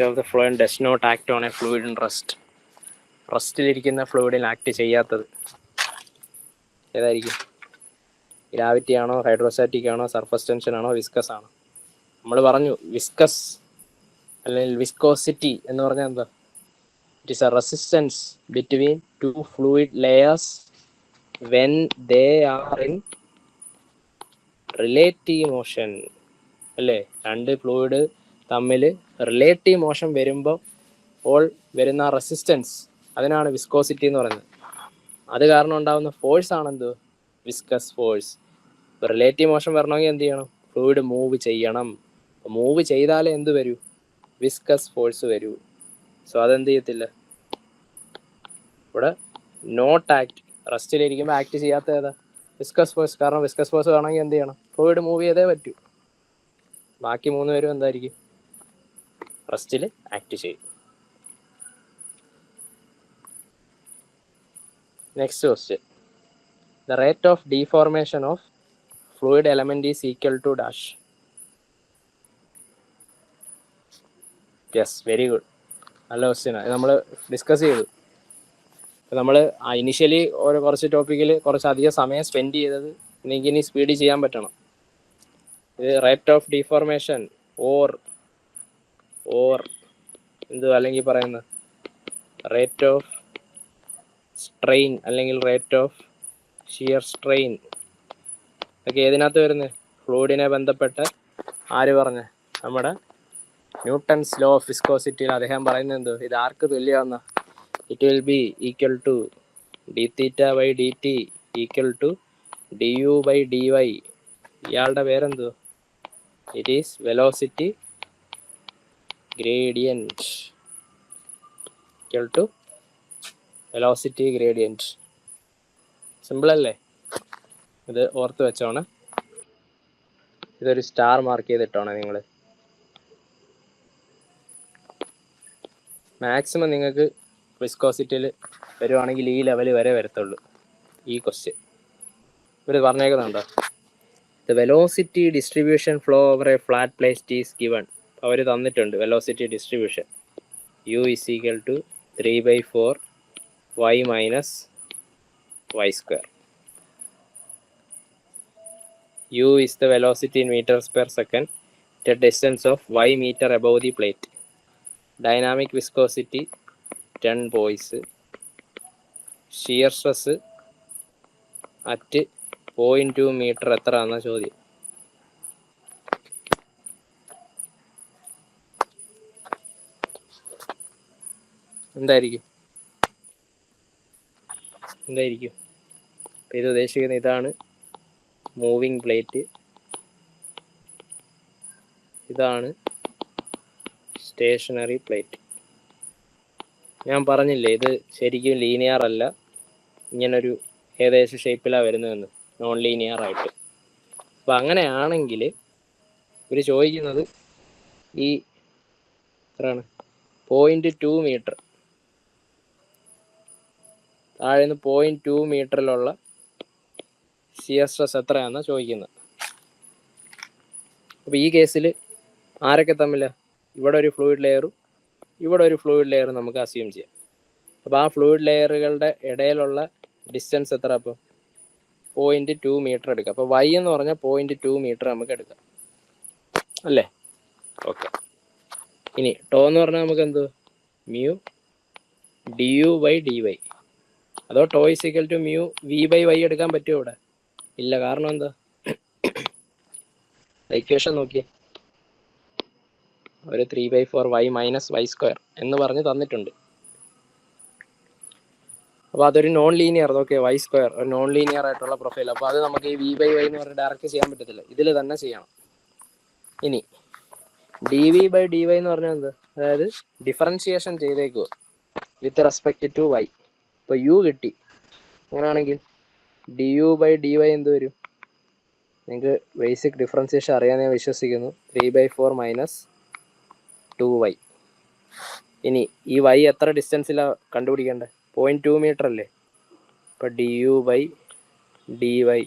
Speaker 1: Of the fluid does not act on a fluid in rest. റെസ്റ്റിലിരിക്കുന്ന ഫ്ലൂയിഡിൽ ആക്ട് ചെയ്യാത്തത് ഏതായിരിക്കും? ഗ്രാവിറ്റി ആണോ, ഹൈഡ്രോസ്റ്റാറ്റിക് ആണോ, സർഫസ് ടെൻഷൻ ആണോ, വിസ്കസ് ആണോ? നമ്മൾ പറഞ്ഞു വിസ്കസ് അല്ലെങ്കിൽ വിസ്കോസിറ്റി എന്ന് പറഞ്ഞാൽ എന്താ? It is A resistance between 2 fluid layers when they are in relative motion. അല്ലേ, 2 ഫ്ലൂയിഡ് തമ്മിൽ റിലേറ്റീവ് മോഷൻ വരുമ്പോൾ വരുന്ന റെസിസ്റ്റൻസ്, അതിനാണ് വിസ്കോസിറ്റി എന്ന് പറയുന്നത്. അത് കാരണം ഉണ്ടാകുന്ന ഫോഴ്സ് ആണെന്ത്? Viscous force. റിലേറ്റീവ് മോഷൻ വരണമെങ്കിൽ എന്ത് ചെയ്യണം? ഫ്ലൂയിഡ് മൂവ് ചെയ്യണം. മൂവ് ചെയ്താലേ എന്ത് വരൂ? വിസ്കസ് ഫോഴ്സ് വരൂ. സോ അതെന്ത് ചെയ്യത്തില്ല ഇവിടെ. നോട്ട് ആക്ട്, റെസ്റ്റിലിരിക്കുമ്പോൾ ആക്ട് ചെയ്യാത്ത ഏതാ? Viscous force. കാരണം വിസ്കസ് ഫോഴ്സ് വേണമെങ്കിൽ എന്ത് ചെയ്യണം? ഫ്ലൂയിഡ് മൂവ് ചെയ്തേ പറ്റൂ. ബാക്കി 3 പേരും എന്തായിരിക്കും? റെസ്റ്റിൽ ആക്ട് ചെയ്യും. Next question, the rate of deformation of fluid element is equal to dash. Yes, very good, നല്ല ക്വസ്റ്റ്യനാണ്. നമ്മൾ ഡിസ്കസ് ചെയ്തു. നമ്മൾ ഇനിഷ്യലി കുറച്ച് ടോപ്പിക്കിൽ കുറച്ചധികം സമയം സ്പെൻഡ് ചെയ്തത് എനിക്കിനി സ്പീഡിൽ ചെയ്യാൻ പറ്റണം. ഇത് റേറ്റ് ഓഫ് ഡിഫോർമേഷൻ ഓർ എന്ത് അല്ലെങ്കിൽ പറയുന്നത് റേറ്റ് ഓഫ് സ്ട്രെയിൻ അല്ലെങ്കിൽ റേറ്റ് ഓഫ് ഷിയർ സ്ട്രെയിൻ ഒക്കെ ഏതിനകത്ത് വരുന്നത്? ഫ്ലൂയിഡിനെ ബന്ധപ്പെട്ട് ആര് പറഞ്ഞ്? നമ്മുടെ ന്യൂട്ടൺസ് ലോ ഓഫ് വിസ്കോസിറ്റിയിൽ അദ്ദേഹം പറയുന്നത് എന്തോ? ഇത് ആർക്ക് തുല്യമാണെന്ന? It will be equal to D theta by D T equal to D U by D Y. ഇയാളുടെ പേരെന്തോ? It is velocity gradient equal to velocity gradient. Simple അല്ലേ? ഇത് ഓർത്ത് വെച്ചോണേ. ഇതൊരു സ്റ്റാർ മാർക്ക് ചെയ്തിട്ടോണേ നിങ്ങൾ. മാക്സിമം നിങ്ങൾക്ക് വിസ്കോസിറ്റിയിൽ വരുവാണെങ്കിൽ ഈ ലെവൽ വരെ വരത്തുള്ളൂ ഈ ക്വസ്റ്റ്യൻ. ഇവർ പറഞ്ഞേക്കുന്നുണ്ടോ? The velocity distribution flow over a flat plate is given. അവർ തന്നിട്ടുണ്ട് velocity distribution. U is equal to 3/4 y minus y square. U is the velocity in meters per second at a distance of y meter above the plate. Dynamic viscosity 10 poise. Shear stress at 0.2 meter എത്ര ആണെന്ന ചോദ്യം. എന്തായിരിക്കും? ഇത് ഉദ്ദേശിക്കുന്നത് ഇതാണ് മൂവിങ് പ്ലേറ്റ്, ഇതാണ് സ്റ്റേഷനറി പ്ലേറ്റ്. ഞാൻ പറഞ്ഞില്ലേ ഇത് ശരിക്കും ലീനിയർ അല്ല, ഇങ്ങനൊരു ഏകദേശം ഷേപ്പിലാണ് വരുന്നതെന്ന്, നോൺ ലീനിയർ ആയിട്ട്. അപ്പം അങ്ങനെയാണെങ്കിൽ ഇവർ ചോദിക്കുന്നത് ഈ എത്രയാണ് 0.2 മീറ്റർ താഴെ നിന്ന് 0.2 മീറ്ററിലുള്ള ഷിയർ സ്ട്രെസ് എത്രയാണെന്നാണ് ചോദിക്കുന്നത്. അപ്പോൾ ഈ കേസിൽ ആരൊക്കെ തമ്മിലാണ്? ഇവിടെ ഒരു ഫ്ലൂയിഡ് ലെയറും ഇവിടെ ഒരു ഫ്ലൂയിഡ് ലെയറും നമുക്ക് അസ്യൂം ചെയ്യാം. അപ്പോൾ ആ ഫ്ലൂയിഡ് ലെയറുകളുടെ ഇടയിലുള്ള ഡിസ്റ്റൻസ് എത്ര? അപ്പോൾ 0.2 മീറ്റർ എടുക്കാം. അപ്പോൾ y എന്ന് പറഞ്ഞാൽ 0.2 മീറ്റർ നമുക്ക് എടുക്കാം അല്ലേ? ഓക്കെ. ഇനി ടോ എന്ന് പറഞ്ഞാൽ നമുക്ക് എന്ത്? Mu D U by D Y. അതോ tau is equal to mu V by Y എടുക്കാൻ പറ്റുമോ ഇവിടെ? ഇല്ല. കാരണം എന്താ? ഇക്വേഷൻ നോക്കിയേ, ഒരു 3/4 y മൈനസ് y സ്ക്വയർ എന്ന് പറഞ്ഞ് തന്നിട്ടുണ്ട്. അപ്പോൾ അതൊരു non linear, okay, y square ഒരു നോൺ ലീനിയർ ആയിട്ടുള്ള പ്രൊഫൈൽ. അപ്പോൾ അത് നമുക്ക് ഈ v ബൈ y എന്ന് പറഞ്ഞ് ഡയറക്റ്റ് ചെയ്യാൻ പറ്റത്തില്ല, ഇതിൽ തന്നെ ചെയ്യണം. ഇനി D V by D Y എന്ന് പറഞ്ഞാൽ എന്ത്? അതായത് ഡിഫറൻഷിയേഷൻ ചെയ്തേക്കുക വിത്ത് റെസ്പെക്ട് ടു y. ഇപ്പോൾ u കിട്ടി, അങ്ങനെയാണെങ്കിൽ D U by D Y എന്ത് വരും? നിങ്ങൾക്ക് ബേസിക് ഡിഫറൻഷിയേഷൻ അറിയാമെന്ന് ഞാൻ വിശ്വസിക്കുന്നു. 3/4 മൈനസ് 2y. ഇനി ഈ y എത്ര ഡിസ്റ്റൻസിലാണ് കണ്ടുപിടിക്കേണ്ടത്? 0.2 മീറ്റർ അല്ലേ? ഇപ്പോൾ D U by D Y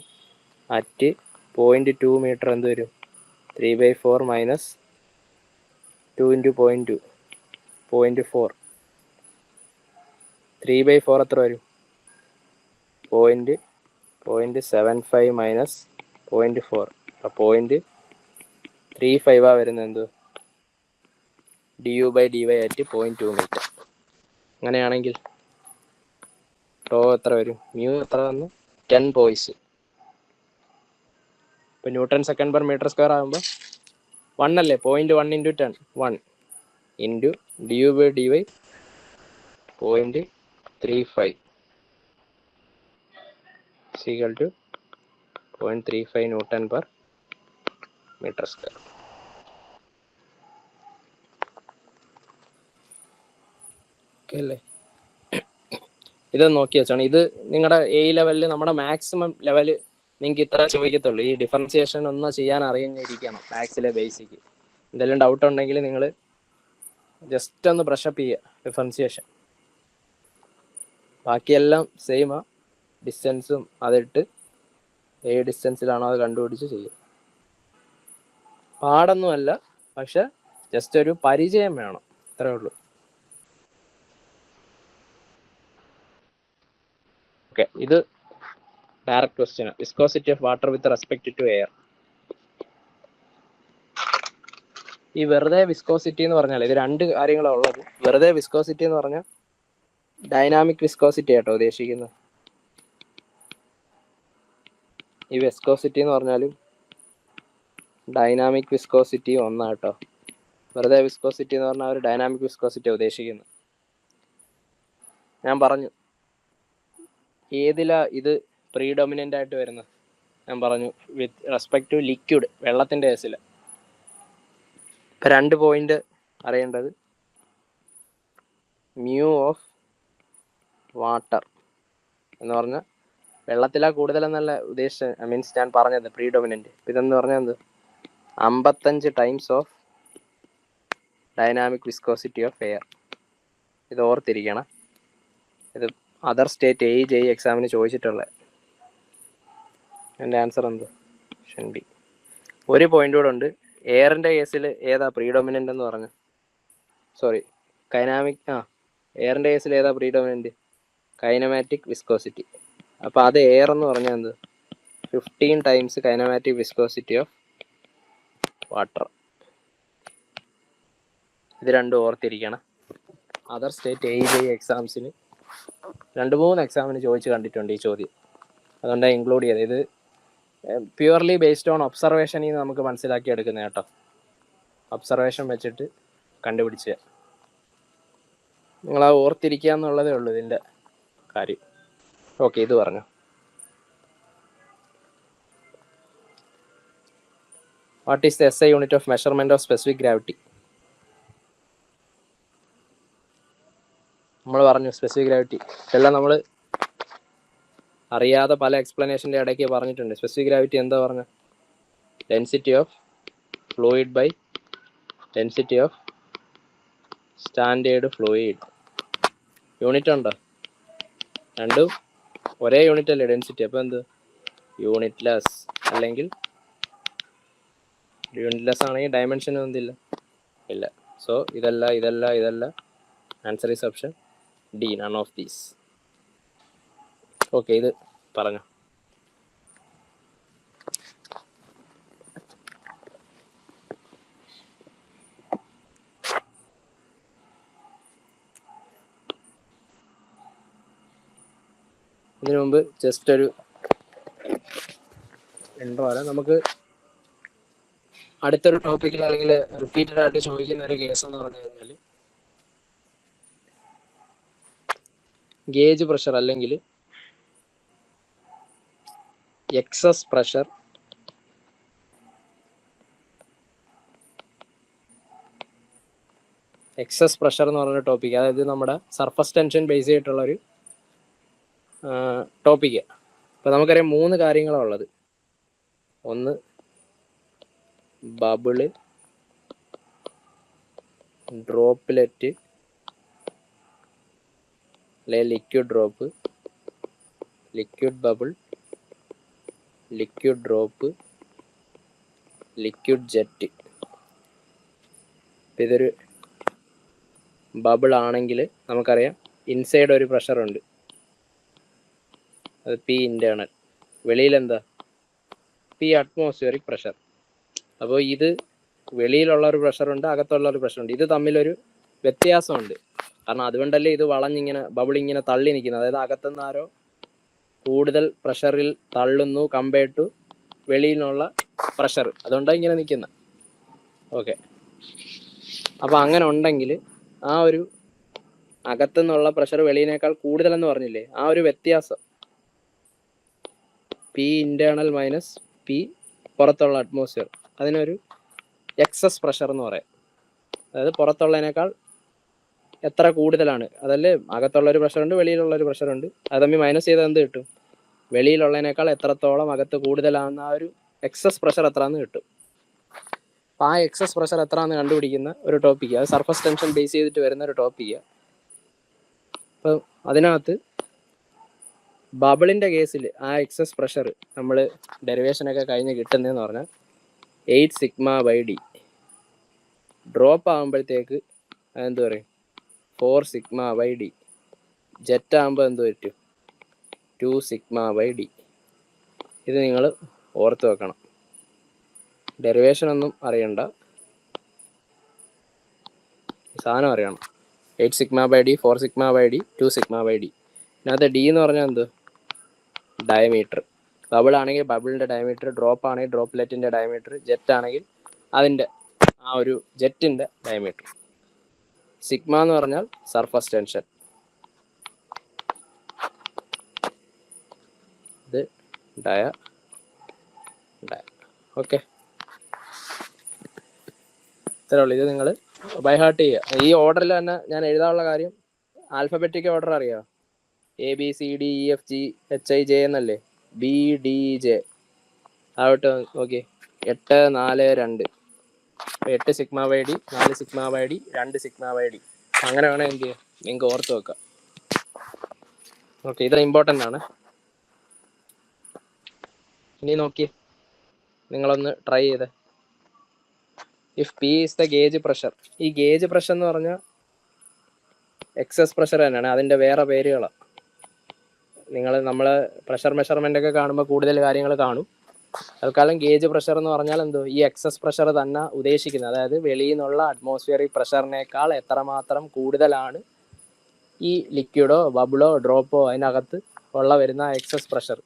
Speaker 1: at 0.2 metre എന്ത് വരും? 3/4 മൈനസ് 2 ഇൻറ്റു 0.2 0.4. 3/4 എത്ര വരും? 0.75 മൈനസ് 0.4. അപ്പോൾ 0.35 വരുന്നത് എന്ത്? D U by D Y ആയിട്ട് 0.2 മീറ്റർ. അങ്ങനെയാണെങ്കിൽ ടോ എത്ര വരും? മ്യൂ എത്ര വന്നു? 10 പോയിസ്. ഇപ്പോൾ Newton second per metre square ആകുമ്പോൾ 1 അല്ലേ? 0.1 into 10 1 into D U by D Y 0.35 equal to 0.35 Newton per metre square. Okay അല്ലേ? ഇതൊന്ന് നോക്കി വെച്ചാണ്. ഇത് നിങ്ങളുടെ എ ലെവലിൽ, നമ്മുടെ മാക്സിമം ലെവൽ നിങ്ങൾക്ക് ഇത്ര ചോദിക്കത്തുള്ളൂ. ഈ ഡിഫറൻസിയേഷൻ ഒന്ന് ചെയ്യാൻ അറിഞ്ഞിരിക്കണം, മാത്സിലെ ബേസിക്ക്. എന്തെങ്കിലും ഡൗട്ട് ഉണ്ടെങ്കിൽ നിങ്ങൾ ജസ്റ്റ് ഒന്ന് ബ്രഷപ്പ് ചെയ്യുക ഡിഫറൻസിയേഷൻ. ബാക്കിയെല്ലാം സെയിമാ, ഡിസ്റ്റൻസും അതിട്ട് ഏത് ഡിസ്റ്റൻസിലാണോ അത് കണ്ടുപിടിച്ച് ചെയ്യുക. പാടൊന്നുമല്ല, പക്ഷെ ജസ്റ്റ് ഒരു പരിചയം വേണം, അത്രേ ഉള്ളൂ. ഓക്കെ, ഇത് direct question. Viscosity of water with respect to air. ഈ വെറുതെ വിസ്കോസിറ്റി എന്ന് പറഞ്ഞാൽ ഇത് രണ്ട് കാര്യങ്ങളാണ് ഉള്ളത്. വെറുതെ വിസ്കോസിറ്റി എന്ന് പറഞ്ഞാൽ ഡൈനാമിക് വിസ്കോസിറ്റി ആട്ടോ ഉദ്ദേശിക്കുന്നത്. ഈ വിസ്കോസിറ്റി എന്ന് പറഞ്ഞാലും ഡൈനാമിക് വിസ്കോസിറ്റി ഒന്നാട്ടോ. വെറുതെ വിസ്കോസിറ്റി എന്ന് പറഞ്ഞാൽ ഒരു ഡൈനാമിക് വിസ്കോസിറ്റി ഉദ്ദേശിക്കുന്നത്. ഞാൻ പറഞ്ഞു ഏതിലാ ഇത് പ്രീഡോമിനൻ്റ് ആയിട്ട് വരുന്നത്. ഞാൻ പറഞ്ഞു വിത്ത് റെസ്പെക്ട് ടു ലിക്വിഡ്, വെള്ളത്തിൻ്റെ കേസിൽ. ഇപ്പം 2 പോയിന്റ് അറിയേണ്ടത്. മ്യൂ ഓഫ് വാട്ടർ എന്ന് പറഞ്ഞാൽ വെള്ളത്തിലാ കൂടുതലെന്നല്ല ഉദ്ദേശിച്ചത്. മീൻസ് ഞാൻ പറഞ്ഞത് പ്രീഡോമിനൻ്റ്. ഇതെന്ന് പറഞ്ഞാൽ എന്ത് 55 times of dynamic viscosity of air. ഇത് ഓർത്തിരിക്കണം. ഇത് അതർ സ്റ്റേറ്റ് AE എക്സാമിന് ചോദിച്ചിട്ടുള്ളത്. എൻ്റെ ആൻസർ എന്ത്? Option B. ഒരു പോയിന്റ് കൂടെ ഉണ്ട്. എയറിൻ്റെ കേസിൽ ഏതാ പ്രീഡോമിനൻ്റ് എന്ന് പറഞ്ഞു? സോറി, എയറിൻ്റെ കേസിൽ ഏതാ പ്രീഡോമിനൻ്റ്? Kinematic viscosity. അപ്പോൾ അത് എയർ എന്ന് പറഞ്ഞാൽ എന്ത് 15 times kinematic viscosity of water. ഇത് രണ്ടും ഓർത്തിരിക്കണം. അതർ സ്റ്റേറ്റ് AE എക്സാംസിന് 2-3 എക്സാമിന് ചോദിച്ച് കണ്ടിട്ടുണ്ട് ഈ ചോദ്യം. അതുകൊണ്ടാണ് ഇൻക്ലൂഡ് ചെയ്തത്. ഇത് പ്യുവർലി ബേസ്ഡ് ഓൺ ഒബ്സർവേഷനിൽ നിന്ന് നമുക്ക് മനസ്സിലാക്കി എടുക്കുന്നത് കേട്ടോ. ഒബ്സർവേഷൻ വെച്ചിട്ട് കണ്ടുപിടിച്ച. നിങ്ങൾ ആ ഓർത്തിരിക്കുക എന്നുള്ളതേ ഉള്ളൂ ഇതിൻ്റെ കാര്യം. ഓക്കെ, ഇത് പറഞ്ഞു. What is the SI unit of measurement of specific gravity? നമ്മൾ പറഞ്ഞു സ്പെസിഫിക് ഗ്രാവിറ്റി. ഇതെല്ലാം നമ്മൾ അറിയാതെ പല എക്സ്പ്ലനേഷൻ്റെ ഇടയ്ക്ക് പറഞ്ഞിട്ടുണ്ട്. സ്പെസിഫിക് ഗ്രാവിറ്റി എന്താ പറഞ്ഞ? Density of fluid by density of standard fluid. Unit ഉണ്ടോ? രണ്ടും ഒരേ യൂണിറ്റ് അല്ലേ ഡെൻസിറ്റി. അപ്പോൾ എന്ത് യൂണിറ്റ് ലെസ്, അല്ലെങ്കിൽ യൂണിറ്റ് ലെസ് ആണെങ്കിൽ ഡയമെൻഷനും എന്തില്ല ഇല്ല. സോ ഇതല്ല. Answer is option D, none of these. Okay, ഇത് പറഞ്ഞു. ഇതിനു മുമ്പ് ജസ്റ്റ് ഒരു ഇൻട്രോ ആണ്. നമുക്ക് അടുത്തൊരു ടോപ്പിക്കിൽ അല്ലെങ്കിൽ റിപ്പീറ്റഡ് ആയിട്ട് ചോദിക്കുന്ന ഒരു കേസ് എന്ന് പറഞ്ഞു കഴിഞ്ഞാൽ ഗേജ് പ്രഷർ അല്ലെങ്കിൽ എക്സസ് പ്രഷർ എന്ന് പറഞ്ഞ ടോപ്പിക്. അതായത് നമ്മുടെ സർഫസ് ടെൻഷൻ ബേസ് ചെയ്തിട്ടുള്ളൊരു ടോപ്പിക്ക്. അപ്പോൾ നമുക്കറിയാം 3 കാര്യങ്ങളാണ് ഉള്ളത്. ഒന്ന് ബബിള്, ഡ്രോപ്പ്ലെറ്റ് അല്ലെ liquid drop, liquid bubble, liquid drop, liquid jet. ഇതൊരു ബബിൾ ആണെങ്കിൽ നമുക്കറിയാം ഇൻസൈഡ് ഒരു പ്രഷറുണ്ട്, അത് P ഇൻറ്റേർണൽ. വെളിയിലെന്താ P അറ്റ്മോസ്ഫിയറിക് പ്രഷർ. അപ്പോൾ ഇത് വെളിയിലുള്ള ഒരു പ്രഷറുണ്ട്, അകത്തുള്ള ഒരു പ്രഷറുണ്ട്. ഇത് തമ്മിലൊരു വ്യത്യാസമുണ്ട്. കാരണം അതുകൊണ്ടല്ലേ ഇത് വളഞ്ഞിങ്ങനെ ബബിളിങ്ങനെ തള്ളി നിൽക്കുന്നത്. അതായത് അകത്തുനിന്ന് ആരോ കൂടുതൽ പ്രഷറിൽ തള്ളുന്നു കമ്പയർഡ് ടു വെളിയിൽ നിന്നുള്ള പ്രഷർ. അതുകൊണ്ടാണ് ഇങ്ങനെ നിൽക്കുന്നത്. ഓക്കെ, അപ്പോൾ അങ്ങനെ ഉണ്ടെങ്കിൽ ആ ഒരു അകത്തുനിന്നുള്ള പ്രഷർ വെളിയിനേക്കാൾ കൂടുതലെന്ന് പറഞ്ഞില്ലേ, ആ ഒരു വ്യത്യാസം P ഇൻറ്റേർണൽ മൈനസ് P പുറത്തുള്ള അറ്റ്മോസ്ഫിയർ, അതിനൊരു എക്സസ് പ്രഷർ എന്ന് പറയാം. അതായത് പുറത്തുള്ളതിനേക്കാൾ എത്ര കൂടുതലാണ്, അതല്ലേ അകത്തുള്ളൊരു പ്രഷറുണ്ട് വെളിയിലുള്ളൊരു പ്രഷറുണ്ട്, അത് തമ്മിൽ മൈനസ് ചെയ്താൽ എന്ത് കിട്ടും? വെളിയിലുള്ളതിനേക്കാൾ എത്രത്തോളം അകത്ത് കൂടുതലാണെന്ന് ആ ഒരു എക്സസ് പ്രഷർ എത്രയാണെന്ന് കിട്ടും. അപ്പോൾ ആ എക്സസ് പ്രഷർ എത്രയാണെന്ന് കണ്ടുപിടിക്കുന്ന ഒരു ടോപ്പിക്ക്, അത് സർഫസ് ടെൻഷൻ ബേസ് ചെയ്തിട്ട് വരുന്ന ഒരു ടോപ്പിക്ക്. അപ്പം അതിനകത്ത് ബബിളിൻ്റെ കേസിൽ ആ എക്സസ് പ്രഷർ നമ്മൾ ഡെറിവേഷനൊക്കെ കഴിഞ്ഞ് കിട്ടുന്നതെന്ന് പറഞ്ഞാൽ 8 σ/d. ഡ്രോപ്പ് ആകുമ്പോഴത്തേക്ക് അതെന്ത് പറയും? 4 σ/d. ജെറ്റ് ആകുമ്പോൾ എന്ത് പറ്റും? 2 σ/d. ഇത് നിങ്ങൾ ഓർത്ത് വെക്കണം. ഡെറിവേഷൻ ഒന്നും അറിയണ്ട, സാധനം അറിയണം. 8 sigma by D, 4 sigma by D, 2 sigma by D. ഇതിനകത്ത് ഡി എന്ന് പറഞ്ഞാൽ എന്ത്? ഡയമീറ്റർ. ബബിൾ ആണെങ്കിൽ ബബിളിൻ്റെ ഡയമീറ്റർ, ഡ്രോപ്പ് ആണെങ്കിൽ ഡ്രോപ്പ്ലെറ്റിൻ്റെ ഡയമീറ്റർ, ജെറ്റ് ആണെങ്കിൽ അതിൻ്റെ ആ ഒരു ജെറ്റിൻ്റെ ഡയമീറ്റർ. സിഗ്മ എന്ന് പറഞ്ഞാൽ സർഫസ് ടെൻഷൻ. ഇത് ഡയ. ഓക്കെ, ഇത്രേ ഉള്ളൂ. ഇത് നിങ്ങൾ ബൈ ഹാർട്ട് ചെയ്യുക. ഈ ഓർഡറിൽ തന്നെ ഞാൻ എഴുതാനുള്ള കാര്യം, ആൽഫബറ്റിക് ഓർഡർ അറിയാം. ABCDEFGHIJ എന്നല്ലേ? BDJ ആവട്ടെ. Okay, 8 4 2. 8 sigma by D, 4 sigma by D, 2 sigma by D. അങ്ങനെ വേണം എന്ത് ചെയ്യാം, നിങ്ങൾക്ക് ഓർത്ത് വെക്കാം. ഓക്കെ, ഇത് ഇമ്പോർട്ടൻ്റ് ആണ്. ഇനി നോക്കി നിങ്ങളൊന്ന് ട്രൈ ചെയ്തേ. If P is the gauge pressure. ഈ ഗേജ് പ്രഷർ എന്ന് പറഞ്ഞാൽ എക്സസ് പ്രഷർ തന്നെയാണ്, അതിൻ്റെ വേറെ പേരുകളാണ്. നമ്മൾ പ്രഷർ മെഷർമെൻ്റ് ഒക്കെ കാണുമ്പോൾ കൂടുതൽ കാര്യങ്ങൾ കാണും. തൽക്കാലം ഗേജ് പ്രഷർ എന്ന് പറഞ്ഞാൽ എന്തോ, ഈ എക്സസ് പ്രഷർ തന്നെ ഉദ്ദേശിക്കുന്നത്. അതായത് വെളിയിൽ നിന്നുള്ള അറ്റ്മോസ്ഫിയറിക് പ്രഷറിനേക്കാൾ എത്രമാത്രം കൂടുതലാണ് ഈ ലിക്വിഡോ ബബിളോ ഡ്രോപ്പോ അതിനകത്ത് വരുന്ന excess pressure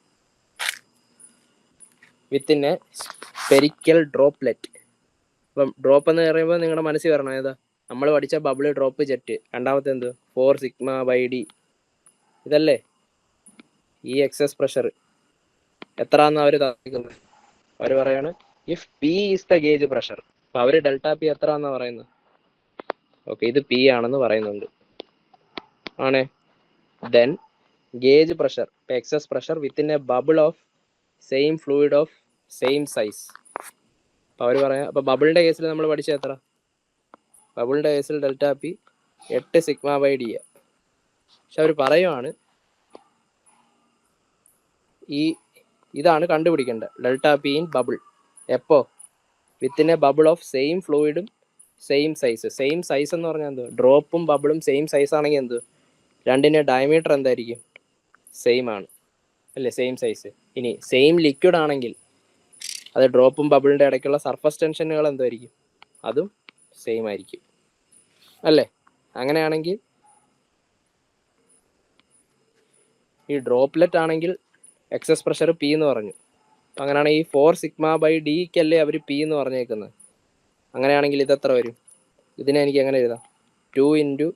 Speaker 1: within a spherical droplet. അപ്പം ഡ്രോപ്പ് എന്ന് പറയുമ്പോൾ നിങ്ങളുടെ മനസ്സിൽ വരണം ഏതാ? നമ്മൾ പഠിച്ച ബബിള്, ഡ്രോപ്പ്, ജെറ്റ്. രണ്ടാമത്തെ എന്ത്? 4 സിഗ്മ ബൈ ഡി. ഇതല്ലേ ഈ എക്സസ് പ്രഷർ. എത്രയാണെന്ന് അവർ തന്നിരിക്കുന്നത്? അവർ പറയാണ് if P is the gauge pressure. അപ്പം അവർ ഡെൽറ്റ പി എത്രയാണെന്നാണ് പറയുന്നത്? ഓക്കെ, ഇത് P ആണെന്ന് പറയുന്നുണ്ട്. ആണേ, then gauge pressure, excess pressure within a bubble of same fluid of same size. അപ്പോൾ അവർ പറയാം, അപ്പോൾ ബബിളിൻ്റെ കേസിൽ നമ്മൾ പഠിച്ചത് എത്ര? ബബിളിൻ്റെ കേസിൽ delta P 8 sigma by D. പക്ഷെ അവർ പറയുവാണ് ഇതാണ് കണ്ടുപിടിക്കേണ്ടത്, ഡെൽറ്റ പി ഇൻ ബബിൾ. എപ്പോ? Within a bubble of same ഫ്ലൂയിഡും സെയിം സൈസ്. സെയിം സൈസ് എന്ന് പറഞ്ഞാൽ എന്തോ? ഡ്രോപ്പും ബബിളും സെയിം സൈസ് ആണെങ്കിൽ എന്തോ, രണ്ടിൻ്റെ ഡയമീറ്റർ എന്തായിരിക്കും? സെയിം ആണ് അല്ലേ? Same size. ഇനി സെയിം ലിക്വിഡ് ആണെങ്കിൽ അത് ഡ്രോപ്പും ബബിളിൻ്റെ ഇടയ്ക്കുള്ള സർഫസ് ടെൻഷനുകൾ എന്തായിരിക്കും? അതും സെയിം ആയിരിക്കും അല്ലേ? അങ്ങനെയാണെങ്കിൽ ഈ ഡ്രോപ്ലെറ്റ് ആണെങ്കിൽ എക്സസ് പ്രഷർ P എന്ന് പറഞ്ഞു. അങ്ങനെയാണെങ്കിൽ ഈ 4 സിഗ്മ ബൈ ഡിക്കല്ലേ അവർ P എന്ന് പറഞ്ഞേക്കുന്നത്. അങ്ങനെയാണെങ്കിൽ ഇതെത്ര വരും? ഇതിനെ എനിക്ക് എങ്ങനെ എഴുതാം? 2 ×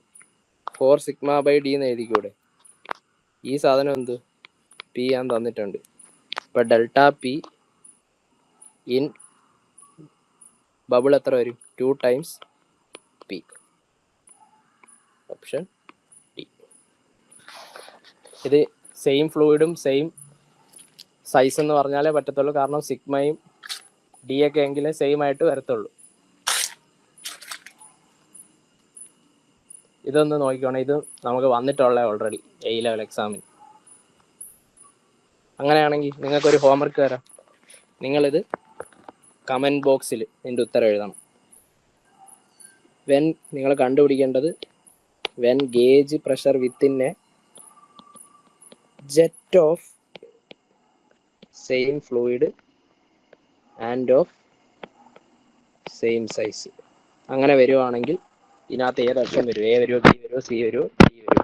Speaker 1: 4 സിഗ്മ ബൈ ഡി എന്ന് എഴുതിക്കൂടെ? ഈ സാധനം എന്ത്? P ഞാൻ തന്നിട്ടുണ്ട്. ഇപ്പം ഡെൽറ്റ പി ഇൻ ബബിൾ എത്ര വരും? 2 ടൈംസ് P. Option D. ഇത് സെയിം ഫ്ലൂയിഡും സെയിം സൈസ് എന്ന് പറഞ്ഞാലേ പറ്റത്തുള്ളൂ. കാരണം സിഗ്മയും ഡി ഒക്കെ എങ്കിലേ സെയിം ആയിട്ട് വരത്തുള്ളൂ. ഇതൊന്ന് നോക്കിക്കോണേ, ഇത് നമുക്ക് വന്നിട്ടുള്ള ഓൾറെഡി A ലെവൽ എക്സാമിന്. അങ്ങനെയാണെങ്കിൽ നിങ്ങൾക്കൊരു ഹോംവർക്ക് തരാം. നിങ്ങളിത് കമൻറ്റ് ബോക്സിൽ ഇതിൻ്റെ ഉത്തരം എഴുതണം. നിങ്ങൾ കണ്ടുപിടിക്കേണ്ടത് when gauge pressure within A jet of same fluid and of same size. അങ്ങനെ വരുവാണെങ്കിൽ ഇതിനകത്ത് ഏത് ഓപ്ഷൻ വരും? A വരുമോ, B വരുമോ, C വരുമോ, D വരുമോ?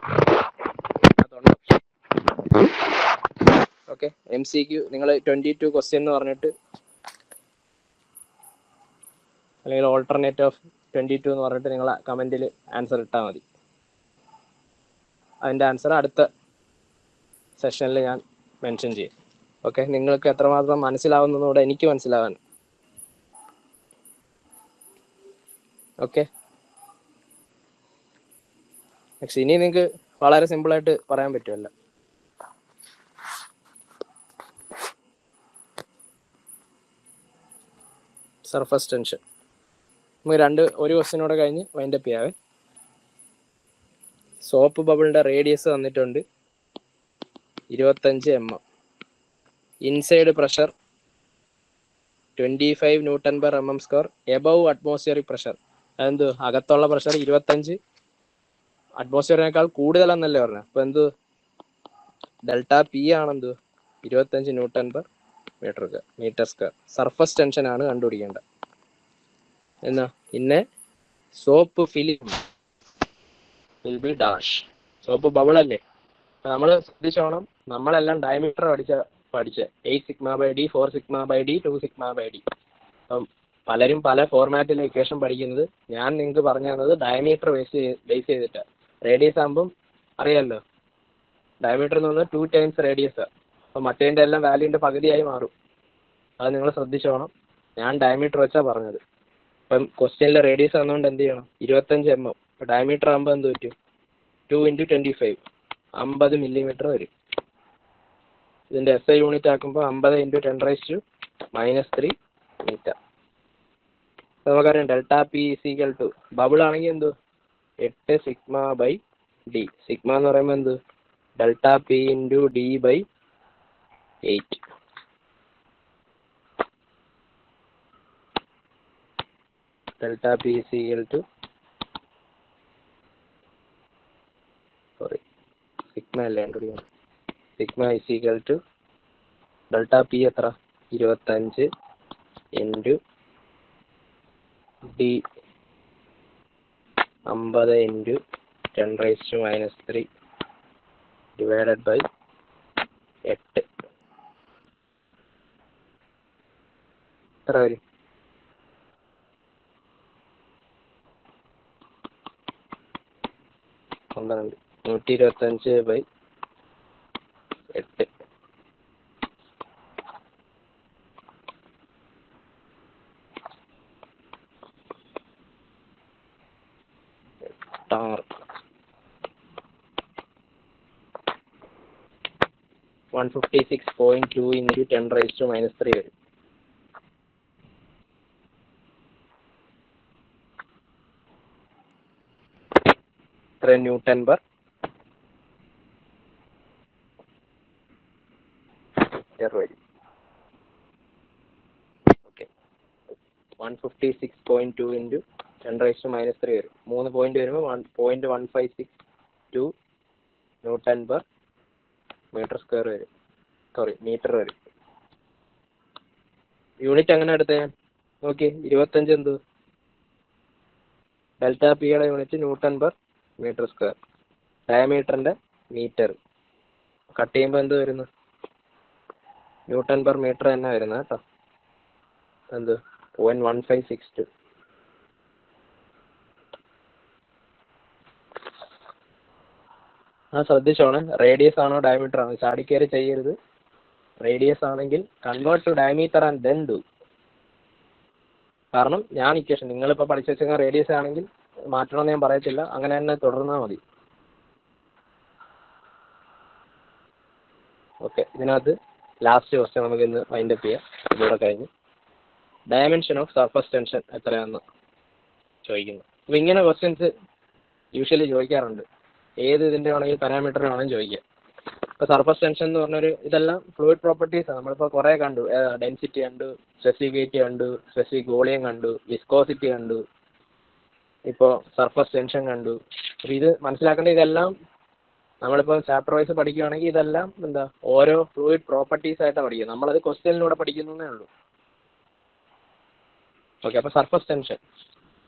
Speaker 1: ഓക്കെ, MCQ നിങ്ങൾ 22 ക്വസ്റ്റ്യൻ എന്ന് പറഞ്ഞിട്ട്, അല്ലെങ്കിൽ ഓൾട്ടർനേറ്റ് ഓഫ് 22 എന്ന് പറഞ്ഞിട്ട് നിങ്ങൾ കമൻറ്റിൽ ആൻസർ ഇട്ടാൽ മതി. അതിൻ്റെ ആൻസർ അടുത്ത സെഷനിൽ ഞാൻ മെൻഷൻ ചെയ്യും. ഓക്കെ, നിങ്ങൾക്ക് എത്രമാത്രം മനസ്സിലാവുന്നതോടെ എനിക്ക് മനസ്സിലാവാൻ. ഓക്കെ, പക്ഷെ ഇനി നിങ്ങൾക്ക് വളരെ സിമ്പിളായിട്ട് പറയാൻ പറ്റുമല്ലോ. സർഫസ് ടെൻഷൻ നമുക്ക് ഒരു ക്വസ്റ്റ്യനോടെ കഴിഞ്ഞ് വൈൻഡപ്പ് ചെയ്യാവേ. സോപ്പ് ബബിളിൻ്റെ റേഡിയസ് തന്നിട്ടുണ്ട് 25 mm. Inside pressure 25 Nm/mm². Above atmospheric pressure, അതെന്ത്? അകത്തുള്ള പ്രഷർ 25 അറ്റ്മോസ്ഫിയറിനേക്കാൾ കൂടുതലെന്നല്ലേ പറഞ്ഞത്. അപ്പോൾ എന്ത്? ഡെൽറ്റ പി ആണെന്ത്? 25 Nm. Metre square. Surface tension ആണ് കണ്ടുപിടിക്കേണ്ടത്. എന്നാ പിന്നെ soap film will be dash. Soap bubble അല്ലേ? നമ്മൾ ശ്രദ്ധിച്ചോണം, നമ്മളെല്ലാം ഡയമീറ്റർ പഠിച്ച 8 sigma by D, 4 sigma by D, 2 sigma by D. അപ്പം പലരും പല ഫോർമാറ്റിലെ ഇക്വേഷൻ പഠിക്കുന്നത്. ഞാൻ നിങ്ങൾക്ക് പറഞ്ഞു തന്നത് ഡയമീറ്റർ ബേസ് ചെയ്തിട്ടാണ്. റേഡിയസ് ആകുമ്പം അറിയാമല്ലോ, ഡയമീറ്റർ എന്ന് പറഞ്ഞാൽ 2 ടൈംസ് റേഡിയസ്. അപ്പം മറ്റേതിൻ്റെ എല്ലാം വാല്യൂൻ്റെ പകുതിയായി മാറും. അത് നിങ്ങൾ ശ്രദ്ധിച്ചോണം. ഞാൻ ഡയമീറ്റർ വെച്ചാണ് പറഞ്ഞത്. ഇപ്പം ക്വസ്റ്റ്യനിൽ റേഡിയസ് ആണെന്നുകൊണ്ട് എന്ത് ചെയ്യണം? 25 mm. ഡയമീറ്റർ ആകുമ്പോൾ എന്ത് പറ്റും? 2 × 25 50 മില്ലിമീറ്റർ വരും. ഇതിൻ്റെ SI യൂണിറ്റ് ആക്കുമ്പോൾ 50 × 10⁻³ മീറ്റർ. നമുക്കറിയാം delta P equal to bubble ആണെങ്കിൽ എന്ത് 8 സിഗ്മ ബൈ ഡി. സിഗ്മ എന്ന് പറയുമ്പോൾ എന്ത് delta P × D by 8. Delta P equal to sigma അല്ലേ കണ്ടുപിടിക്കണം. Sigma equal to delta P എത്ര? 25 × ഡി 50 × 10⁻³ ഡിവൈഡഡ് ബൈ 8. എത്ര വരും? 12. 125/8. ടാർ 156.2 × 10⁻³ വരും. എത്ര ന്യൂട്ടൺ പെർ മീറ്റർ വരും? ഓക്കെ, 156.2 × 10⁻³ വരും. 3 പോയിന്റ് വരുമ്പോൾ 0.156 ന്യൂട്ടൺ പെർ മീറ്റർ സ്ക്വയർ വരും. മീറ്റർ വരും. യൂണിറ്റ് അങ്ങനെ എടുത്തേ നോക്കി. 25 എന്ത്? ഡെൽറ്റ പിയുടെ unit newton per metre square. ഡയമീറ്ററിൻ്റെ മീറ്റർ. കട്ട് ചെയ്യുമ്പോൾ എന്ത് വരുന്നു? ന്യൂട്ടൺ പെർ മീറ്റർ തന്നെ വരുന്നത് കേട്ടോ. എന്ത് 0.1562. ശ്രദ്ധിച്ചോണം, റേഡിയസ് ആണോ ഡയമീറ്റർ ആണോ ചാടിക്കയറി ചെയ്യരുത്. റേഡിയസ് ആണെങ്കിൽ convert to diameter and then do. കാരണം ഞാൻ ഇക്വേഷൻ നിങ്ങളിപ്പോൾ പഠിച്ചു വെച്ചാൽ റേഡിയസ് ആണെങ്കിൽ മാറ്റണമെന്ന് ഞാൻ പറയത്തില്ല, അങ്ങനെ തന്നെ തുടർന്നാൽ മതി. ഓക്കെ, ഇതിനകത്ത് ലാസ്റ്റ് ക്വസ്റ്റ്യൻ നമുക്ക് ഇന്ന് വൈൻഡ് അപ്പ് ചെയ്യാം. ഇതോടെ കഴിഞ്ഞ് ഡയമെൻഷൻ ഓഫ് സർഫസ് ടെൻഷൻ എത്രയാണെന്ന് ചോദിക്കുന്നു. അപ്പോൾ ഇങ്ങനെ ക്വസ്റ്റ്യൻസ് യൂഷ്വലി ചോദിക്കാറുണ്ട്. ഏത് ഇതിൻ്റെ ആണെങ്കിൽ പാരാമീറ്റർ വേണമെങ്കിൽ ചോദിക്കാം. ഇപ്പോൾ സർഫസ് ടെൻഷൻ എന്ന് പറഞ്ഞൊരു ഇതെല്ലാം ഫ്ലൂയിഡ് പ്രോപ്പർട്ടീസാണ്. നമ്മളിപ്പോൾ കുറേ കണ്ടു. ഡെൻസിറ്റി കണ്ടു, സ്പെസിഫിസിറ്റി കണ്ടു, സ്പെസിഫിക് വോളിയം കണ്ടു, വിസ്കോസിറ്റി കണ്ടു, ഇപ്പോൾ സർഫസ് ടെൻഷൻ കണ്ടു. അപ്പോൾ ഇത് മനസ്സിലാക്കേണ്ട ഇതെല്ലാം നമ്മളിപ്പോൾ ചാപ്റ്റർ വൈസ് പഠിക്കുകയാണെങ്കിൽ ഇതെല്ലാം എന്താ ഓരോ ഫ്ലൂയിഡ് പ്രോപ്പർട്ടീസ് ആയിട്ടാണ് പഠിക്കുക. നമ്മളത് ക്വസ്റ്റ്യനിലൂടെ പഠിക്കുന്നതേ ഉള്ളൂ. ഓക്കെ, അപ്പോൾ സർഫസ് ടെൻഷൻ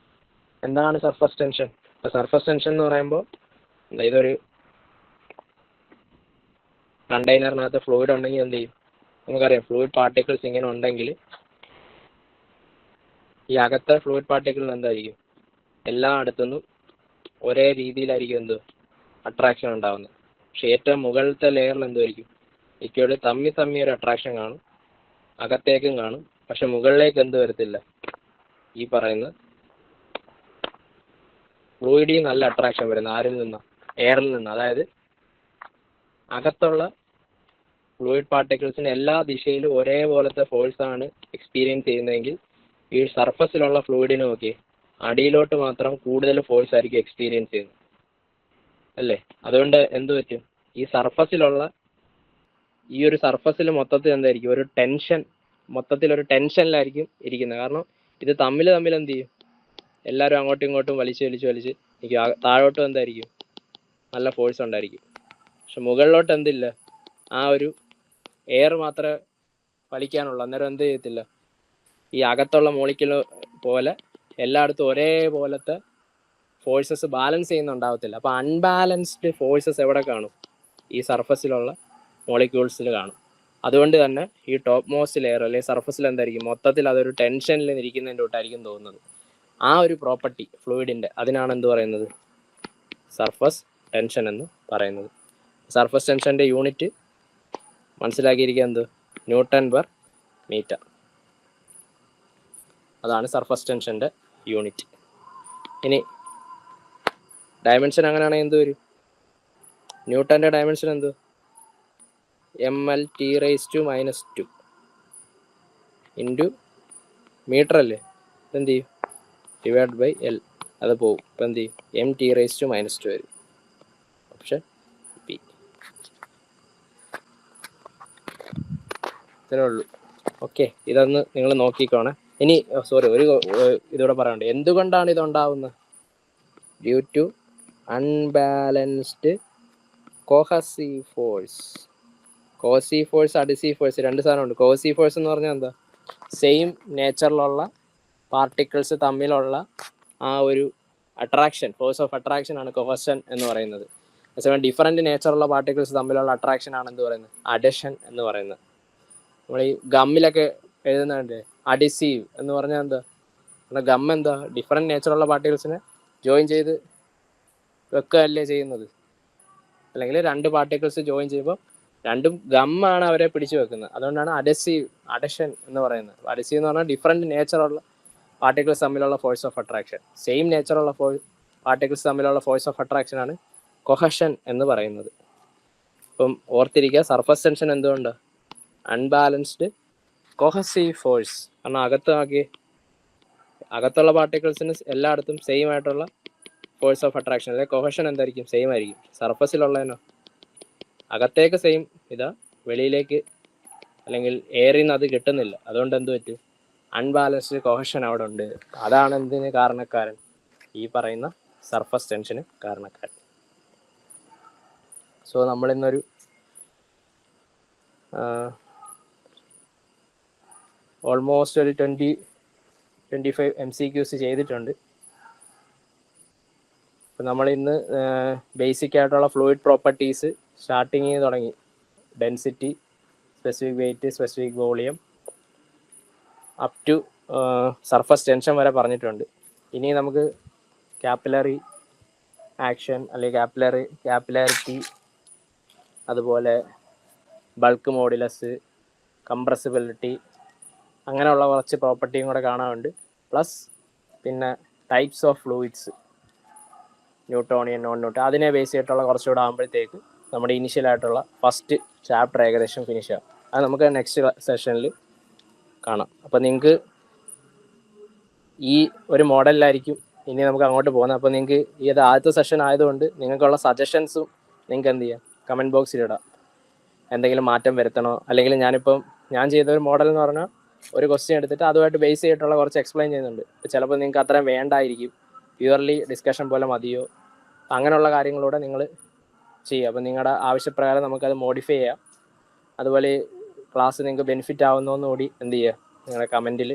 Speaker 1: എന്താണ്? സർഫസ് ടെൻഷൻ, ഇപ്പോൾ സർഫസ് ടെൻഷൻ എന്ന് പറയുമ്പോൾ ഇതൊരു കണ്ടെയ്നറിനകത്ത് ഫ്ലൂയിഡ് ഉണ്ടെങ്കിൽ എന്ത് ചെയ്യും? നമുക്കറിയാം, ഫ്ലൂയിഡ് പാർട്ടിക്കിൾസ് ഇങ്ങനെ ഉണ്ടെങ്കിൽ ഈ അകത്തെ ഫ്ലൂയിഡ് പാർട്ടിക്കിളിന് എന്തായിരിക്കും? എല്ലായിടത്തുനിന്നും ഒരേ രീതിയിലായിരിക്കും എന്ത് അട്രാക്ഷൻ ഉണ്ടാകുന്നത്. പക്ഷേ ഏറ്റവും മുകളിലത്തെ ലെയറിൽ എന്തായിരിക്കും? ലിക്വിഡ് തമ്മി ഒരു അട്രാക്ഷൻ കാണും, അകത്തേക്കും കാണും. പക്ഷെ മുകളിലേക്ക് എന്ത് വരത്തില്ല? ഈ പറയുന്ന ഫ്ലൂയിഡിൽ നല്ല അട്രാക്ഷൻ വരുന്നത് ആരിൽ നിന്നാണ്? എയറിൽ നിന്ന്. അതായത് അകത്തുള്ള ഫ്ലൂയിഡ് പാർട്ടിക്കിൾസിന് എല്ലാ ദിശയിലും ഒരേപോലത്തെ ഫോഴ്സാണ് എക്സ്പീരിയൻസ് ചെയ്യുന്നതെങ്കിൽ ഈ സർഫസിലുള്ള ഫ്ലൂയിഡിന് നോക്കി അടിയിലോട്ട് മാത്രം കൂടുതൽ ഫോഴ്സ് ആയിരിക്കും എക്സ്പീരിയൻസ് ചെയ്യുന്നത് അല്ലേ? അതുകൊണ്ട് എന്ത് പറ്റും? ഈ ഒരു സർഫസിൽ മൊത്തത്തിൽ എന്തായിരിക്കും? ഒരു ടെൻഷൻ, മൊത്തത്തിലൊരു ടെൻഷനിലായിരിക്കും ഇരിക്കുന്നത്. കാരണം ഇത് തമ്മിൽ എന്ത് ചെയ്യും? എല്ലാവരും അങ്ങോട്ടും ഇങ്ങോട്ടും വലിച്ച് നിൽക്കും. താഴോട്ടും എന്തായിരിക്കും? നല്ല ഫോഴ്സ് ഉണ്ടായിരിക്കും. പക്ഷെ മുകളിലോട്ട് എന്തില്ല? ആ ഒരു എയർ മാത്രമേ വലിക്കാനുള്ള. അന്നേരം എന്ത് ചെയ്യത്തില്ല, ഈ അകത്തുള്ള മോളിക്യൂൾ പോലെ എല്ലായിടത്തും ഒരേപോലത്തെ ഫോഴ്സസ് ബാലൻസ് ചെയ്യുന്നുണ്ടാവത്തില്ല. അപ്പോൾ അൺബാലൻസ്ഡ് ഫോഴ്സസ് എവിടെ കാണും? ഈ സർഫസിലുള്ള മോളിക്യൂൾസിൽ കാണും. അതുകൊണ്ട് തന്നെ ഈ ടോപ്പ് മോസ്റ്റ് ലെയർ അല്ലെങ്കിൽ സർഫസിൽ എന്തായിരിക്കും, മൊത്തത്തിൽ അതൊരു ടെൻഷനിൽ ഇരിക്കുന്നതിൻ്റെ തൊട്ടായിരിക്കും തോന്നുന്നത്. ആ ഒരു പ്രോപ്പർട്ടി ഫ്ലൂയിഡിൻ്റെ, അതിനാണ് എന്ത് പറയുന്നത്, സർഫസ് ടെൻഷൻ എന്ന് പറയുന്നത്. സർഫസ് ടെൻഷൻ്റെ യൂണിറ്റ് മനസ്സിലാക്കിയിരിക്കുക, എന്ത്, ന്യൂട്ടൺ പെർ മീറ്റർ. അതാണ് സർഫസ് ടെൻഷൻ്റെ യൂണിറ്റ്. ഇനി ഡയമെൻഷൻ അങ്ങനെയാണെങ്കിൽ എന്ത് വരും? ന്യൂട്ടൻ്റെ ഡയമെൻഷൻ എന്ത്? mL/T⁻² ഇൻറ്റു മീറ്റർ അല്ലേ, എന്ത് ചെയ്യും, ഡിവൈഡ് ബൈ L. അത് പോവും. ഇപ്പം എന്ത് ചെയ്യും, m⁻² വരും. Option P. ഇത്രേ ഉള്ളൂ. ഓക്കെ, ഇതൊന്ന് നിങ്ങൾ നോക്കിക്കോണേ. ഇനി സോറി, ഒരു ഇതൂടെ പറയാനുണ്ട്. എന്തുകൊണ്ടാണ് ഇതുണ്ടാവുന്നത്? Due to unbalanced cohesive force. Cohesive force, adhesive force, രണ്ട് സാധനമുണ്ട്. കോസീവ് ഫോഴ്സ് എന്ന് പറഞ്ഞാൽ എന്താ, സെയിം നേച്ചറിലുള്ള പാർട്ടിക്കിൾസ് തമ്മിലുള്ള ആ ഒരു അട്രാക്ഷൻ, ഫോഴ്സ് ഓഫ് അട്രാക്ഷൻ ആണ് കൊഹഷൻ എന്ന് പറയുന്നത്. അതേസമയം ഡിഫറൻറ്റ് നേച്ചറുള്ള പാർട്ടിക്കിൾസ് തമ്മിലുള്ള അട്രാക്ഷൻ ആണ് എന്ത് പറയുന്നത്, അഡഷൻ എന്ന് പറയുന്നത്. നമ്മൾ ഈ ഗമ്മിലൊക്കെ എഴുതുന്നുണ്ട് അഡിസീവ് എന്ന് പറഞ്ഞാൽ എന്താ, ഗം എന്താ, ഡിഫറൻറ്റ് നേച്ചറുള്ള പാർട്ടിക്കിൾസിനെ ജോയിൻ ചെയ്ത് വെക്കുകയല്ലേ ചെയ്യുന്നത്. അല്ലെങ്കിൽ രണ്ട് പാർട്ടിക്കിൾസ് ജോയിൻ ചെയ്യുമ്പോൾ രണ്ടും ഗമ്മാണ് അവരെ പിടിച്ചു വെക്കുന്നത്. അതുകൊണ്ടാണ് അഡസീവ്, അഡഷൻ എന്ന് പറയുന്നത്. അഡസീവ് എന്ന് പറഞ്ഞാൽ ഡിഫറൻറ്റ് നേച്ചറുള്ള പാർട്ടിക്കിൾസ് തമ്മിലുള്ള ഫോഴ്സ് ഓഫ് അട്രാക്ഷൻ. സെയിം നേച്ചറുള്ള പാർട്ടിക്കിൾസ് തമ്മിലുള്ള ഫോഴ്സ് ഓഫ് അട്രാക്ഷൻ ആണ് കൊഹഷൻ എന്ന് പറയുന്നത്. ഇപ്പം ഓർത്തിരിക്കുക, സർഫസ് ടെൻഷൻ എന്തുകൊണ്ട്, അൺബാലൻസ്ഡ് കൊഹസീവ് ഫോഴ്സ്. കാരണം അകത്തുള്ള പാർട്ടിക്കിൾസിന് എല്ലായിടത്തും സെയിം ആയിട്ടുള്ള ഫോഴ്സ് ഓഫ് അട്രാക്ഷൻ അല്ലെങ്കിൽ കൊഹഷൻ എന്തായിരിക്കും, സെയിം ആയിരിക്കും. സർഫസിലുള്ളതിനോ അകത്തേക്ക് സെയിം ഇതാ, വെളിയിലേക്ക് അല്ലെങ്കിൽ എയറിൽ നിന്ന് അത് കിട്ടുന്നില്ല. അതുകൊണ്ട് എന്ത് പറ്റും, അൺബാലൻസ്ഡ് കൊഹഷൻ അവിടെ ഉണ്ട്. അതാണ് എന്തിന് കാരണക്കാരൻ, ഈ പറയുന്ന സർഫസ് ടെൻഷന് കാരണക്കാരൻ. സോ നമ്മളിന്നൊരു ഓൾമോസ്റ്റ് ഒരു 20-25 MCQs ചെയ്തിട്ടുണ്ട്. അപ്പം നമ്മളിന്ന് ബേസിക് ആയിട്ടുള്ള ഫ്ലൂയിഡ് പ്രോപ്പർട്ടീസ് സ്റ്റാർട്ടിങ് തുടങ്ങി. Density, specific weight, specific volume, up to surface tension വരെ പറഞ്ഞിട്ടുണ്ട്. ഇനി നമുക്ക് കാപ്പിലറി ആക്ഷൻ അല്ലെങ്കിൽ കാപ്പിലാരിറ്റി, അതുപോലെ ബൾക്ക് മോഡുലസ്, കംപ്രസിബിലിറ്റി, അങ്ങനെയുള്ള കുറച്ച് പ്രോപ്പർട്ടിയും കൂടെ കാണാനുണ്ട്. പ്ലസ് പിന്നെ types of fluids, Newtonian, non Newton, അതിനെ ബേസ് ചെയ്തിട്ടുള്ള കുറച്ചുകൂടെ ആകുമ്പോഴത്തേക്ക് നമ്മുടെ ഇനിഷ്യലായിട്ടുള്ള ഫസ്റ്റ് ചാപ്റ്റർ ഏകദേശം ഫിനിഷ് ആകും. അത് നമുക്ക് നെക്സ്റ്റ് സെഷനിൽ കാണാം. അപ്പോൾ നിങ്ങൾക്ക് ഈ ഒരു മോഡലിലായിരിക്കും ഇനി നമുക്ക് അങ്ങോട്ട് പോകുന്നത്. അപ്പോൾ നിങ്ങൾക്ക് ഈ ആദ്യത്തെ സെഷൻ ആയതുകൊണ്ട് നിങ്ങൾക്കുള്ള സജഷൻസും നിങ്ങൾക്ക് എന്ത് ചെയ്യാം, കമൻറ്റ് ബോക്സിലിടാം. എന്തെങ്കിലും മാറ്റം വരുത്തണോ, അല്ലെങ്കിൽ ഞാൻ ചെയ്തൊരു മോഡൽ എന്ന് പറഞ്ഞാൽ ഒരു ക്വസ്റ്റ്യൻ എടുത്തിട്ട് അതുമായിട്ട് ബേസ് ചെയ്തിട്ടുള്ള കുറച്ച് എക്സ്പ്ലെയിൻ ചെയ്യുന്നുണ്ട്. ചിലപ്പോൾ നിങ്ങൾക്ക് അത്രയും വേണ്ടായിരിക്കും, പ്യുവർലി ഡിസ്കഷൻ പോലെ മതിയോ, അങ്ങനെയുള്ള കാര്യങ്ങളൂടെ നിങ്ങൾ ചെയ്യുക. അപ്പോൾ നിങ്ങളുടെ ആവശ്യപ്രകാരം നമുക്കത് മോഡിഫൈ ചെയ്യാം. അതുപോലെ ക്ലാസ് നിങ്ങൾക്ക് ബെനിഫിറ്റ് ആവുന്നതെന്നുകൂടി എന്ത് ചെയ്യുക, നിങ്ങളുടെ കമൻറ്റിൽ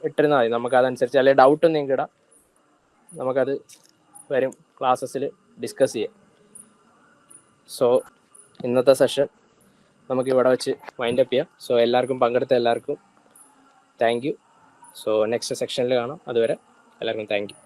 Speaker 1: ഇട്ടിരുന്നാൽ മതി. നമുക്കതനുസരിച്ച് അല്ലെങ്കിൽ ഡൗട്ടും നിങ്ങൾക്ക് ഇടാം, നമുക്കത് വരും ക്ലാസ്സസിൽ ഡിസ്കസ് ചെയ്യാം. സോ ഇന്നത്തെ സെഷൻ നമുക്ക് ഇവിടെ വെച്ച് വൈൻഡപ്പ് ചെയ്യാം. സോ പങ്കെടുത്ത എല്ലാവർക്കും താങ്ക് യു. സോ നെക്സ്റ്റ് സെക്ഷനിൽ കാണാം. അതുവരെ എല്ലാവർക്കും താങ്ക് യു.